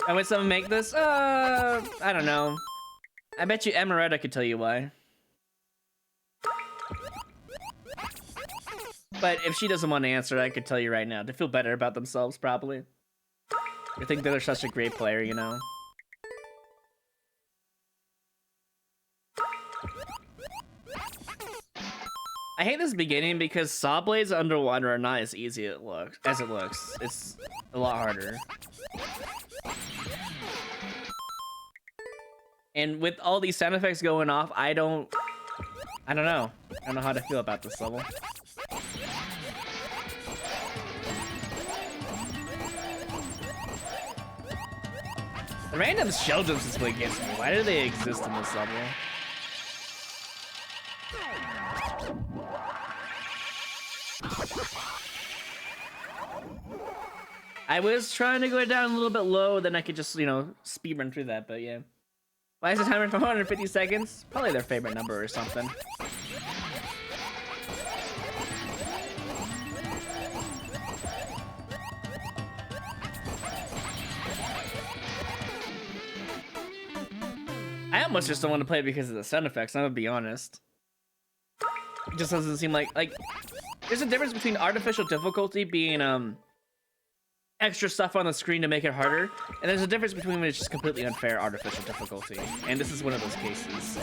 And would someone make this? I don't know. I bet you Emeretta could tell you why. But if she doesn't want to answer, I could tell you right now. They feel better about themselves, probably. They think they're such a great player, you know? I hate this beginning because saw blades underwater are not as easy as it looks. It's a lot harder. And with all these sound effects going off, I don't know. I don't know how to feel about this level. The random shell jumps is what gets me. Why do they exist in this level? I was trying to go down a little bit low, then I could just, you know, speed run through that, but yeah. Why is the timer 150 seconds? Probably their favorite number or something. I almost just don't want to play it because of the sound effects, I'm gonna be honest. It just doesn't seem like there's a difference between artificial difficulty being extra stuff on the screen to make it harder, and there's a difference between when it's just completely unfair artificial difficulty. And this is one of those cases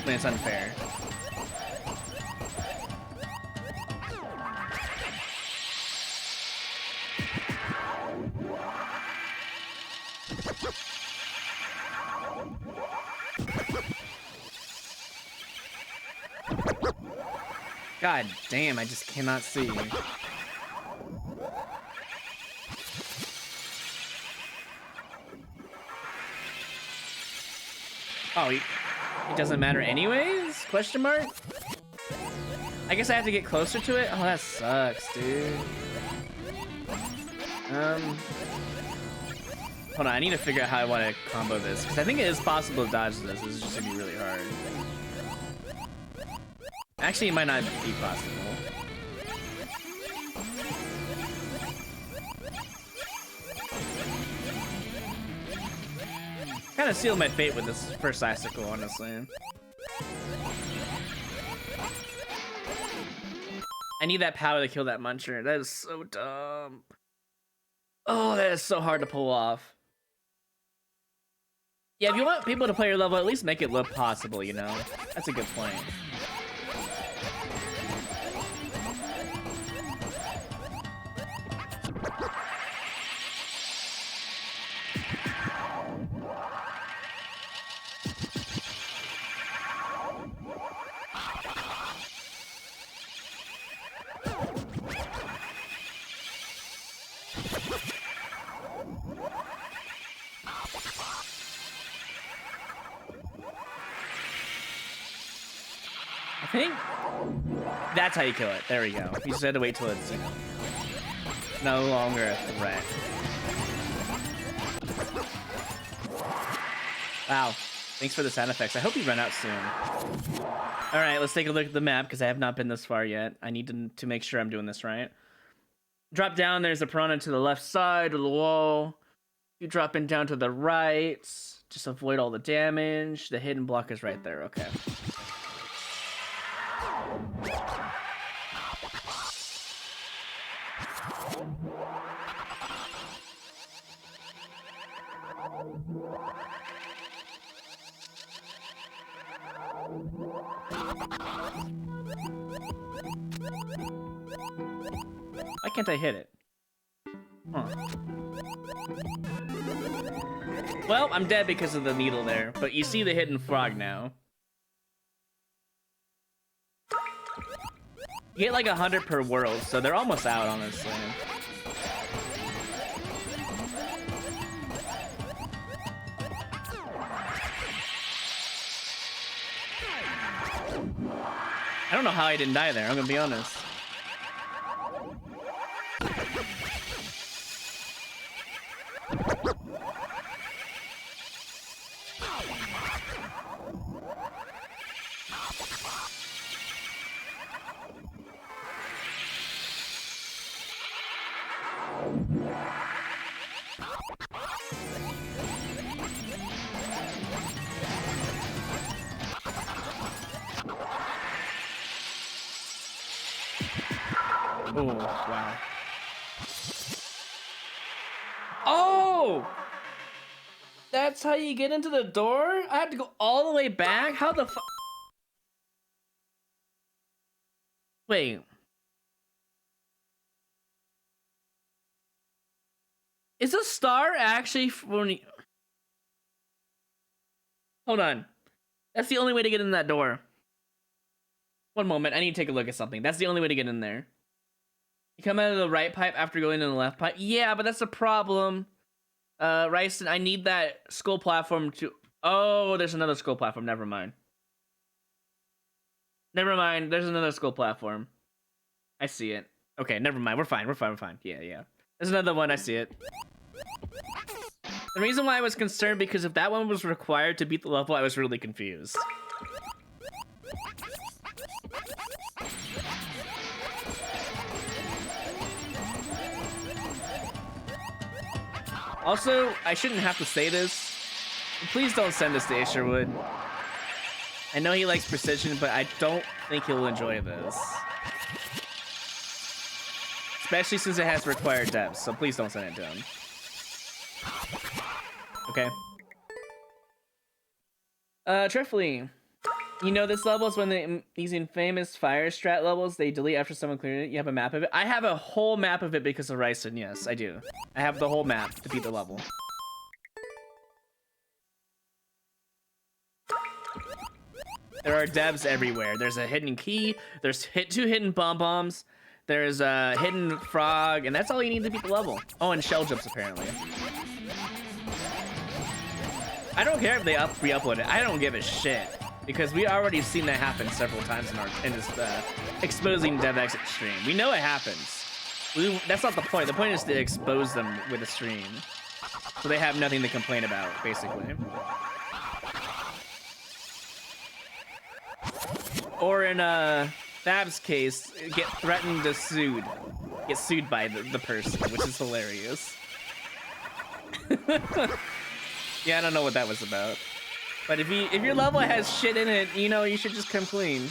when it's unfair. God damn, I just cannot see. Oh, it doesn't matter anyways? Question mark? I guess I have to get closer to it? Oh, that sucks, dude. Hold on, I need to figure out how I want to combo this, because I think it is possible to dodge this. This is just gonna be really hard. Actually, it might not be possible. Kind of sealed my fate with this first icicle, honestly. I need that power to kill that muncher. That is so dumb. Oh, that is so hard to pull off. Yeah, if you want people to play your level, at least make it look possible, you know? That's a good point. I think that's how you kill it. There we go. You just had to wait till it's, you know, no longer a threat. Wow. Thanks for the sound effects. I hope you run out soon. All right, let's take a look at the map because I have not been this far yet. I need to make sure I'm doing this right. Drop down. There's a piranha to the left side of the wall. You drop in down to the right. Just avoid all the damage. The hidden block is right there. Okay. Why can't I hit it? Huh. Well, I'm dead because of the needle there, but you see the hidden frog now. You get like 100 per world, so they're almost out, honestly. I don't know how I didn't die there, I'm gonna be honest. Oh, wow. Oh! That's how you get into the door? I have to go all the way back? How the fuck? Wait. Is a star actually when you... Hold on. That's the only way to get in that door. One moment, I need to take a look at something. That's the only way to get in there. You come out of the right pipe after going in the left pipe? Yeah, but that's a problem. Ryson, I need that skull platform to... Oh, there's another skull platform. Never mind. Never mind. There's another skull platform. I see it. Okay, never mind. We're fine. We're fine. We're fine. Yeah, yeah. There's another one. I see it. The reason why I was concerned, because if that one was required to beat the level, I was really confused. Also, I shouldn't have to say this. Please don't send this to Isherwood. I know he likes precision, but I don't think he'll enjoy this. Especially since it has required depths, so please don't send it to him. Okay. Trifly. You know this level is when they using famous Fire Strat levels, they delete after someone cleared it. You have a map of it? I have a whole map of it because of Ryson, yes, I do. I have the whole map to beat the level. There are devs everywhere. There's a hidden key, there's two hidden bomb-bombs, there's a hidden frog, and that's all you need to beat the level. Oh, and shell jumps, apparently. I don't care if they re-upload it. I don't give a shit. Because we already seen that happen several times in this exposing DevX stream. We know it happens. That's not the point. The point is to expose them with a stream, so they have nothing to complain about, basically. Or in Fab's case, get threatened to sued. Get sued by the person, which is hilarious. Yeah, I don't know what that was about. But if your level has shit in it, you know, you should just come clean.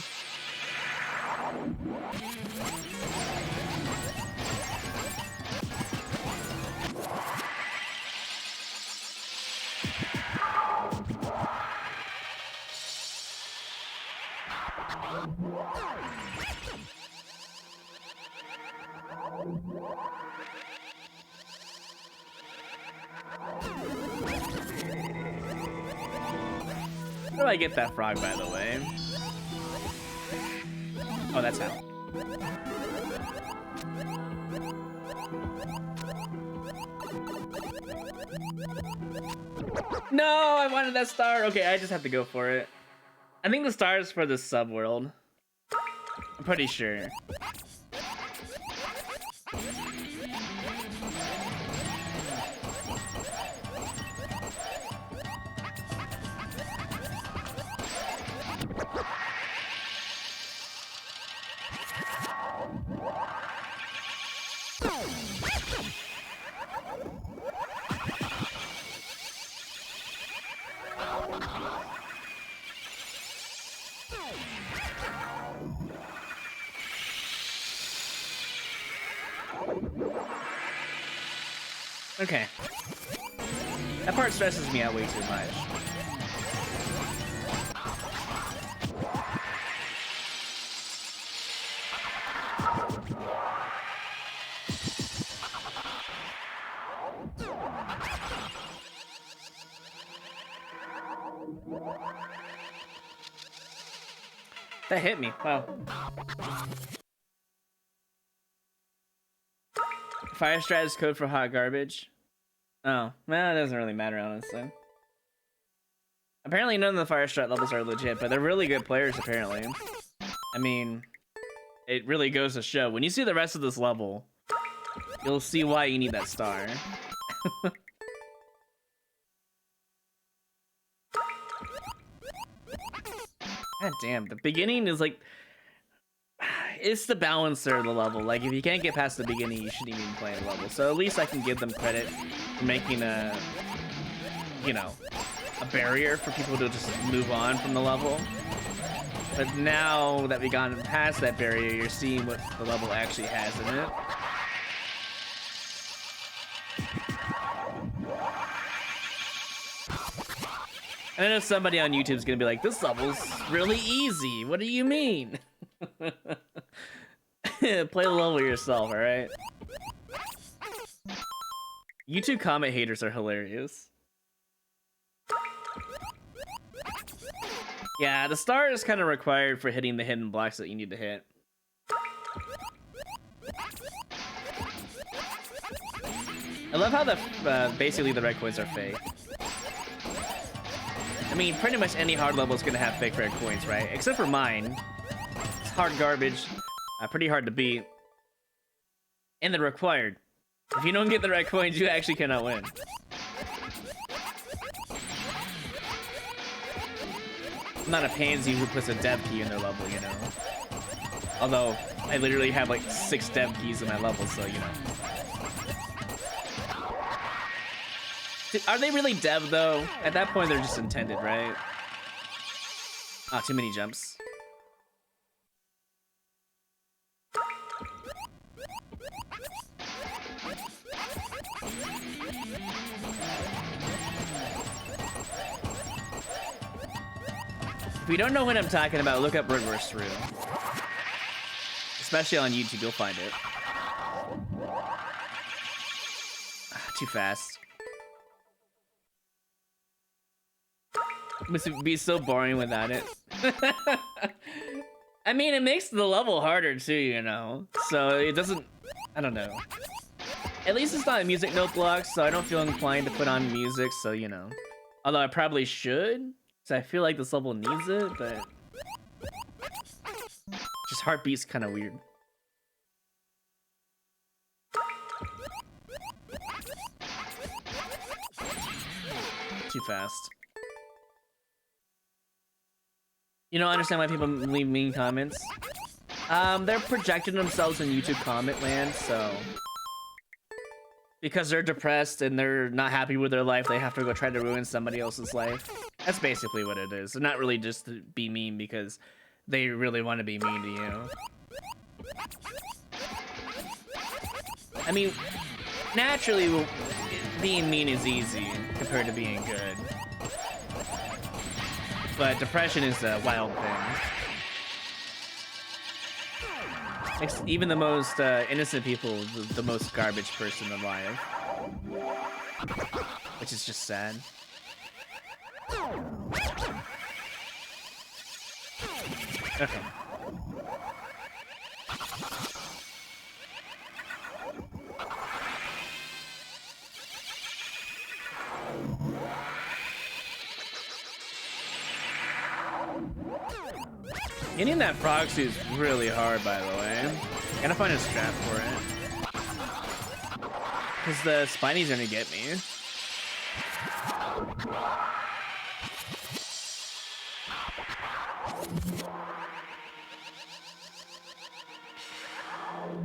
How do I get that frog, by the way? Oh, that's how. No, I wanted that star. Okay, I just have to go for it. I think the star is for the subworld. I'm pretty sure. Okay. That part stresses me out way too much. That hit me. Wow. Fire Strat is code for hot garbage. Oh, well, it doesn't really matter, honestly. Apparently none of the Fire Strat levels are legit, but they're really good players, apparently. I mean, it really goes to show. When you see the rest of this level, you'll see why you need that star. God damn, the beginning is like... It's the balancer of the level. Like, if you can't get past the beginning, you shouldn't even play the level. So at least I can give them credit for making a... You know, a barrier for people to just move on from the level. But now that we've gone past that barrier, you're seeing what the level actually has in it. And I know somebody on YouTube is gonna be like, this level's really easy. What do you mean? Play the level yourself, alright? YouTube comment haters are hilarious. Yeah, the star is kind of required for hitting the hidden blocks that you need to hit. I love how the basically the red coins are fake. I mean, pretty much any hard level is gonna have fake red coins, right? Except for mine. It's hard garbage, pretty hard to beat, and they're required. If you don't get the red coins, you actually cannot win. I'm not a pansy who puts a dev key in their level, you know. Although, I literally have like 6 dev keys in my level, so you know. Are they really dev though? At that point, they're just intended, right? Ah, too many jumps. If you don't know what I'm talking about, look up Royru. Especially on YouTube, you'll find it. Too fast. Must be so boring without it. I mean, it makes the level harder too, you know? So it doesn't... I don't know. At least it's not a music note block, so I don't feel inclined to put on music, so you know. Although I probably should, because I feel like this level needs it, but... Just heartbeat's kind of weird. Too fast. You don't understand why people leave mean comments? They're projecting themselves in YouTube comment land, so... Because they're depressed and they're not happy with their life, they have to go try to ruin somebody else's life. That's basically what it is. They're not really just to be mean because they really want to be mean to you. I mean, naturally, being mean is easy compared to being good. But depression is a wild thing. Makes even the most innocent people the most garbage person alive. Which is just sad. Okay. Getting that frog suit is really hard, by the way. Gotta find a strap for it. Because the Spinies are gonna get me.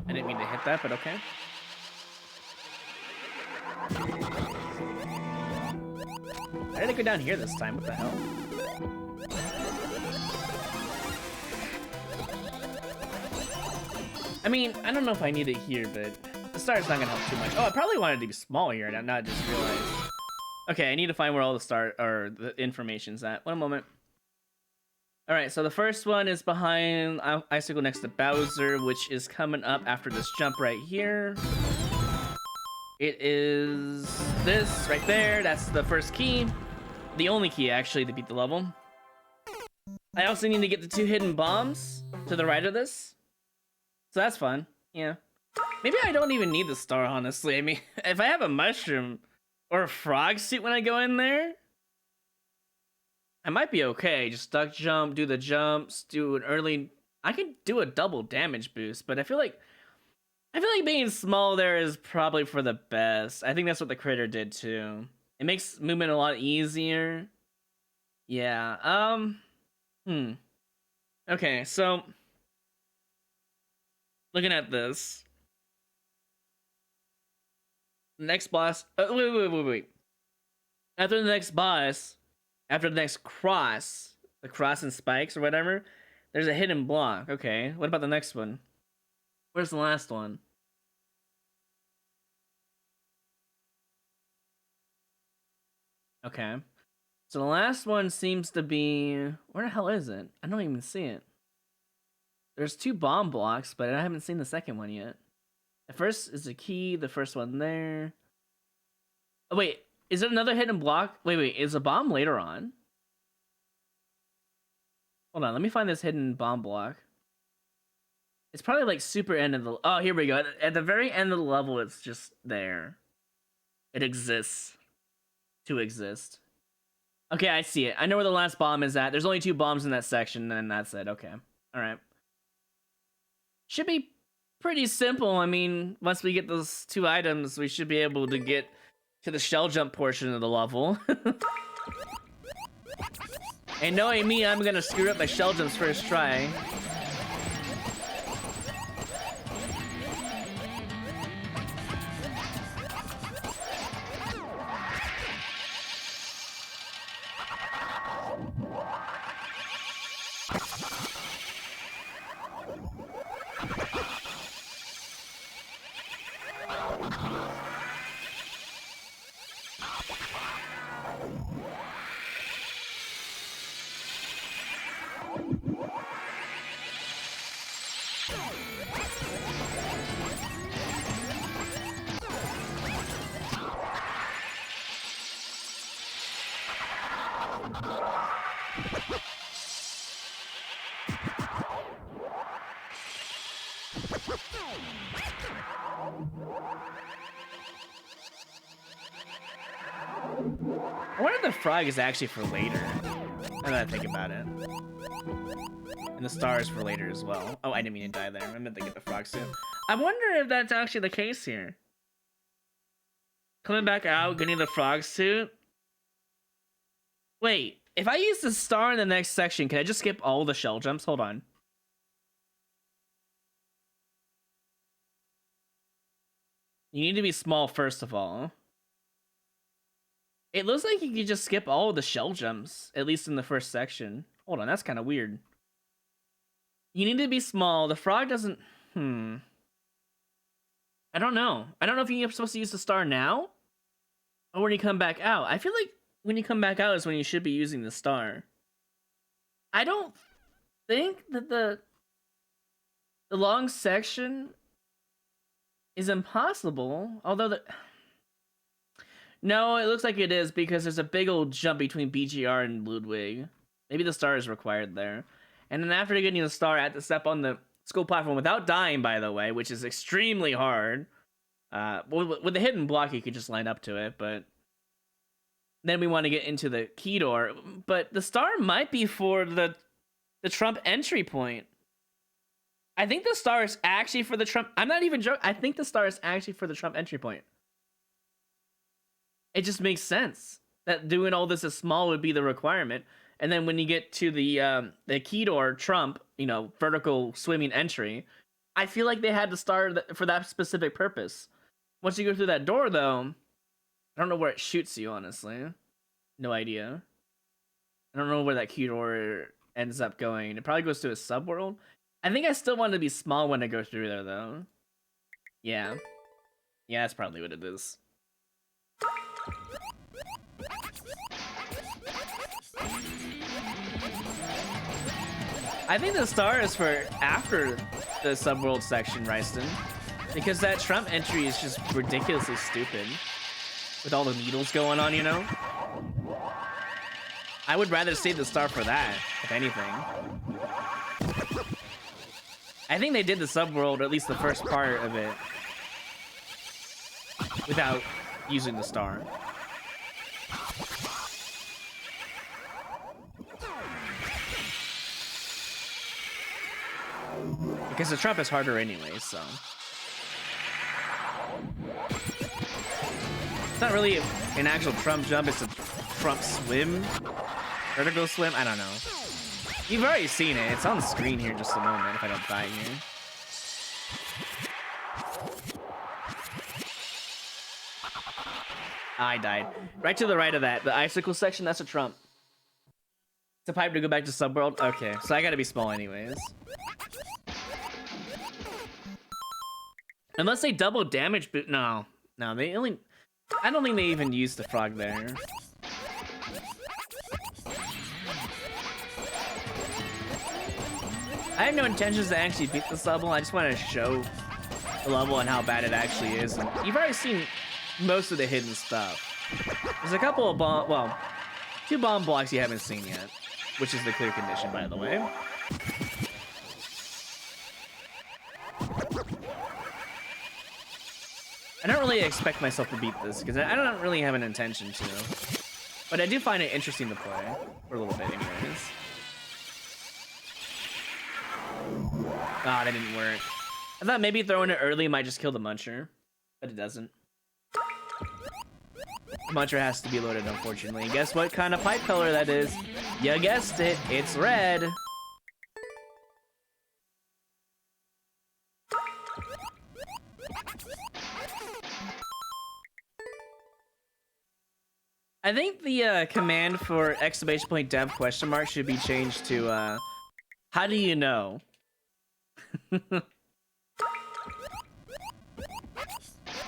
I didn't mean to hit that, but okay. Why did I go down here this time? What the hell? I mean, I don't know if I need it here, but the star's not gonna help too much. Oh, I probably wanted to be small here, and not just realized. Okay, I need to find where all the star or the information's at. One moment. All right, so the first one is behind Icicle next to Bowser, which is coming up after this jump right here. It is this right there. That's the first key. The only key, actually, to beat the level. I also need to get the 2 hidden bombs to the right of this. So that's fun. Yeah. Maybe I don't even need the star, honestly. I mean, if I have a mushroom or a frog suit when I go in there, I might be okay. Just duck jump, do the jumps, do an early... I can do a double damage boost, but I feel like being small there is probably for the best. I think that's what the critter did too. It makes movement a lot easier. Yeah. Okay, so looking at this. Next boss. Wait. After the next boss, after the next cross, the cross and spikes or whatever, there's a hidden block. Okay, what about the next one? Where's the last one? Okay. So the last one seems to be... Where the hell is it? I don't even see it. There's 2 bomb blocks, but I haven't seen the second one yet. The first is the key, the first one there. Oh, wait. Is it another hidden block? Wait. Is a bomb later on? Hold on, let me find this hidden bomb block. It's probably like super end of the... Oh, here we go. At the very end of the level, it's just there. It exists. To exist. Okay, I see it. I know where the last bomb is at. There's only 2 bombs in that section, and that's it. Okay. Alright. Should be pretty simple. I mean, once we get those 2 items, we should be able to get to the shell jump portion of the level. And knowing me, I'm gonna screw up my shell jumps first try. I wonder if the frog is actually for later. Now that I think about it. And the star is for later as well. Oh, I didn't mean to die there. I meant to get the frog suit. I wonder if that's actually the case here. Coming back out, getting the frog suit. Wait, if I use the star in the next section, can I just skip all the shell jumps? Hold on. You need to be small first of all. It looks like you could just skip all of the shell jumps, at least in the first section. Hold on, that's kind of weird. You need to be small. The frog doesn't... I don't know. I don't know if you're supposed to use the star now or when you come back out. I feel like when you come back out is when you should be using the star. I don't think that the long section is impossible, although the... No, it looks like it is because there's a big old jump between BGR and Ludwig. Maybe the star is required there. And then after getting the star, I had to step on the school platform without dying, by the way, which is extremely hard. With the hidden block, you could just line up to it, but... Then we want to get into the key door. But the star might be for the Trump entry point. I think the star is actually for the Trump... I'm not even joking. I think the star is actually for the Trump entry point. It just makes sense that doing all this as small would be the requirement. And then when you get to the key door, Trump, you know, vertical swimming entry, I feel like they had to start for that specific purpose. Once you go through that door, though, I don't know where it shoots you, honestly. No idea. I don't know where that key door ends up going. It probably goes to a subworld. I think I still want to be small when I go through there, though. Yeah. Yeah, that's probably what it is. I think the star is for after the subworld section, Ryston. Because that Trump entry is just ridiculously stupid. With all the needles going on, you know? I would rather save the star for that, if anything. I think they did the subworld, or at least the first part of it, without using the star. Because the Trump is harder anyway, so. It's not really an actual Trump jump, it's a Trump swim. Vertical swim? I don't know. You've already seen it. It's on the screen here in just a moment if I don't die here. I died. Right to the right of that, the icicle section, that's a Trump. It's a pipe to go back to Subworld? Okay, so I gotta be small anyways. Unless they double damage, but no. No, they only... I don't think they even used the frog there. I have no intentions to actually beat this level. I just want to show the level and how bad it actually is. And you've already seen most of the hidden stuff. There's a couple of bomb... Well, 2 bomb blocks you haven't seen yet. Which is the clear condition, by the way. I don't really expect myself to beat this, because I don't really have an intention to. But I do find it interesting to play. For a little bit, anyways. Ah, that didn't work. I thought maybe throwing it early might just kill the Muncher. But it doesn't. The Muncher has to be loaded, unfortunately. And guess what kind of pipe color that is? You guessed it, it's red. I think the command for !dev question mark should be changed to how do you know?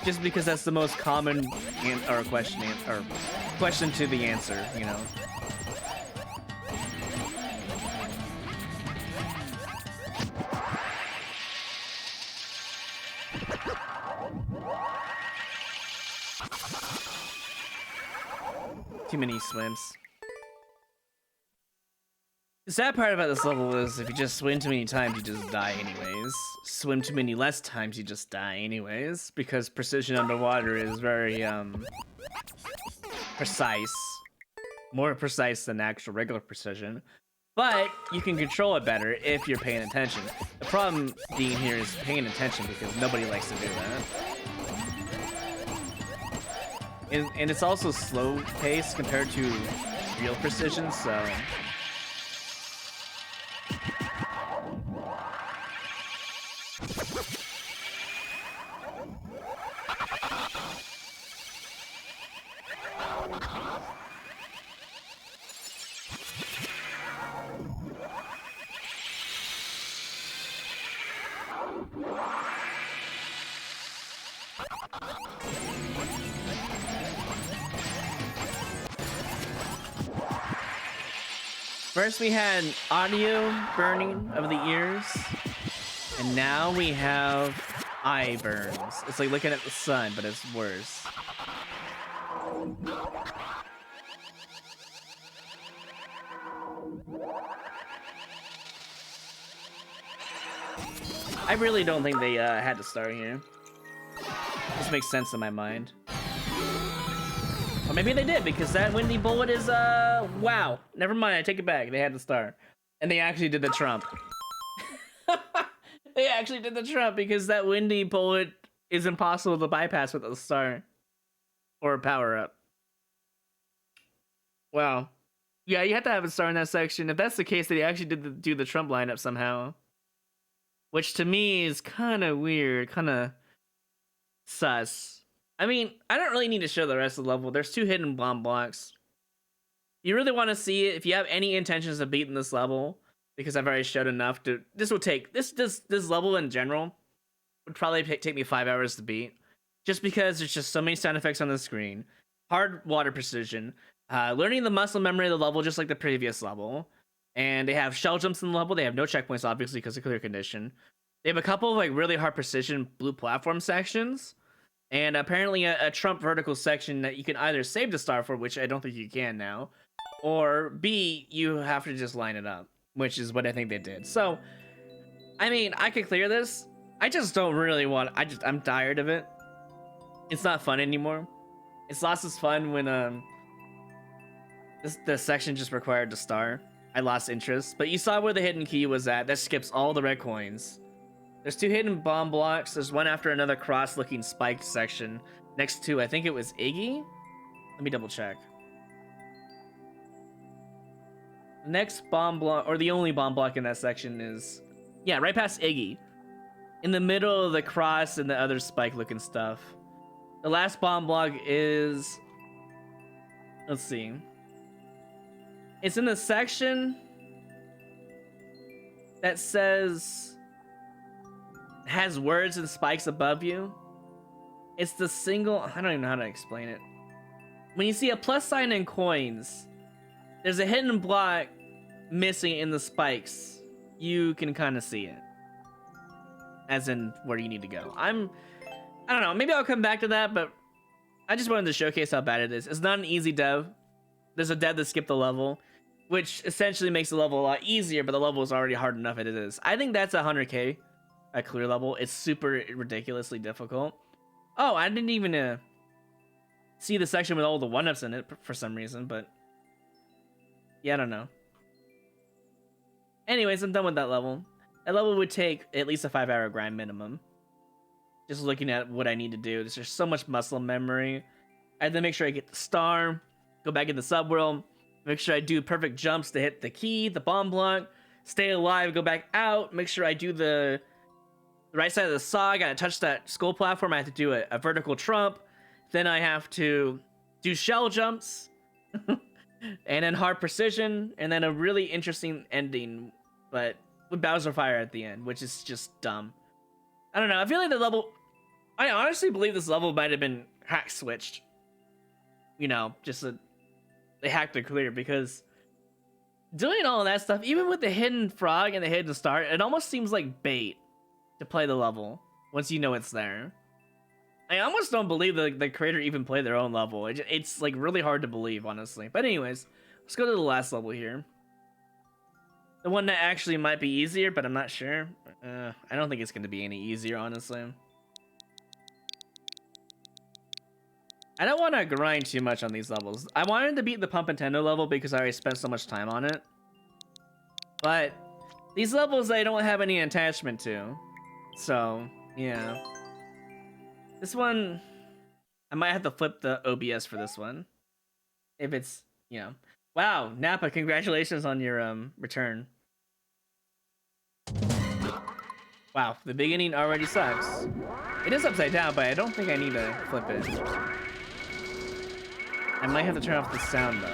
Just because that's the most common question to the answer, you know. Too many swims. The sad part about this level is if you just swim too many times, you just die anyways. Swim too many less times, you just die anyways. Because precision underwater is very, precise. More precise than actual regular precision. But you can control it better if you're paying attention. The problem being here is paying attention because nobody likes to do that. And it's also slow pace compared to real precision, so... First we had audio burning of the ears, and now we have eye burns. It's like looking at the sun, but it's worse. I really don't think they had to start here. This makes sense in my mind. Or maybe they did, because that windy bullet is, wow. Never mind, I take it back. They had to start. And they actually did the Trump. They actually did the Trump, because that windy bullet is impossible to bypass with a star. Or a power-up. Wow. Yeah, you have to have a star in that section. If that's the case, they actually did do the Trump lineup somehow. Which to me is kind of weird, kind of sus. I mean, I don't really need to show the rest of the level. There's 2 hidden bomb blocks. You really want to see it if you have any intentions of beating this level, because I've already showed enough to. This will take this level in general would probably take me 5 hours to beat, just because there's just so many sound effects on the screen, hard water precision, learning the muscle memory of the level just like the previous level, and they have shell jumps in the level. They have no checkpoints obviously because of clear condition. They have a couple of like really hard precision blue platform sections. And apparently a Trump vertical section that you can either save the star for, which I don't think you can now, or B, you have to just line it up, which is what I think they did. So, I mean, I could clear this. I just don't really want. I'm tired of it. It's not fun anymore. It's lost its fun when the section just required the star. I lost interest. But you saw where the hidden key was at. That skips all the red coins. There's 2 hidden bomb blocks. There's one after another cross-looking spiked section next to, I think it was Iggy. Let me double check. The next bomb block, or the only bomb block in that section is, yeah, right past Iggy. In the middle of the cross and the other spike-looking stuff. The last bomb block is, let's see. It's in the section that says, has words and spikes above you. It's the single, I don't even know how to explain it. When you see a plus sign in coins, there's a hidden block missing in the spikes. You can kind of see it. As in where you need to go. I don't know, maybe I'll come back to that, but I just wanted to showcase how bad it is. It's not an easy dev. There's a dev that skipped the level, which essentially makes the level a lot easier, but the level is already hard enough as it is. I think that's 100k, a clear level. It's super ridiculously difficult. Oh, I didn't even see the section with all the 1-ups in it for some reason, but yeah, I don't know. Anyways, I'm done with that level. That level would take at least a 5-hour grind minimum. Just looking at what I need to do. There's just so much muscle memory. I have to make sure I get the star, go back in the subworld, make sure I do perfect jumps to hit the key, the bomb block, stay alive, go back out, make sure I do the right side of the saw. I gotta touch that skull platform. I have to do a vertical trump. Then I have to do shell jumps. And then hard precision. And then a really interesting ending, but with Bowser Fire at the end, which is just dumb. I don't know. I feel like the level... I honestly believe this level might have been hack switched. You know, just they hacked it clear, because doing all that stuff, even with the hidden frog and the hidden star, it almost seems like bait to play the level once you know it's there. I almost don't believe the creator even played their own level. It's like really hard to believe, honestly. But anyways, let's go to the last level here. The one that actually might be easier, but I'm not sure. I don't think it's going to be any easier, honestly. I don't want to grind too much on these levels. I wanted to beat the Pump Nintendo level because I already spent so much time on it. But these levels I don't have any attachment to. So, yeah. This one, I might have to flip the OBS for this one. If it's, you know. Wow, Nappa, congratulations on your return. Wow, the beginning already sucks. It is upside down, but I don't think I need to flip it. I might have to turn off the sound, though.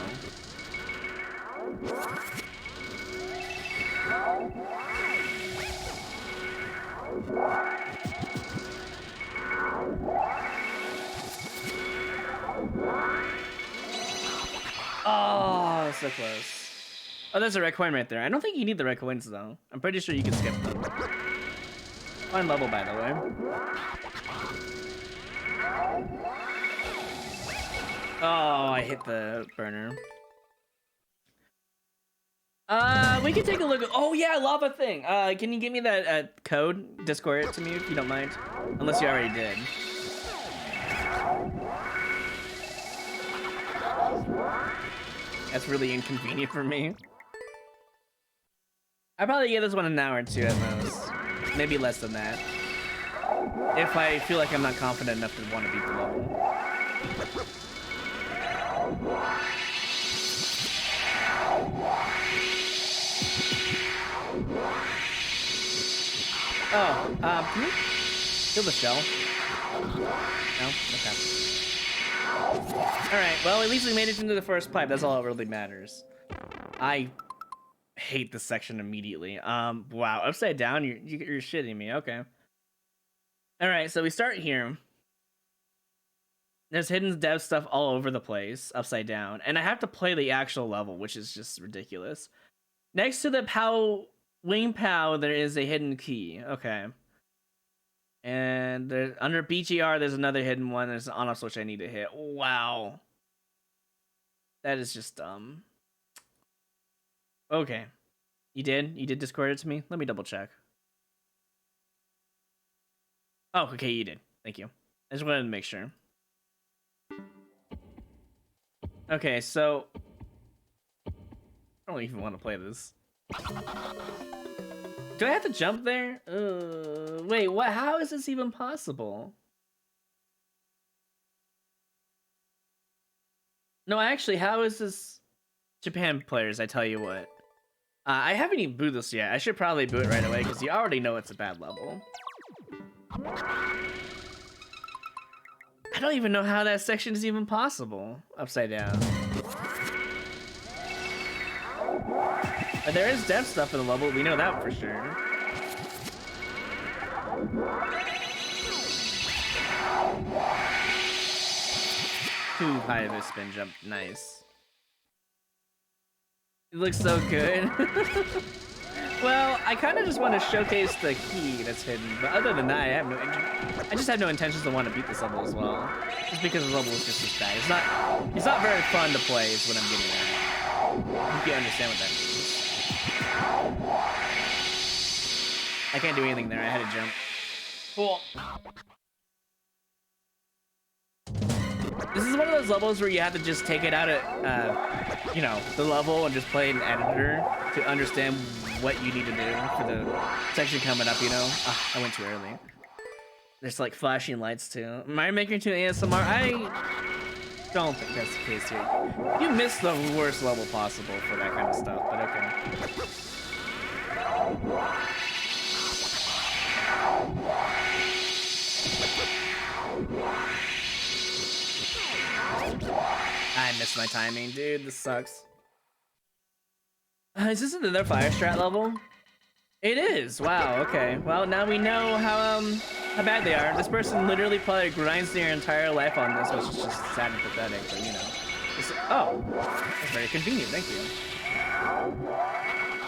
Oh, so close. Oh, there's a red coin right there. I don't think you need the red coins, though. I'm pretty sure you can skip them. Fun level, by the way. Oh, I hit the burner. We can take a look at... Oh, yeah, lava thing. Can you give me that code? Discord it to me if you don't mind. Unless you already did. That's really inconvenient for me. I'd probably give this one an hour or two at most. Maybe less than that. If I feel like I'm not confident enough to want to beat the level. Oh, can you kill the shell? No? Okay. Alright, well, at least we made it into the first pipe. That's all that really matters. I hate this section immediately. Wow, upside down? You're shitting me. Okay. Alright, so we start here. There's hidden dev stuff all over the place, upside down. And I have to play the actual level, which is just ridiculous. Next to the Wing Pow, there is a hidden key. Okay. And under BGR, there's another hidden one. There's an on-off switch I need to hit. Wow. That is just dumb. Okay. You did? You did Discord it to me? Let me double check. Oh, okay, you did. Thank you. I just wanted to make sure. Okay, so... I don't even want to play this. Do I have to jump there? Wait, what? How is this even possible? No, actually, how is this... Japan players, I tell you what. I haven't even booted this yet. I should probably boot it right away, because you already know it's a bad level. I don't even know how that section is even possible. Upside down. But there is death stuff in the level, we know that for sure. Too high of a spin jump, nice. It looks so good. Well, I kind of just want to showcase the key that's hidden, but other than that, I just have no intentions to want to beat this level as well. Just because the level is just as bad. It's not very fun to play is what I'm getting at. I hope you understand what that means. I can't do anything there, I had to jump. Cool. This is one of those levels where you have to just take it out at, you know, the level and just play an editor to understand what you need to do for the section coming up, you know? I went too early. There's like flashing lights too. Am I making too ASMR? I don't think that's the case here. You missed the worst level possible for that kind of stuff, but okay. I missed my timing, dude. This sucks. Is this another Fire Strat level? It is. Wow. Okay. Well, now we know how bad they are. This person literally probably grinds their entire life on this, which is just sad and pathetic. But you know. Oh, that's very convenient. Thank you.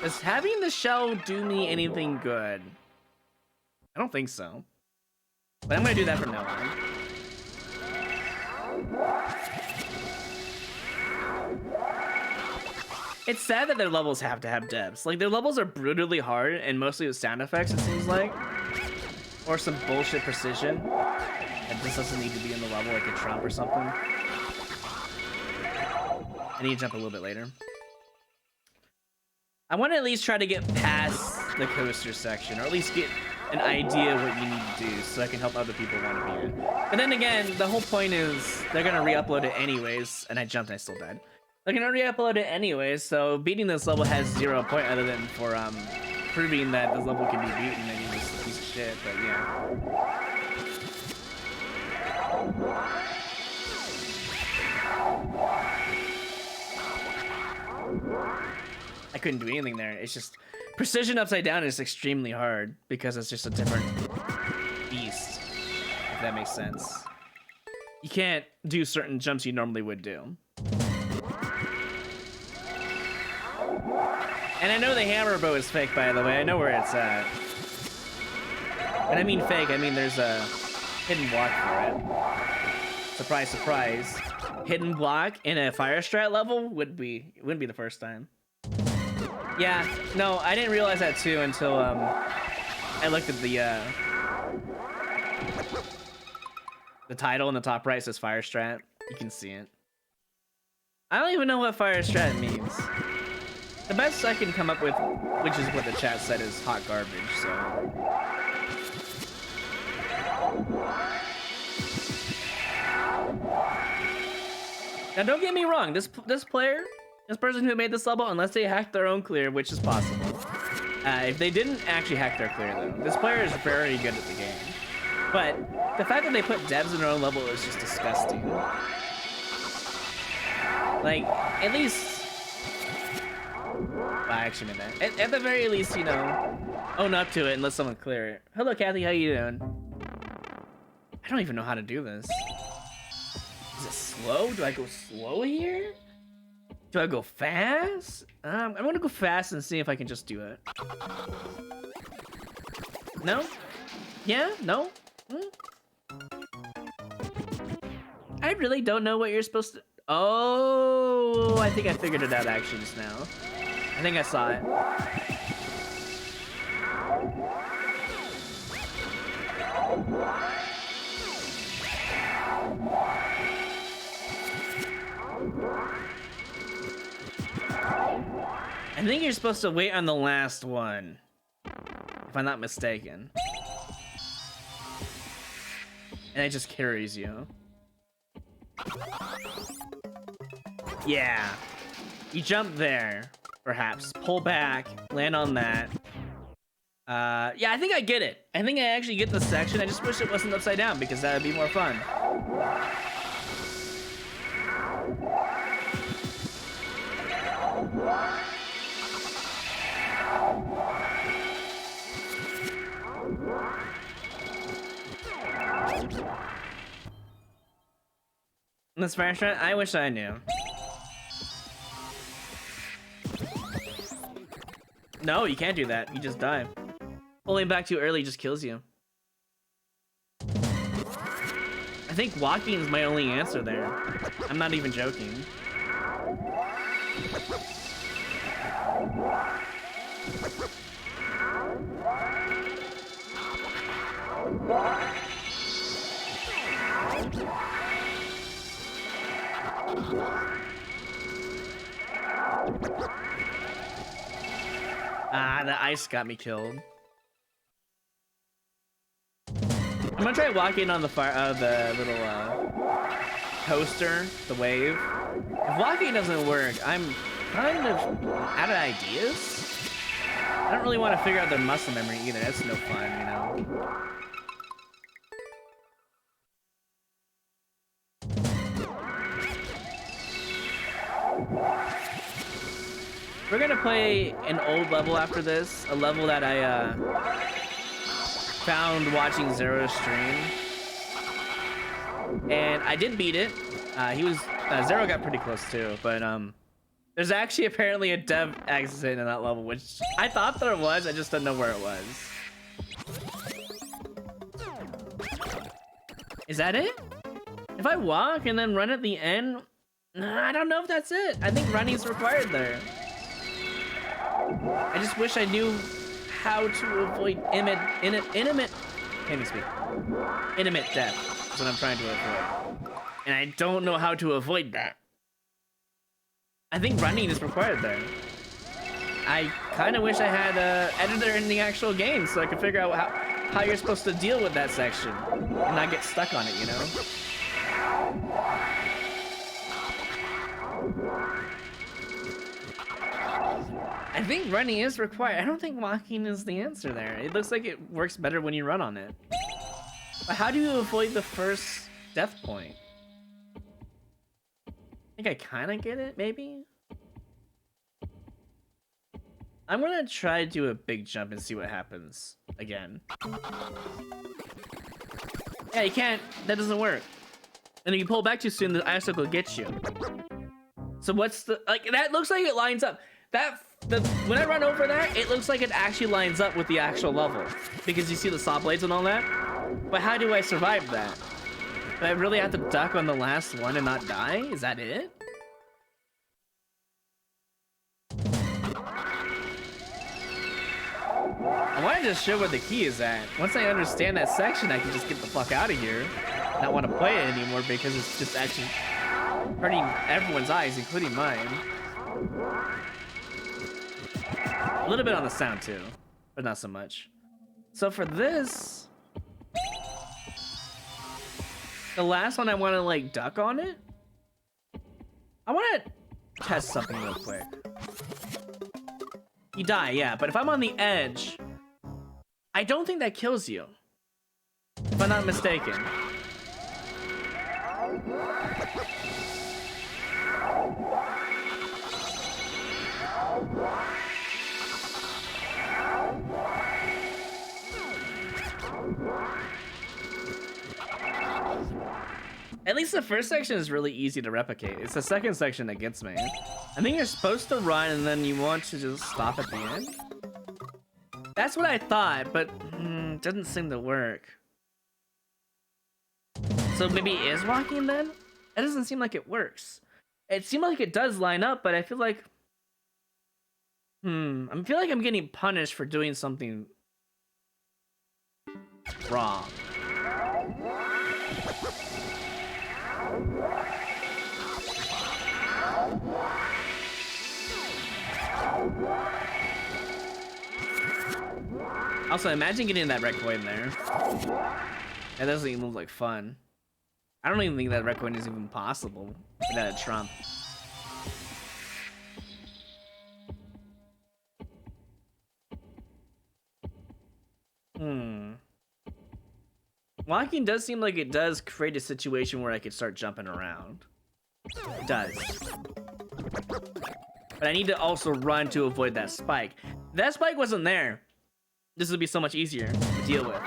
Does having the shell do me anything good? I don't think so. But I'm gonna do that from now on. It's sad that their levels have to have depths. Like, their levels are brutally hard, and mostly with sound effects, it seems like. Or some bullshit precision. That just doesn't need to be in the level, like a Trump or something. I need to jump a little bit later. I want to at least try to get past the coaster section, or at least get an idea of what you need to do, so I can help other people want to beat it. But then again, the whole point is, they're gonna re-upload it anyways, and I jumped and I still died. They're gonna re-upload it anyways, so beating this level has 0 point other than for proving that this level can be beaten and you're just a piece of shit, but yeah. I couldn't do anything there. It's just precision upside down is extremely hard because it's just a different beast, if that makes sense. You can't do certain jumps you normally would do. And I know the hammer bow is fake, by the way. I know where it's at. When I mean fake, I mean there's a hidden block for it. Surprise, surprise. Hidden block in a Fire Strat level wouldn't be the first time. Yeah, no, I didn't realize that too until I looked at the title in the top right says Fire Strat. You can see it. I don't even know what Fire Strat means. The best I can come up with, which is what the chat said, is hot garbage, so. Now don't get me wrong, this person who made this level, unless they hacked their own clear, which is possible. If they didn't actually hack their clear though, this player is very good at the game. But the fact that they put devs in their own level is just disgusting. Like, at least... Well, I actually meant that. At the very least, you know, own up to it and let someone clear it. Hello, Kathy, how you doing? I don't even know how to do this. Is it slow? Do I go slow here? Do I go fast? I'm gonna go fast and see if I can just do it. No? Yeah? No? I really don't know what you're supposed to... Oh, I think I figured it out actually just now. I think I saw it. I think you're supposed to wait on the last one, if I'm not mistaken. And it just carries you. Yeah. You jump there, perhaps. Pull back, land on that. Yeah, I think I get it. I think I actually get the section. I just wish it wasn't upside down because that would be more fun. This Fire Strat, I wish I knew. No, you can't do that. You just die. Pulling back too early just kills you. I think walking is my only answer there. I'm not even joking. Ah, the ice got me killed. I'm gonna try walking on the fire, the little coaster, the wave. If walking doesn't work, I'm kind of out of ideas. I don't really want to figure out their muscle memory either. That's no fun, you know. We're gonna play an old level after this, a level that I found watching Zero's stream, and I did beat it. Zero got pretty close too, but there's actually apparently a dev accident in that level, which I thought there was. I just didn't know where it was. Is that it? If I walk and then run at the end, I don't know if that's it. I think running's required there. I just wish I knew how to avoid intimate death. That's what I'm trying to avoid. And I don't know how to avoid that. I think running is required there. I kind of wish I had an editor in the actual game so I could figure out how you're supposed to deal with that section and not get stuck on it, you know? I think running is required. I don't think walking is the answer there. It looks like it works better when you run on it. But how do you avoid the first death point? I think I kind of get it, maybe? I'm gonna try to do a big jump and see what happens again. Yeah, you can't. That doesn't work. And if you pull back too soon, the icicle gets you. So what's the... Like, that looks like it lines up. When I run over that, it looks like it actually lines up with the actual level. Because you see the saw blades and all that. But how do I survive that? Do I really have to duck on the last one and not die? Is that it? I wanted to show where the key is at. Once I understand that section, I can just get the fuck out of here. Not want to play it anymore because it's just actually hurting everyone's eyes, including mine. A little bit on the sound too, but not so much. So for this, the last one I want to like duck on it. I want to test something real quick. You die, yeah, but if I'm on the edge, I don't think that kills you. If I'm not mistaken. At least the first section is really easy to replicate. It's the second section that gets me. I think you're supposed to run and then you want to just stop at the end. That's what I thought, but doesn't seem to work. So maybe it is walking then? It doesn't seem like it works. It seemed like it does line up, but I feel like I feel like I'm getting punished for doing something wrong. Also, imagine getting that red coin there. That doesn't even look like fun. I don't even think that red coin is even possible without a trump. Walking does seem like it does create a situation where I could start jumping around. It does. But I need to also run to avoid that spike. If that spike wasn't there, this would be so much easier to deal with.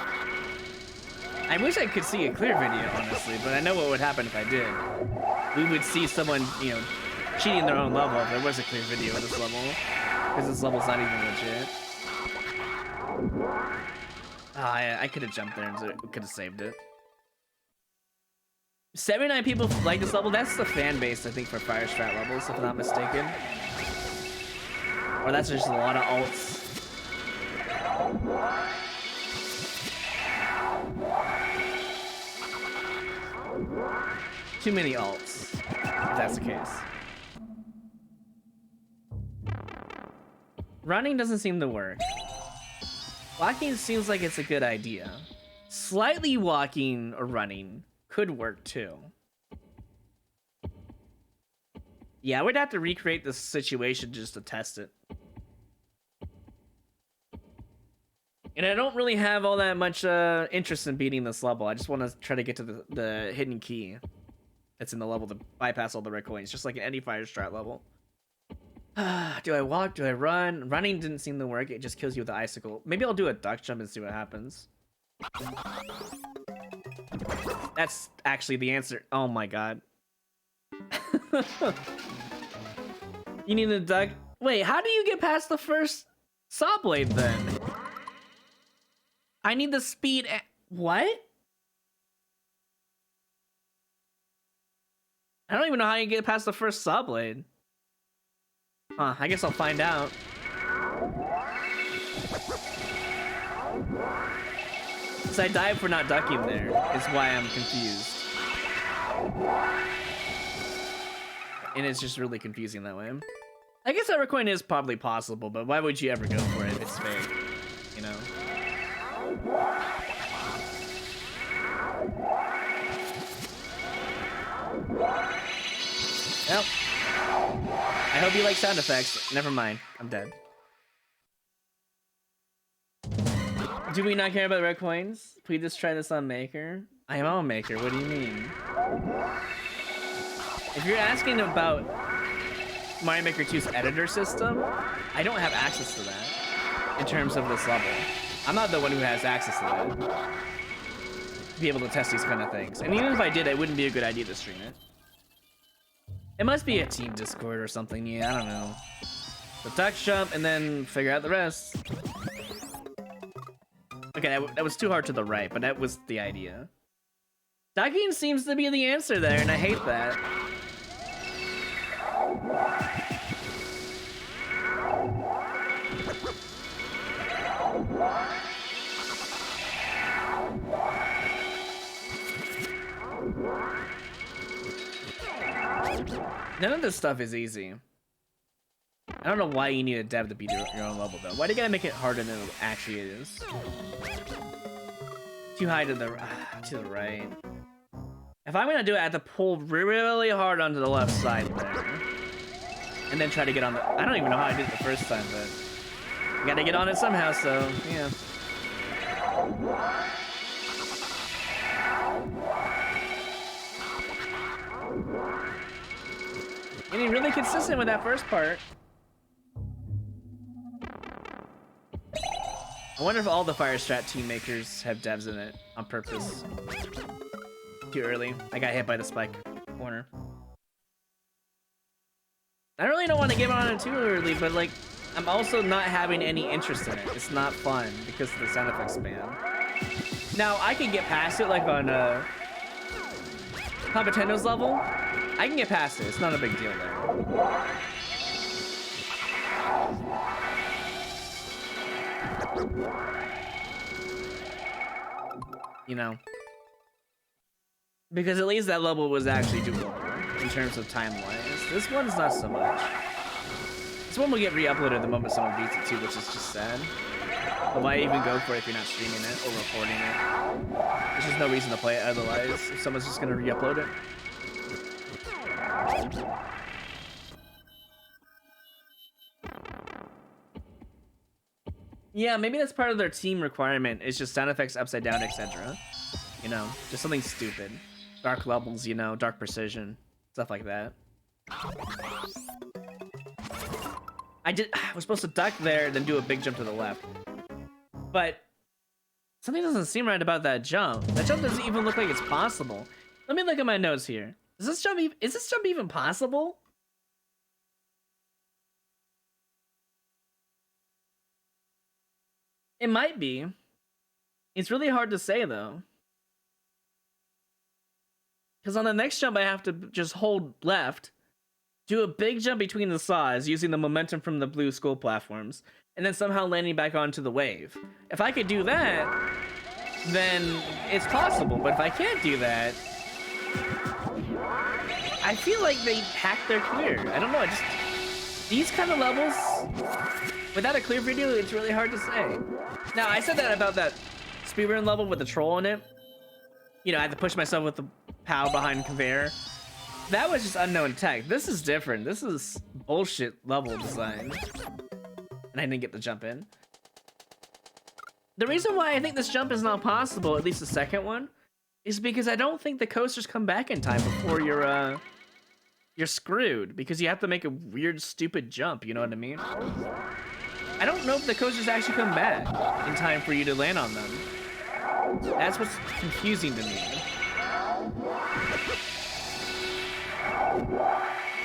I wish I could see a clear video, honestly, but I know what would happen if I did. We would see someone, you know, cheating their own level if there was a clear video of this level. Because this level's not even legit. I could have jumped there and could have saved it. 79 people like this level. That's the fan base, I think, for Fire Strat levels, if I'm not mistaken. Or that's just a lot of alts. Too many alts, if that's the case. Running doesn't seem to work. Walking seems like it's a good idea. Slightly walking or running could work too. Yeah, we'd have to recreate this situation just to test it. And I don't really have all that much interest in beating this level. I just want to try to get to the hidden key that's in the level to bypass all the red coins, just like in any Fire Strat level. Do I walk? Do I run? Running didn't seem to work. It just kills you with the icicle. Maybe I'll do a duck jump and see what happens. That's actually the answer. Oh my god. You need a duck? Wait, how do you get past the first saw blade then? I need the speed. What? I don't even know how you get past the first saw blade. Huh, I guess I'll find out. Because I died for not ducking there, is why I'm confused. And it's just really confusing that way. I guess that recoin is probably possible, but why would you ever go for it if it's fake? You know? Well, I hope you like sound effects. Never mind, I'm dead. Do we not care about red coins? Please just try this on Maker. I am on Maker, what do you mean? If you're asking about Mario Maker 2's editor system, I don't have access to that in terms of this level. I'm not the one who has access to that to be able to test these kind of things. And even if I did, it wouldn't be a good idea to stream it. It must be a team Discord or something, yeah, I don't know. The duck jump and then figure out the rest. Okay, that was too hard to the right, but that was the idea. Ducking seems to be the answer there, and I hate that. None of this stuff is easy. I don't know why you need a dev to beat your own level, though. Why do you gotta make it harder than it actually is? Too high to the right. If I'm gonna do it, I have to pull really hard onto the left side there. And then try to get on the... I don't even know how I did it the first time, but... I gotta get on it somehow, so, yeah. Getting really consistent with that first part. I wonder if all the Fire Strat team makers have devs in it on purpose. Too early. I got hit by the spike corner. I really don't want to get on it too early, but like, I'm also not having any interest in it. It's not fun because of the sound effects spam. Now, I can get past it like on Competendo's level. I can get past it. It's not a big deal there. You know? Because at least that level was actually doable in terms of time-wise. This one's not so much. This one will get re-uploaded the moment someone beats it too, which is just sad. But why even go for it if you're not streaming it or recording it? There's just no reason to play it otherwise if someone's just gonna re-upload it. Yeah, maybe that's part of their team requirement. It's just sound effects upside down, etc. You know, just something stupid. Dark levels, you know, dark precision, stuff like that. I was supposed to duck there, then do a big jump to the left. But something doesn't seem right about that jump. That jump doesn't even look like it's possible. Let me look at my notes here. Is this jump even possible? It might be. It's really hard to say though. Because on the next jump I have to just hold left, do a big jump between the saws using the momentum from the blue skull platforms, and then somehow landing back onto the wave. If I could do that, then it's possible, but if I can't do that, I feel like they hacked their clear. I don't know, these kind of levels, without a clear video, it's really hard to say. Now, I said that about that speedrun level with the troll in it. You know, I had to push myself with the POW behind conveyor. That was just unknown tech. This is different. This is bullshit level design. And I didn't get the jump in. The reason why I think this jump is not possible, at least the second one, is because I don't think the coasters come back in time before you're screwed. Because you have to make a weird, stupid jump, you know what I mean? I don't know if the coasters actually come back in time for you to land on them. That's what's confusing to me.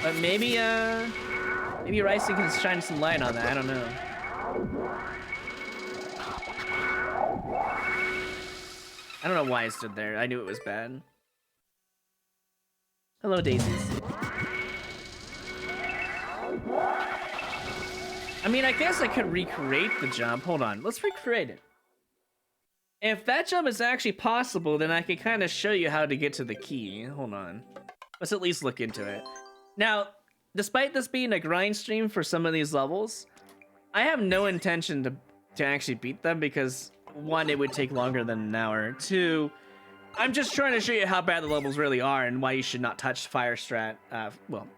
But maybe Ryson can shine some light on that, I don't know. I don't know why I stood there, I knew it was bad. Hello, daisies. I mean, I guess I could recreate the jump. Hold on, let's recreate it. If that jump is actually possible, then I can kind of show you how to get to the key. Hold on. Let's at least look into it. Now, despite this being a grind stream for some of these levels, I have no intention to actually beat them because, one, it would take longer than an hour. Two, I'm just trying to show you how bad the levels really are and why you should not touch Fire Strat, well,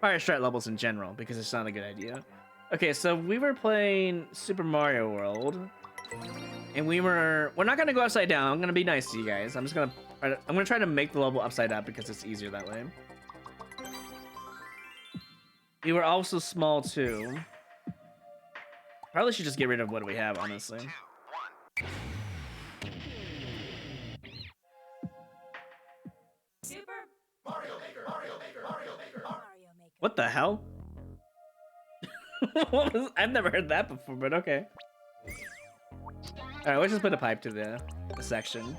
Fire Strat levels in general, because it's not a good idea. Okay, so we were playing Super Mario World, and we're not gonna go upside down. I'm gonna be nice to you guys. I'm gonna try to make the level upside up because it's easier that way. We were also small too. Probably should just get rid of what we have, honestly. Super Mario Maker, Mario Maker, Mario Maker, Mario Maker. What the hell? I've never heard that before, but okay. Alright, let's just put a pipe to the section.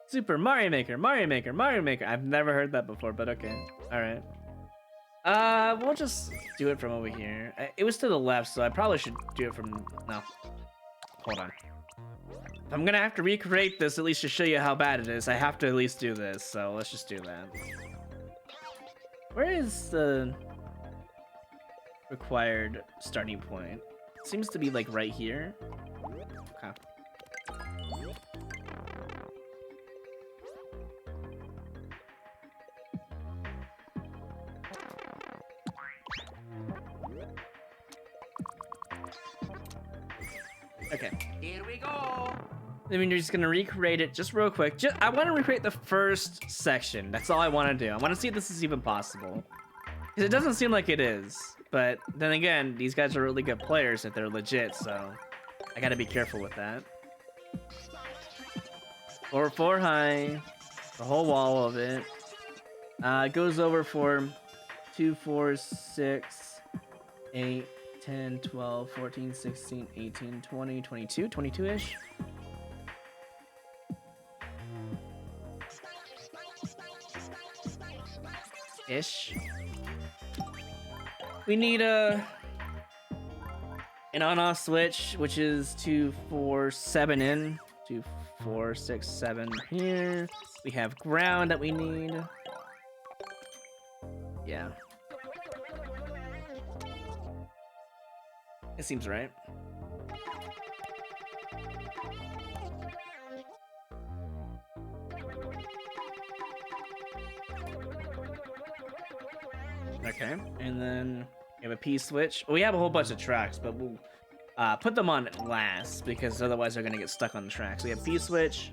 Super Mario Maker, Mario Maker, Mario Maker. I've never heard that before, but okay. Alright. We'll just do it from over here. It was to the left, so I probably should do it from... No. Hold on. If I'm gonna have to recreate this, at least to show you how bad it is, I have to at least do this, so let's just do that. Where is the required starting point? It seems to be like right here. Okay. Okay. Here we go. I mean, you're just gonna recreate it just real quick. I want to recreate the first section. That's all I want to do. I want to see if this is even possible. Because it doesn't seem like it is. But then again, these guys are really good players if they're legit, so I gotta be careful with that. 4 high. The whole wall of it. Goes over for 2, 4, 6, 8, 10, 12, 14, 16, 18, 20, 22, 22-ish. Ish. We need an on-off switch, which is 2, 4, 7 in. 2, 4, 6, 7 here. We have ground that we need. Yeah. It seems right. Okay, and then we have a P switch. We have a whole bunch of tracks, but we'll put them on last because otherwise they're gonna get stuck on the tracks. We have P switch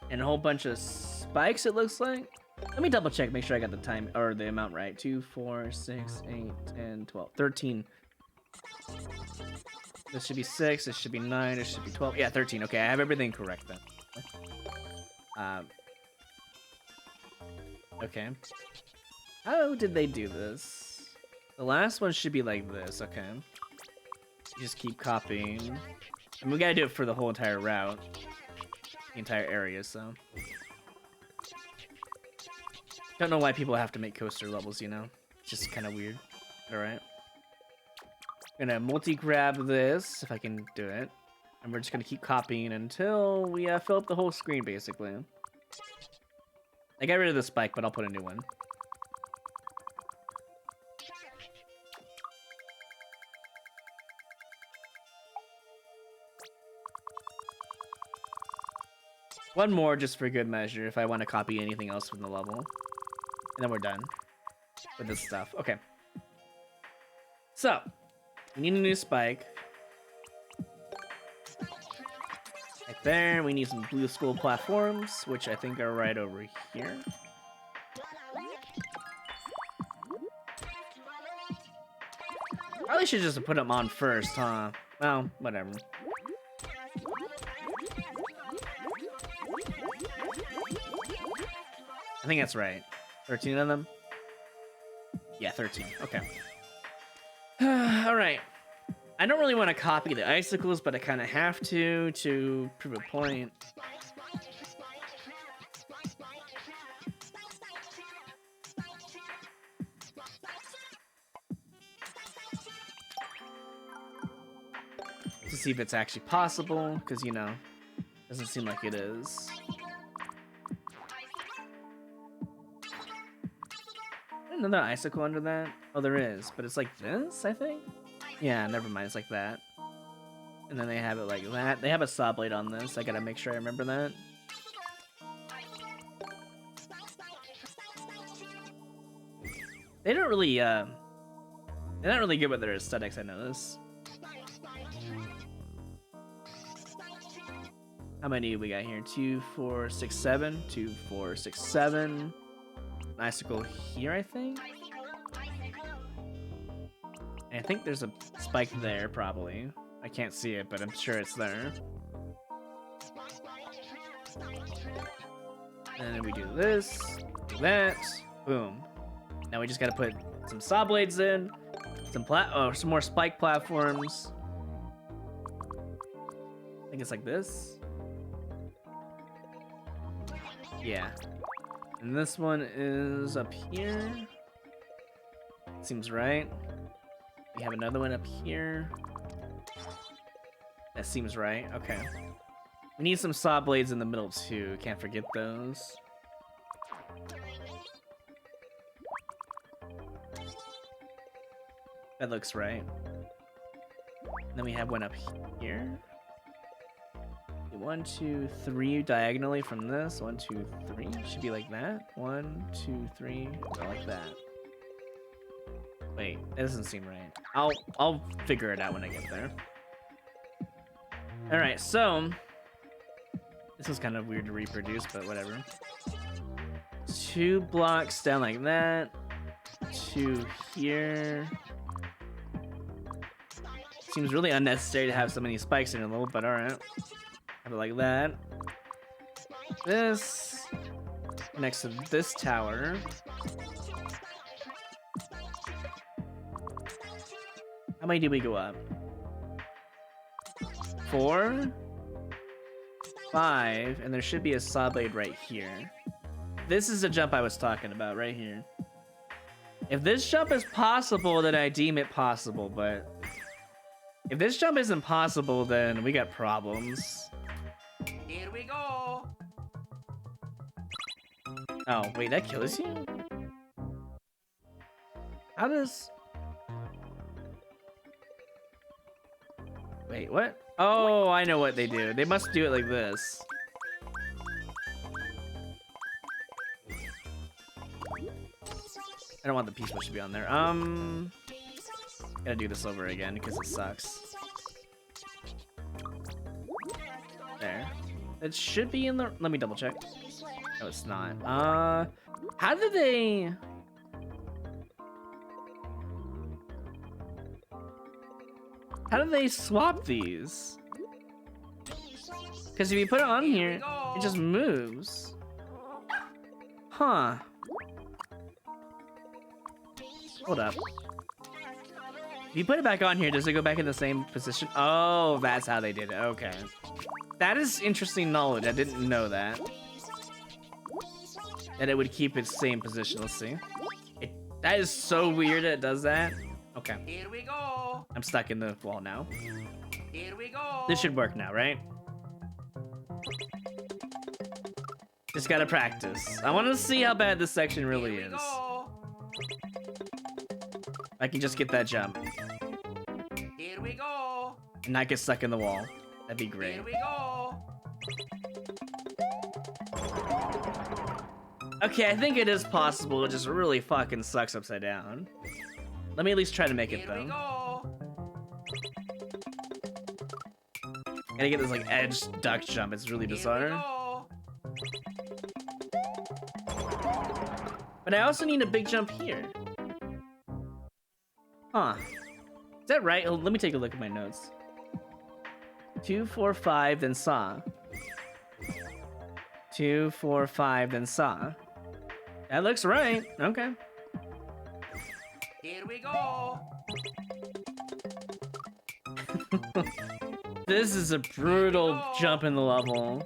and a whole bunch of spikes. It looks like. Let me double check, make sure I got the time or the amount right. 2, 4, 6, 8, 10, 12, 13. This should be 6. This should be 9. This should be 12. Yeah, 13. Okay, I have everything correct then. Okay. How did they do this? The last one should be like this, okay. You just keep copying. And we gotta do it for the whole entire route. The entire area, so. Don't know why people have to make coaster levels, you know? It's just kind of weird. Alright. Gonna multi-grab this, if I can do it. And we're just gonna keep copying until we fill up the whole screen, basically. I got rid of the spike, but I'll put a new one. One more just for good measure if I want to copy anything else from the level. And then we're done with this stuff. Okay. So, we need a new spike. Right there. We need some blue skull platforms, which I think are right over here. Probably should just put them on first, huh? Well, whatever. I think that's right. 13 of them? Yeah, 13. Okay. Alright. I don't really want to copy the icicles, but I kind of have to prove a point. To see if it's actually possible, because, you know, doesn't seem like it is. Another icicle under that? Oh, there is, but it's like this, I think? Yeah, never mind, it's like that. And then they have it like that. They have a saw blade on this. I gotta make sure I remember that. They don't really, they're not really good with their aesthetics, I notice. How many we got here? 2, 4, 6, 7. 2, 4, 6, 7. An icicle here, I think. And I think there's a spike there, probably. I can't see it, but I'm sure it's there. And then we do this, do that, boom. Now we just gotta put some saw blades in, some more spike platforms. I think it's like this. Yeah. And this one is up here. Seems right. We have another one up here. That seems right. Okay. We need some saw blades in the middle too. Can't forget those. That looks right. And then we have one up here. 1, 2, 3 diagonally from this. 1, 2, 3. Should be like that. 1, 2, 3. Or like that. Wait, that doesn't seem right. I'll figure it out when I get there. All right, so this is kind of weird to reproduce, but whatever. 2 blocks down like that. 2 here. Seems really unnecessary to have so many spikes in a level, but all right. Have it like that. This next to this tower. How many did we go up? 4, 5, and there should be a saw blade right here. This is the jump I was talking about right here. If this jump is possible, then I deem it possible, but If this jump isn't possible, then we got problems. Here we go. Oh, wait, that kills you? How does... Wait, what? Oh, I know what they do. They must do it like this. I don't want the piece push to be on there. Gotta do this over again because it sucks. There. It should be in the... Let me double check. No, it's not. How did they... How do they swap these? Because if you put it on here, it just moves. Huh. Hold up. If you put it back on here, does it go back in the same position? Oh, that's how they did it. Okay. That is interesting knowledge. I didn't know that. That it would keep its same position. Let's see. That is so weird that it does that. Okay. Here we go. I'm stuck in the wall now. Here we go. This should work now, right? Just gotta practice. I want to see how bad this section really is. I can just get that jump Here we go. and not get stuck in the wall. That'd be great. Here we go. Okay, I think it is possible. It just really fucking sucks upside down. Let me at least try to make it Here we though. go. Gotta get this like edge duck jump. It's really Here we bizarre. go. But I also need a big jump here. Huh. Is that right? Oh, let me take a look at my notes. 2, 4, 5, then saw. 2, 4, 5, then saw. That looks right. Okay. Here we go. This is a brutal jump in the level.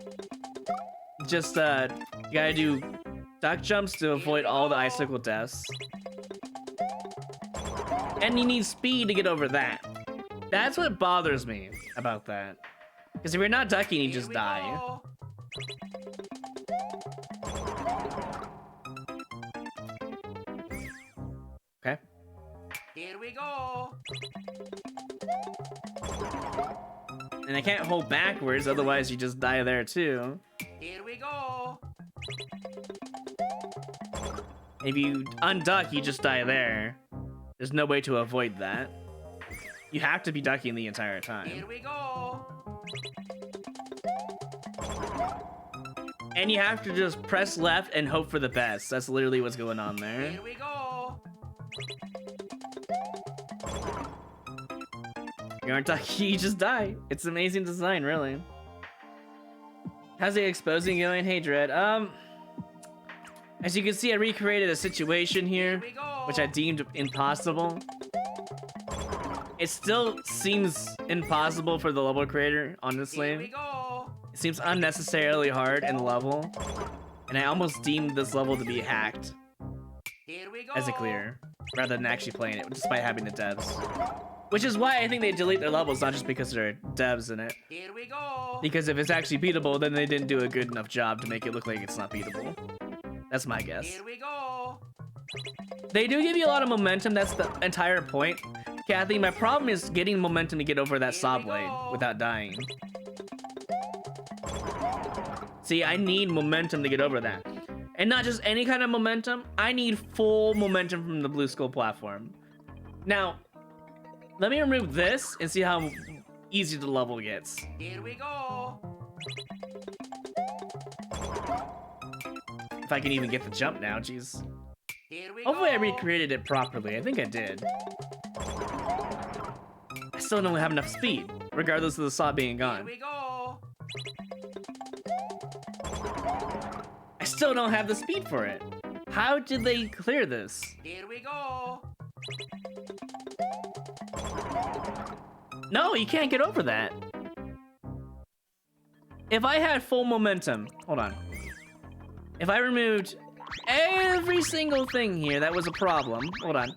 Just, you gotta do duck jumps to avoid all the icicle deaths. And you need speed to get over that. That's what bothers me about that. Because if you're not ducking, you just die. Go. Okay. Here we go. And I can't hold backwards, otherwise you just die there too. Here we go. If you unduck, you just die there. There's no way to avoid that. You have to be ducking the entire Here time. we go. And you have to just press left and hope for the best. That's literally what's going on there. Here we go. You aren't ducking, you just die. It's amazing design, really. How's the exposing going? Hey, Dread. As you can see, I recreated a situation here, Here we go. which I deemed impossible. It still seems impossible for the level creator, honestly. Here we go. It seems unnecessarily hard in the level, and I almost deemed this level to be hacked Here we go. as a clear, rather than actually playing it, despite having the devs. Which is why I think they delete their levels, not just because there are devs in it. Here we go. Because if it's actually beatable, then they didn't do a good enough job to make it look like it's not beatable. That's my guess. Here we go. They do give you a lot of momentum, that's the entire point. Kathy, my problem is getting momentum to get over that saw blade without dying. See, I need momentum to get over that. And not just any kind of momentum, I need full momentum from the Blue Skull platform. Now, let me remove this and see how easy the level gets. Here we go. If I can even get the jump now, jeez. Here we Hopefully I go. recreated it properly. I think I did. I still don't have enough speed, regardless of the saw being Here gone. we go. I still don't have the speed for it. How did they clear this? Here we go. No, you can't get over that. If I had full momentum, hold on. If I removed every single thing here that was a problem, hold on.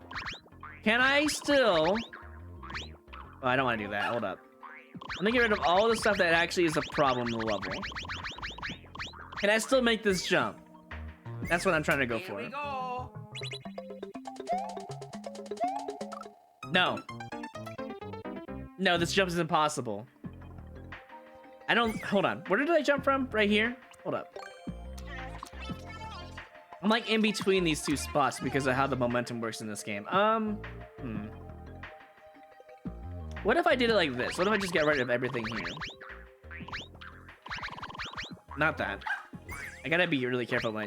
Can I still Oh, I don't want to do that. Hold up. Let me get rid of all the stuff that actually is a problem in the level. Can I still make this jump? That's what I'm trying to go Here for. we go. No. No, this jump is impossible. I don't... Hold on. Where did I jump from? Right here? Hold up. I'm like in between these two spots because of how the momentum works in this game. What if I did it like this? What if I just get rid of everything here? Not that. I gotta be really careful with my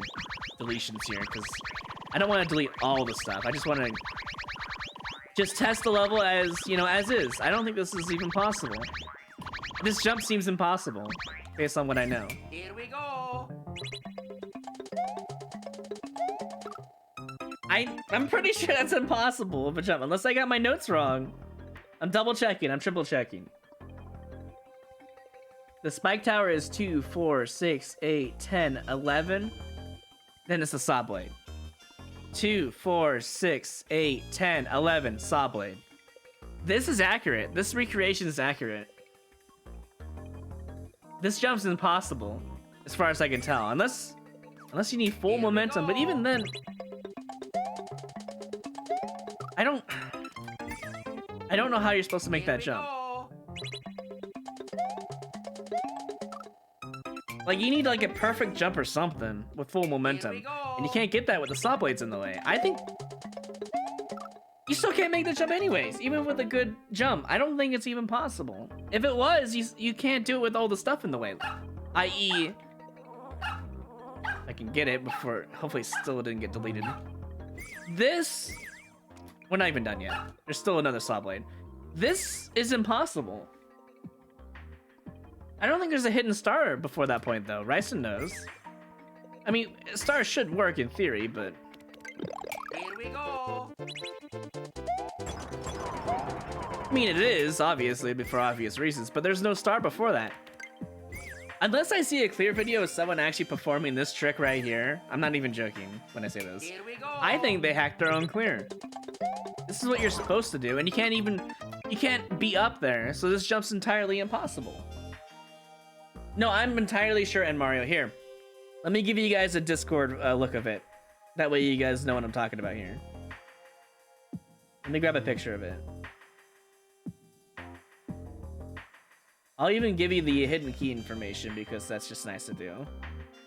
deletions here because I don't want to delete all the stuff. I just want to just test the level as, you know, as is. I don't think this is even possible. This jump seems impossible based on what I know. Here we go. I'm pretty sure that's impossible of a jump, unless I got my notes wrong. I'm double checking, I'm triple checking. The spike tower is 2, 4, 6, 8, 10, 11. Then it's a saw blade. 2, 4, 6, 8, 10, 11, saw blade. This is accurate. This recreation is accurate. This jump's impossible, as far as I can tell. Unless you need full Here we momentum, but even go. then... I don't know how you're supposed to make Here that we jump. go. Like, you need like a perfect jump or something with full momentum. go. And you can't get that with the saw blades in the way. I think you still can't make the jump anyways, even with a good jump. I don't think it's even possible. If it was, you can't do it with all the stuff in the way. I.e., I can get it before, hopefully still didn't get deleted. This, we're not even done yet. There's still another saw blade. This is impossible. I don't think there's a hidden star before that point, though. Ryson knows. I mean, stars should work in theory, but... Here we go. I mean, it is, obviously, for obvious reasons, but there's no star before that. Unless I see a clear video of someone actually performing this trick right here, I'm not even joking when I say this. Here we go. I think they hacked their own clear. This is what you're supposed to do, and you can't be up there, so this jump's entirely impossible. No, I'm entirely sure, and Mario, here. Let me give you guys a Discord look of it. That way you guys know what I'm talking about here. Let me grab a picture of it. I'll even give you the hidden key information because that's just nice to do.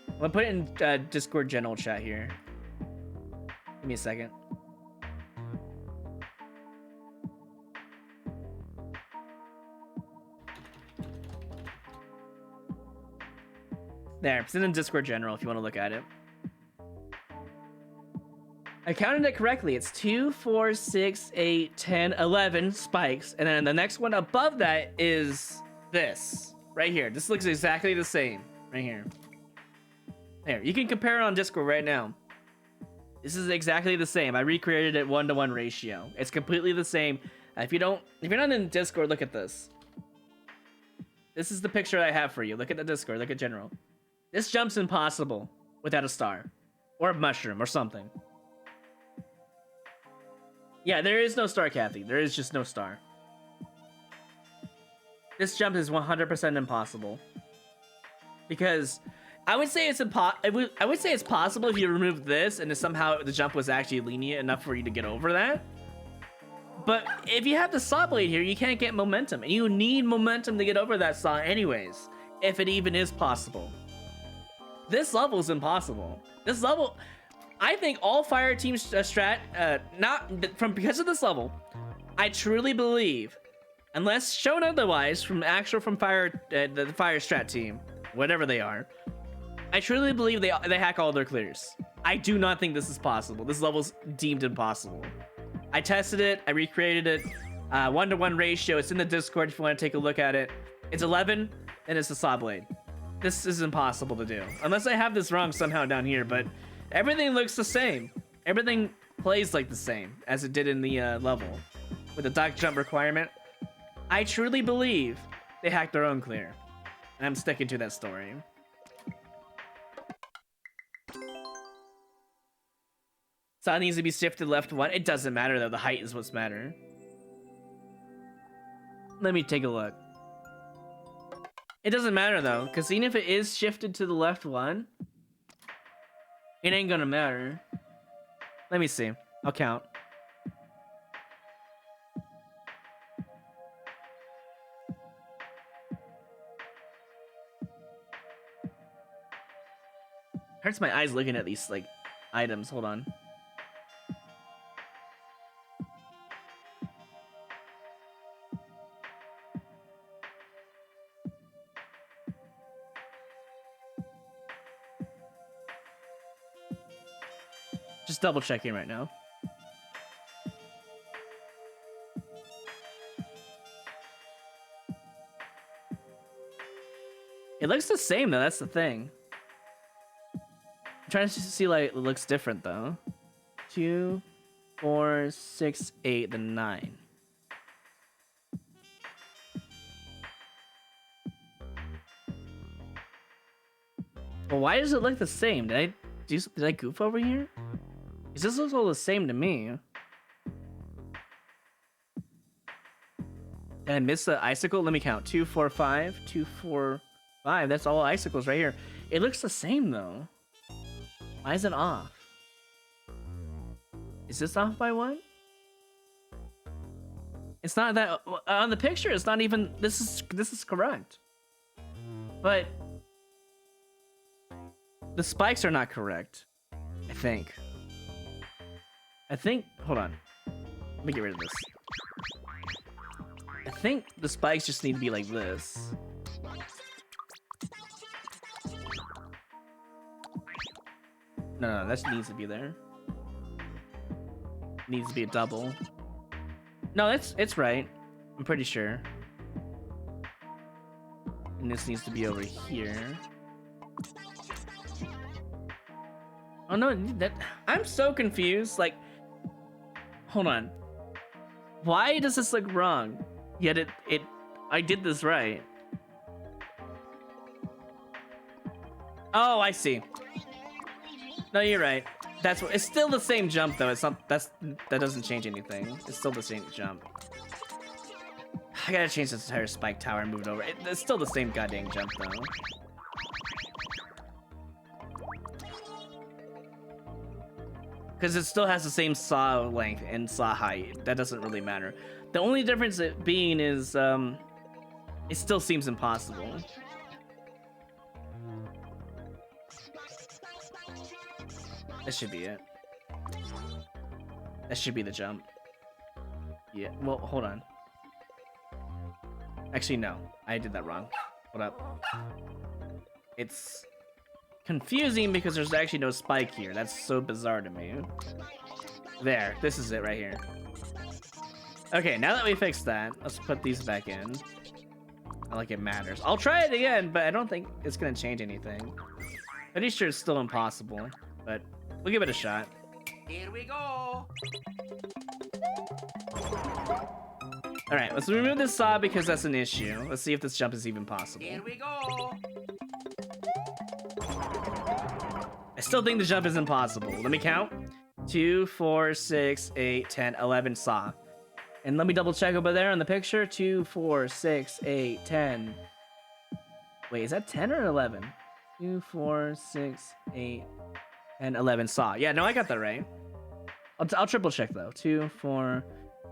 I'm gonna put it in Discord general chat here. Give me a second. There, it's in the Discord general if you want to look at it. I counted it correctly. It's 2, 4, 6, 8, 10, 11 spikes. And then the next one above that is this. Right here. This looks exactly the same. Right here. There. You can compare it on Discord right now. This is exactly the same. I recreated it 1-to-1 ratio. It's completely the same. If you're not in Discord, look at this. This is the picture I have for you. Look at the Discord. Look at general. This jump's impossible without a star. Or a mushroom or something. Yeah, there is no star, Kathy. There is just no star. This jump is 100% impossible. Because I would say it's I would say it's possible if you remove this and if somehow the jump was actually lenient enough for you to get over that. But if you have the saw blade here, you can't get momentum. And you need momentum to get over that saw anyways. If it even is possible. This level is impossible. This level... I think all Fire Team Strat, because of this level, I truly believe, unless shown otherwise from Fire, the Fire Strat team, whatever they are, I truly believe they hack all their clears. I do not think this is possible. This level's deemed impossible. I tested it, I recreated it, 1-to-1 ratio. It's in the Discord if you want to take a look at it. It's 11, and it's a saw blade. This is impossible to do, unless I have this wrong somehow down here, but. Everything looks the same. Everything plays like the same as it did in the level. With the duck jump requirement. I truly believe they hacked their own clear. And I'm sticking to that story. So it needs to be shifted left 1. It doesn't matter though, the height is what's matter. Let me take a look. It doesn't matter though, because even if it is shifted to the left one, it ain't gonna matter. Let me see. I'll count. Hurts my eyes looking at these like items. Hold on. Just double checking right now. It looks the same though, that's the thing. I'm trying to see like it looks different though. 2, 4, 6, 8, then 9. Well, why does it look the same? Did I goof over here? Because this looks all the same to me. Did I miss the icicle? Let me count. 2, 4, 5. 2, 4, 5. That's all icicles right here. It looks the same though. Why is it off? Is this off by 1? It's not that on the picture. It's not even. This is correct. But the spikes are not correct. I think. Hold on. Let me get rid of this. I think the spikes just need to be like this. No, that needs to be there. Needs to be a double. No, it's right. I'm pretty sure. And this needs to be over here. Oh no, I'm so confused. Like, hold on. Why does this look wrong? Yet I did this right. Oh, I see. No, you're right. That's what. It's still the same jump though. It's not. That doesn't change anything. It's still the same jump. I gotta change this entire spike tower and move it over. It's still the same goddamn jump though. Because it still has the same saw length and saw height. That doesn't really matter. The only difference it being is, it still seems impossible. That should be it. That should be the jump. Yeah, well, hold on. Actually, no. I did that wrong. Hold up. It's confusing because there's actually no spike here. That's so bizarre to me. There. This is it right here. Okay, now that we fixed that, let's put these back in. Not like it matters. I'll try it again, but I don't think it's gonna change anything. Pretty sure it's still impossible, but we'll give it a shot. Here we go. Alright, let's remove this saw because that's an issue. Let's see if this jump is even possible. Here we go. I still think the jump is impossible. Let me count. 2, 4, 6, 8, 10, 11 saw. And let me double check over there on the picture. 2, 4, 6, 8, 10. Wait, is that 10 or 11? 2, 4, 6, 8, 10, 11 saw. Yeah, no, I got that right. I'll triple check though. 2, 4,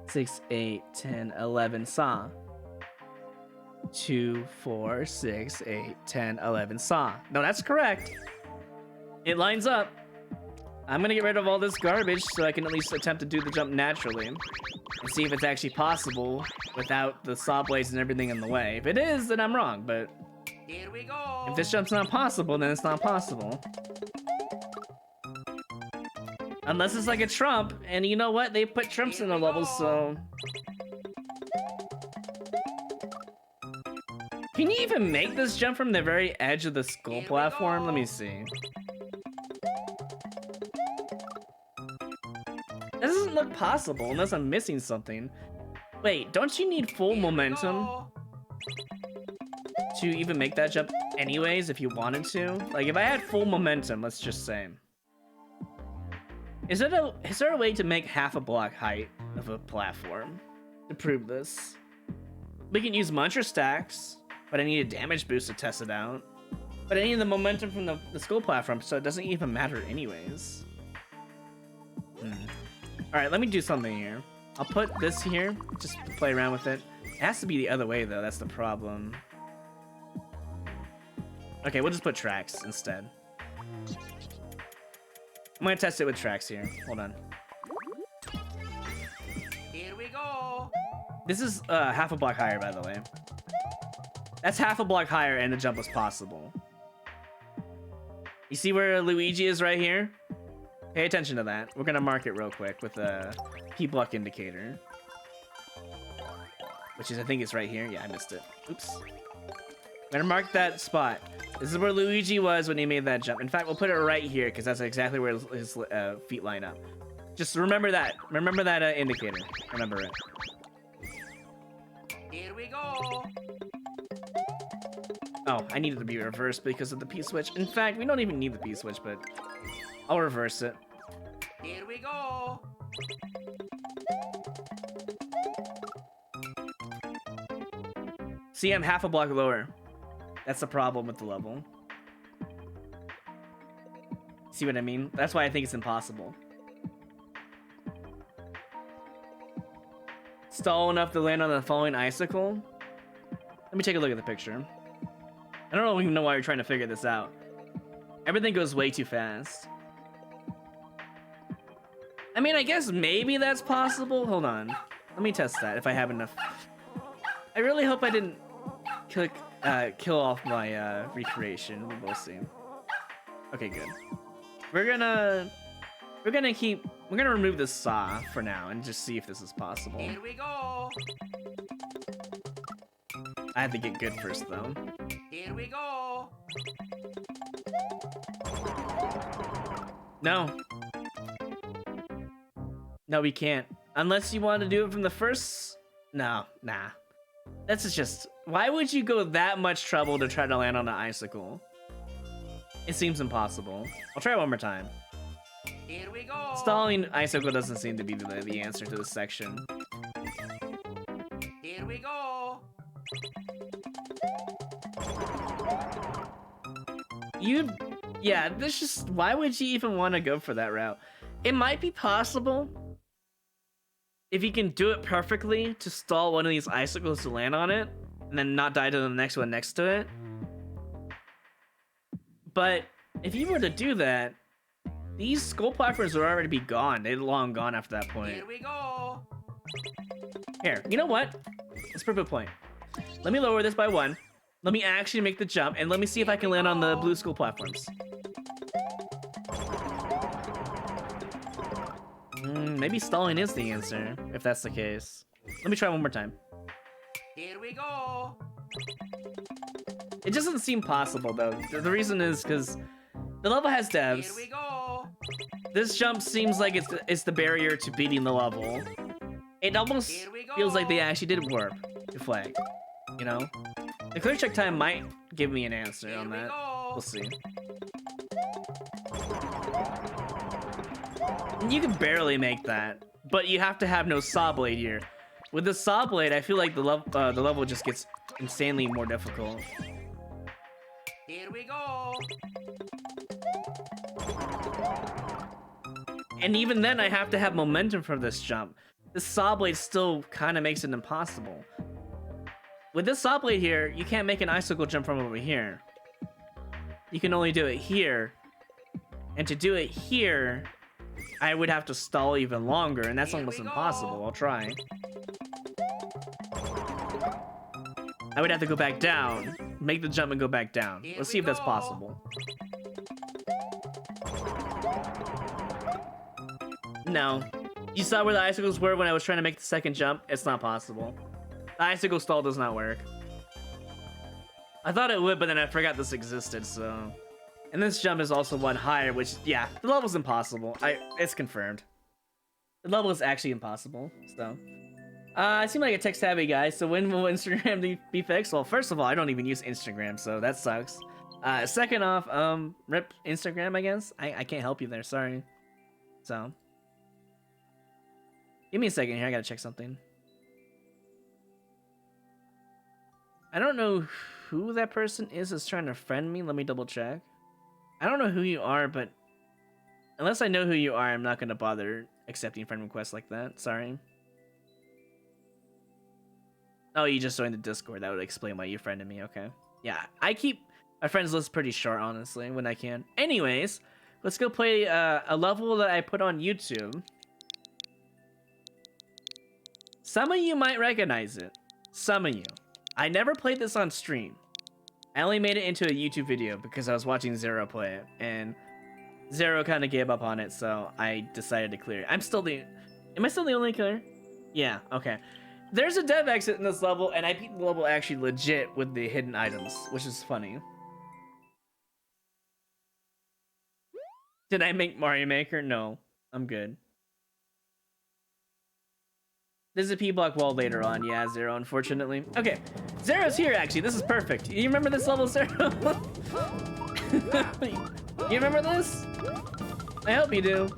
6, 8, 10, 11 saw. 2, 4, 6, 8, 10, 11 saw. No, that's correct. It lines up. I'm gonna get rid of all this garbage so I can at least attempt to do the jump naturally and see if it's actually possible without the saw blades and everything in the way. If it is, then I'm wrong, but Here we go. if this jump's not possible, then it's not possible. Unless it's like a trump, and you know what? They put trumps in the levels, so... Can you even make this jump from the very edge of the skull platform? Let me see. That doesn't look possible unless I'm missing something. Wait, don't you need full momentum to even make that jump anyways if you wanted to? Like, if I had full momentum, let's just say. Is there a way to make half a block height of a platform to prove this? We can use Muncher stacks, but I need a damage boost to test it out. But I need the momentum from the skull platform, so it doesn't even matter anyways. Alright, let me do something here. I'll put this here, just to play around with it. It has to be the other way though, that's the problem. Okay, we'll just put tracks instead. I'm gonna test it with tracks here. Hold on. Here we go. This is half a block higher, by the way. That's half a block higher and the jump was possible. You see where Luigi is right here? Pay attention to that. We're gonna mark it real quick with a P-block indicator. Which is, I think it's right here. Yeah, I missed it. Oops. I'm gonna mark that spot. This is where Luigi was when he made that jump. In fact, we'll put it right here because that's exactly where his feet line up. Just remember that. Remember that indicator. Remember it. Here we go. Oh, I needed to be reversed because of the P-switch. In fact, we don't even need the P-switch, but I'll reverse it. Here we go. See, I'm half a block lower. That's the problem with the level. See what I mean? That's why I think it's impossible. Stall enough to land on the falling icicle? Let me take a look at the picture. I don't even know why you're trying to figure this out. Everything goes way too fast. I mean, I guess maybe that's possible. Hold on. Let me test that if I have enough. I really hope I didn't kill off my recreation. We'll see. Okay, good. We're gonna remove this saw for now and just see if this is possible. Here we go. I have to get good first though. Here we go. No. No, we can't. Unless you want to do it from the first... No, nah. That's just... Why would you go that much trouble to try to land on an icicle? It seems impossible. I'll try it one more time. Here we go. Stalling icicle doesn't seem to be the answer to this section. Here we go. Yeah, this just... Why would you even want to go for that route? It might be possible if you can do it perfectly to stall one of these icicles to land on it and then not die to the next one next to it. But if you were to do that, these skull platforms would already be gone. They'd long gone after that point. Here we go. Here, you know what? Let's prove a point. Let me lower this by 1. Let me actually make the jump, and let me see if I can land on the blue skull platforms. Maybe stalling is the answer, if that's the case. Let me try one more time. Here we go. It doesn't seem possible, though. The reason is because the level has devs. Here we go. This jump seems like it's the barrier to beating the level. It almost feels like they actually did warp to flag, you know? The clear check time might give me an answer on that. We'll see. You can barely make that, but you have to have no saw blade here. With the saw blade, I feel like the level just gets insanely more difficult. Here we go. And even then, I have to have momentum for this jump. The saw blade still kind of makes it impossible. With this saw blade here, you can't make an icicle jump from over here. You can only do it here. And to do it here, I would have to stall even longer, and that's almost impossible. I'll try. I would have to go back down, make the jump and go back down. Let's see if that's possible. No. You saw where the icicles were when I was trying to make the second jump? It's not possible. The icicle stall does not work. I thought it would, but then I forgot this existed, so... And this jump is also 1 higher, which, yeah, the level's impossible. It's confirmed. The level is actually impossible, so... I seem like a tech-savvy guy, so when will Instagram be fixed? Well, first of all, I don't even use Instagram, so that sucks. Second off, rip Instagram, I guess? I can't help you there, sorry. So... Give me a second here, I gotta check something. I don't know who that person is trying to friend me. Let me double check. I don't know who you are, but unless I know who you are, I'm not going to bother accepting friend requests like that. Sorry. Oh, you just joined the Discord. That would explain why you friended me. Okay. Yeah, I keep my friends list pretty short, honestly, when I can. Anyways, let's go play a level that I put on YouTube. Some of you might recognize it. Some of you. I never played this on stream. I only made it into a YouTube video because I was watching Zero play it, and Zero kind of gave up on it, so I decided to clear it. Am I still the only killer? Yeah, okay. There's a dev exit in this level, and I beat the level actually legit with the hidden items, which is funny. Did I make Mario Maker? No, I'm good. There's a P-block wall later on. Yeah, Zero, unfortunately. Okay, Zero's here, actually. This is Perfect. You remember this level, Zero? You remember this? I hope you do.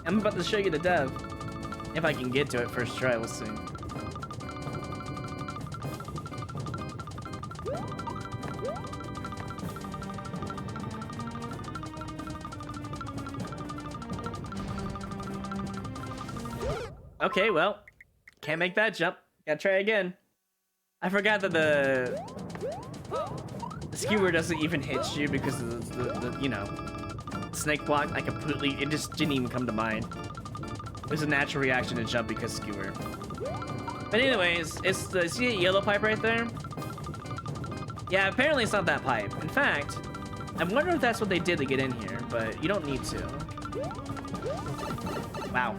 I'm about to show you the dev. If I can get to it first try, we'll see. Okay, well, can't make that jump. Gotta try again. I forgot that the skewer doesn't even hit you because of the you know, snake block. It just didn't even come to mind. It was a natural reaction to jump because skewer. But anyways, it's the, see the yellow pipe right there? Yeah, apparently it's not that pipe. In fact, I wonder if that's what they did to get in here, but you don't need to. Wow.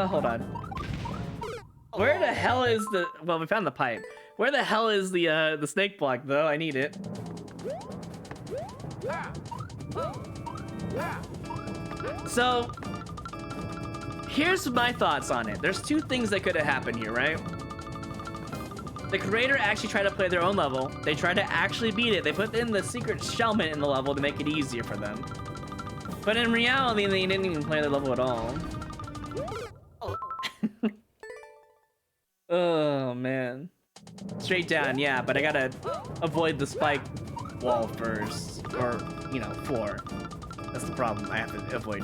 Hold on. Where the hell is the... Well, we found the pipe. Where the hell is the snake block, though? I need it. So, here's my thoughts on it. There's two things that could have happened here, right? The creator actually tried to play their own level. They tried to actually beat it. They put in the secret shellment in the level to make it easier for them. But in reality, they didn't even play the level at all. Oh, man. Straight down, yeah, but I gotta avoid the spike wall first. Or, you know, floor. That's the problem I have to avoid.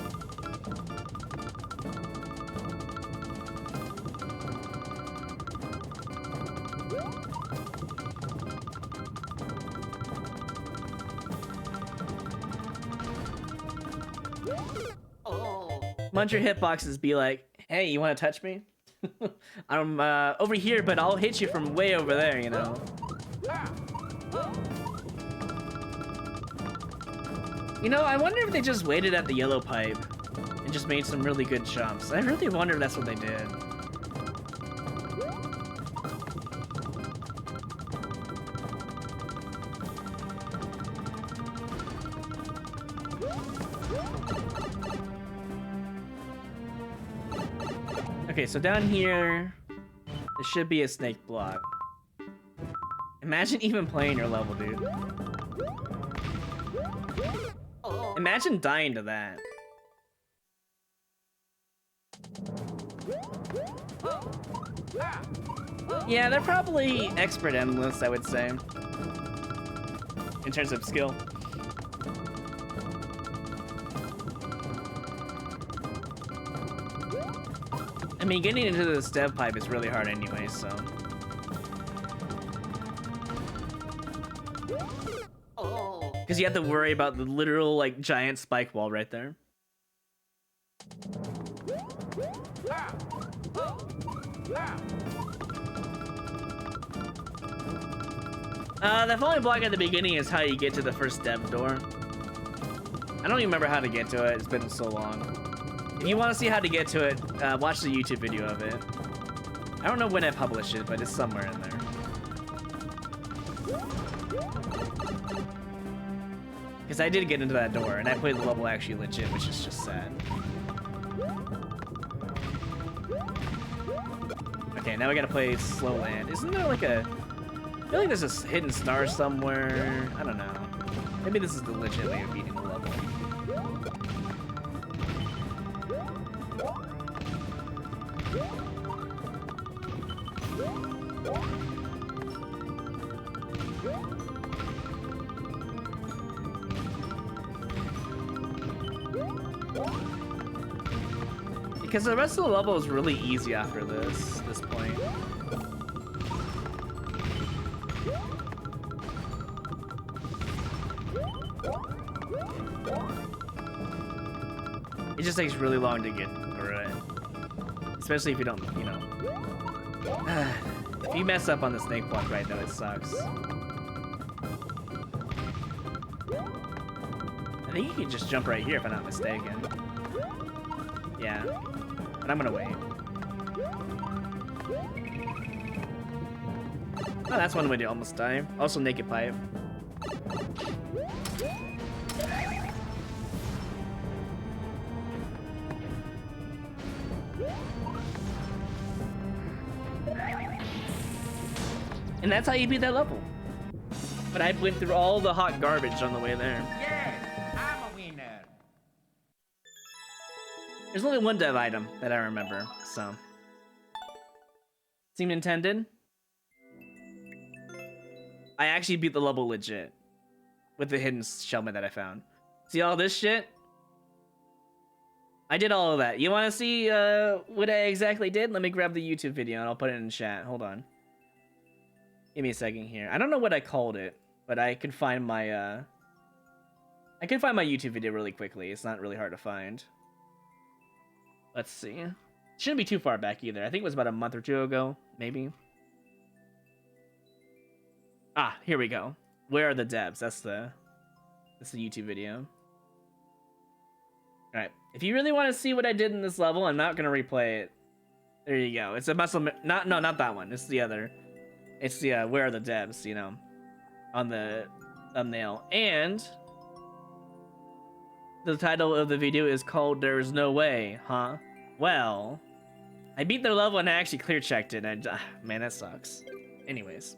Munch your hitboxes be like, hey, you want to touch me? I'm over here, but I'll hit you from way over there, you know. You know, I wonder if they just waited at the yellow pipe and just made some really good jumps. I really wonder if that's what they did. Okay, so down here, there should be a snake block. Imagine even playing your level, dude. Imagine dying to that. Yeah, they're probably expert endless, I would say. In terms of skill. I mean, getting into this dev pipe is really hard anyway, so... Because you have to worry about the literal, like, giant spike wall right there. That falling block at the beginning is how you get to the first dev door. I don't even remember how to get to it, it's been so long. If you want to see how to get to it, watch the YouTube video of it. I don't know when I published it, but it's somewhere in there. Because I did get into that door, and I played the level actually legit, which is just sad. Okay, now we gotta play slow land. Isn't there like a... I feel like there's a hidden star somewhere. I don't know. Maybe this is the legit way of beating the level. Because the rest of the level is really easy after this point. It just takes really long to get through it. Especially if you don't, you know. If you mess up on the snake block right now, it sucks. I think you can just jump right here if I'm not mistaken. Yeah. But I'm gonna wait. Oh, that's one way to almost die. Also, naked pipe. And that's how you beat that level. But I went through all the hot garbage on the way there. Yes, I'm a winner. There's only one dev item that I remember, so. Seemed intended. I actually beat the level legit. With the hidden shellman that I found. See all this shit? I did all of that. You wanna see what I exactly did? Let me grab the YouTube video and I'll put it in chat. Hold on. Give me a second here. I don't know what I called it, but I could find my YouTube video really quickly. It's not really hard to find. Let's see. It shouldn't be too far back either. I think it was about a month or two ago, maybe. Ah, here we go. Where are the devs? That's the YouTube video. Alright. If you really want to see what I did in this level, I'm not gonna replay it. There you go. It's a muscle not that one. It's the other. It's the where are the devs, you know, on the thumbnail. And the title of the video is called There's No Way, huh? Well, I beat their level and I actually clear checked it, and man, that sucks. Anyways.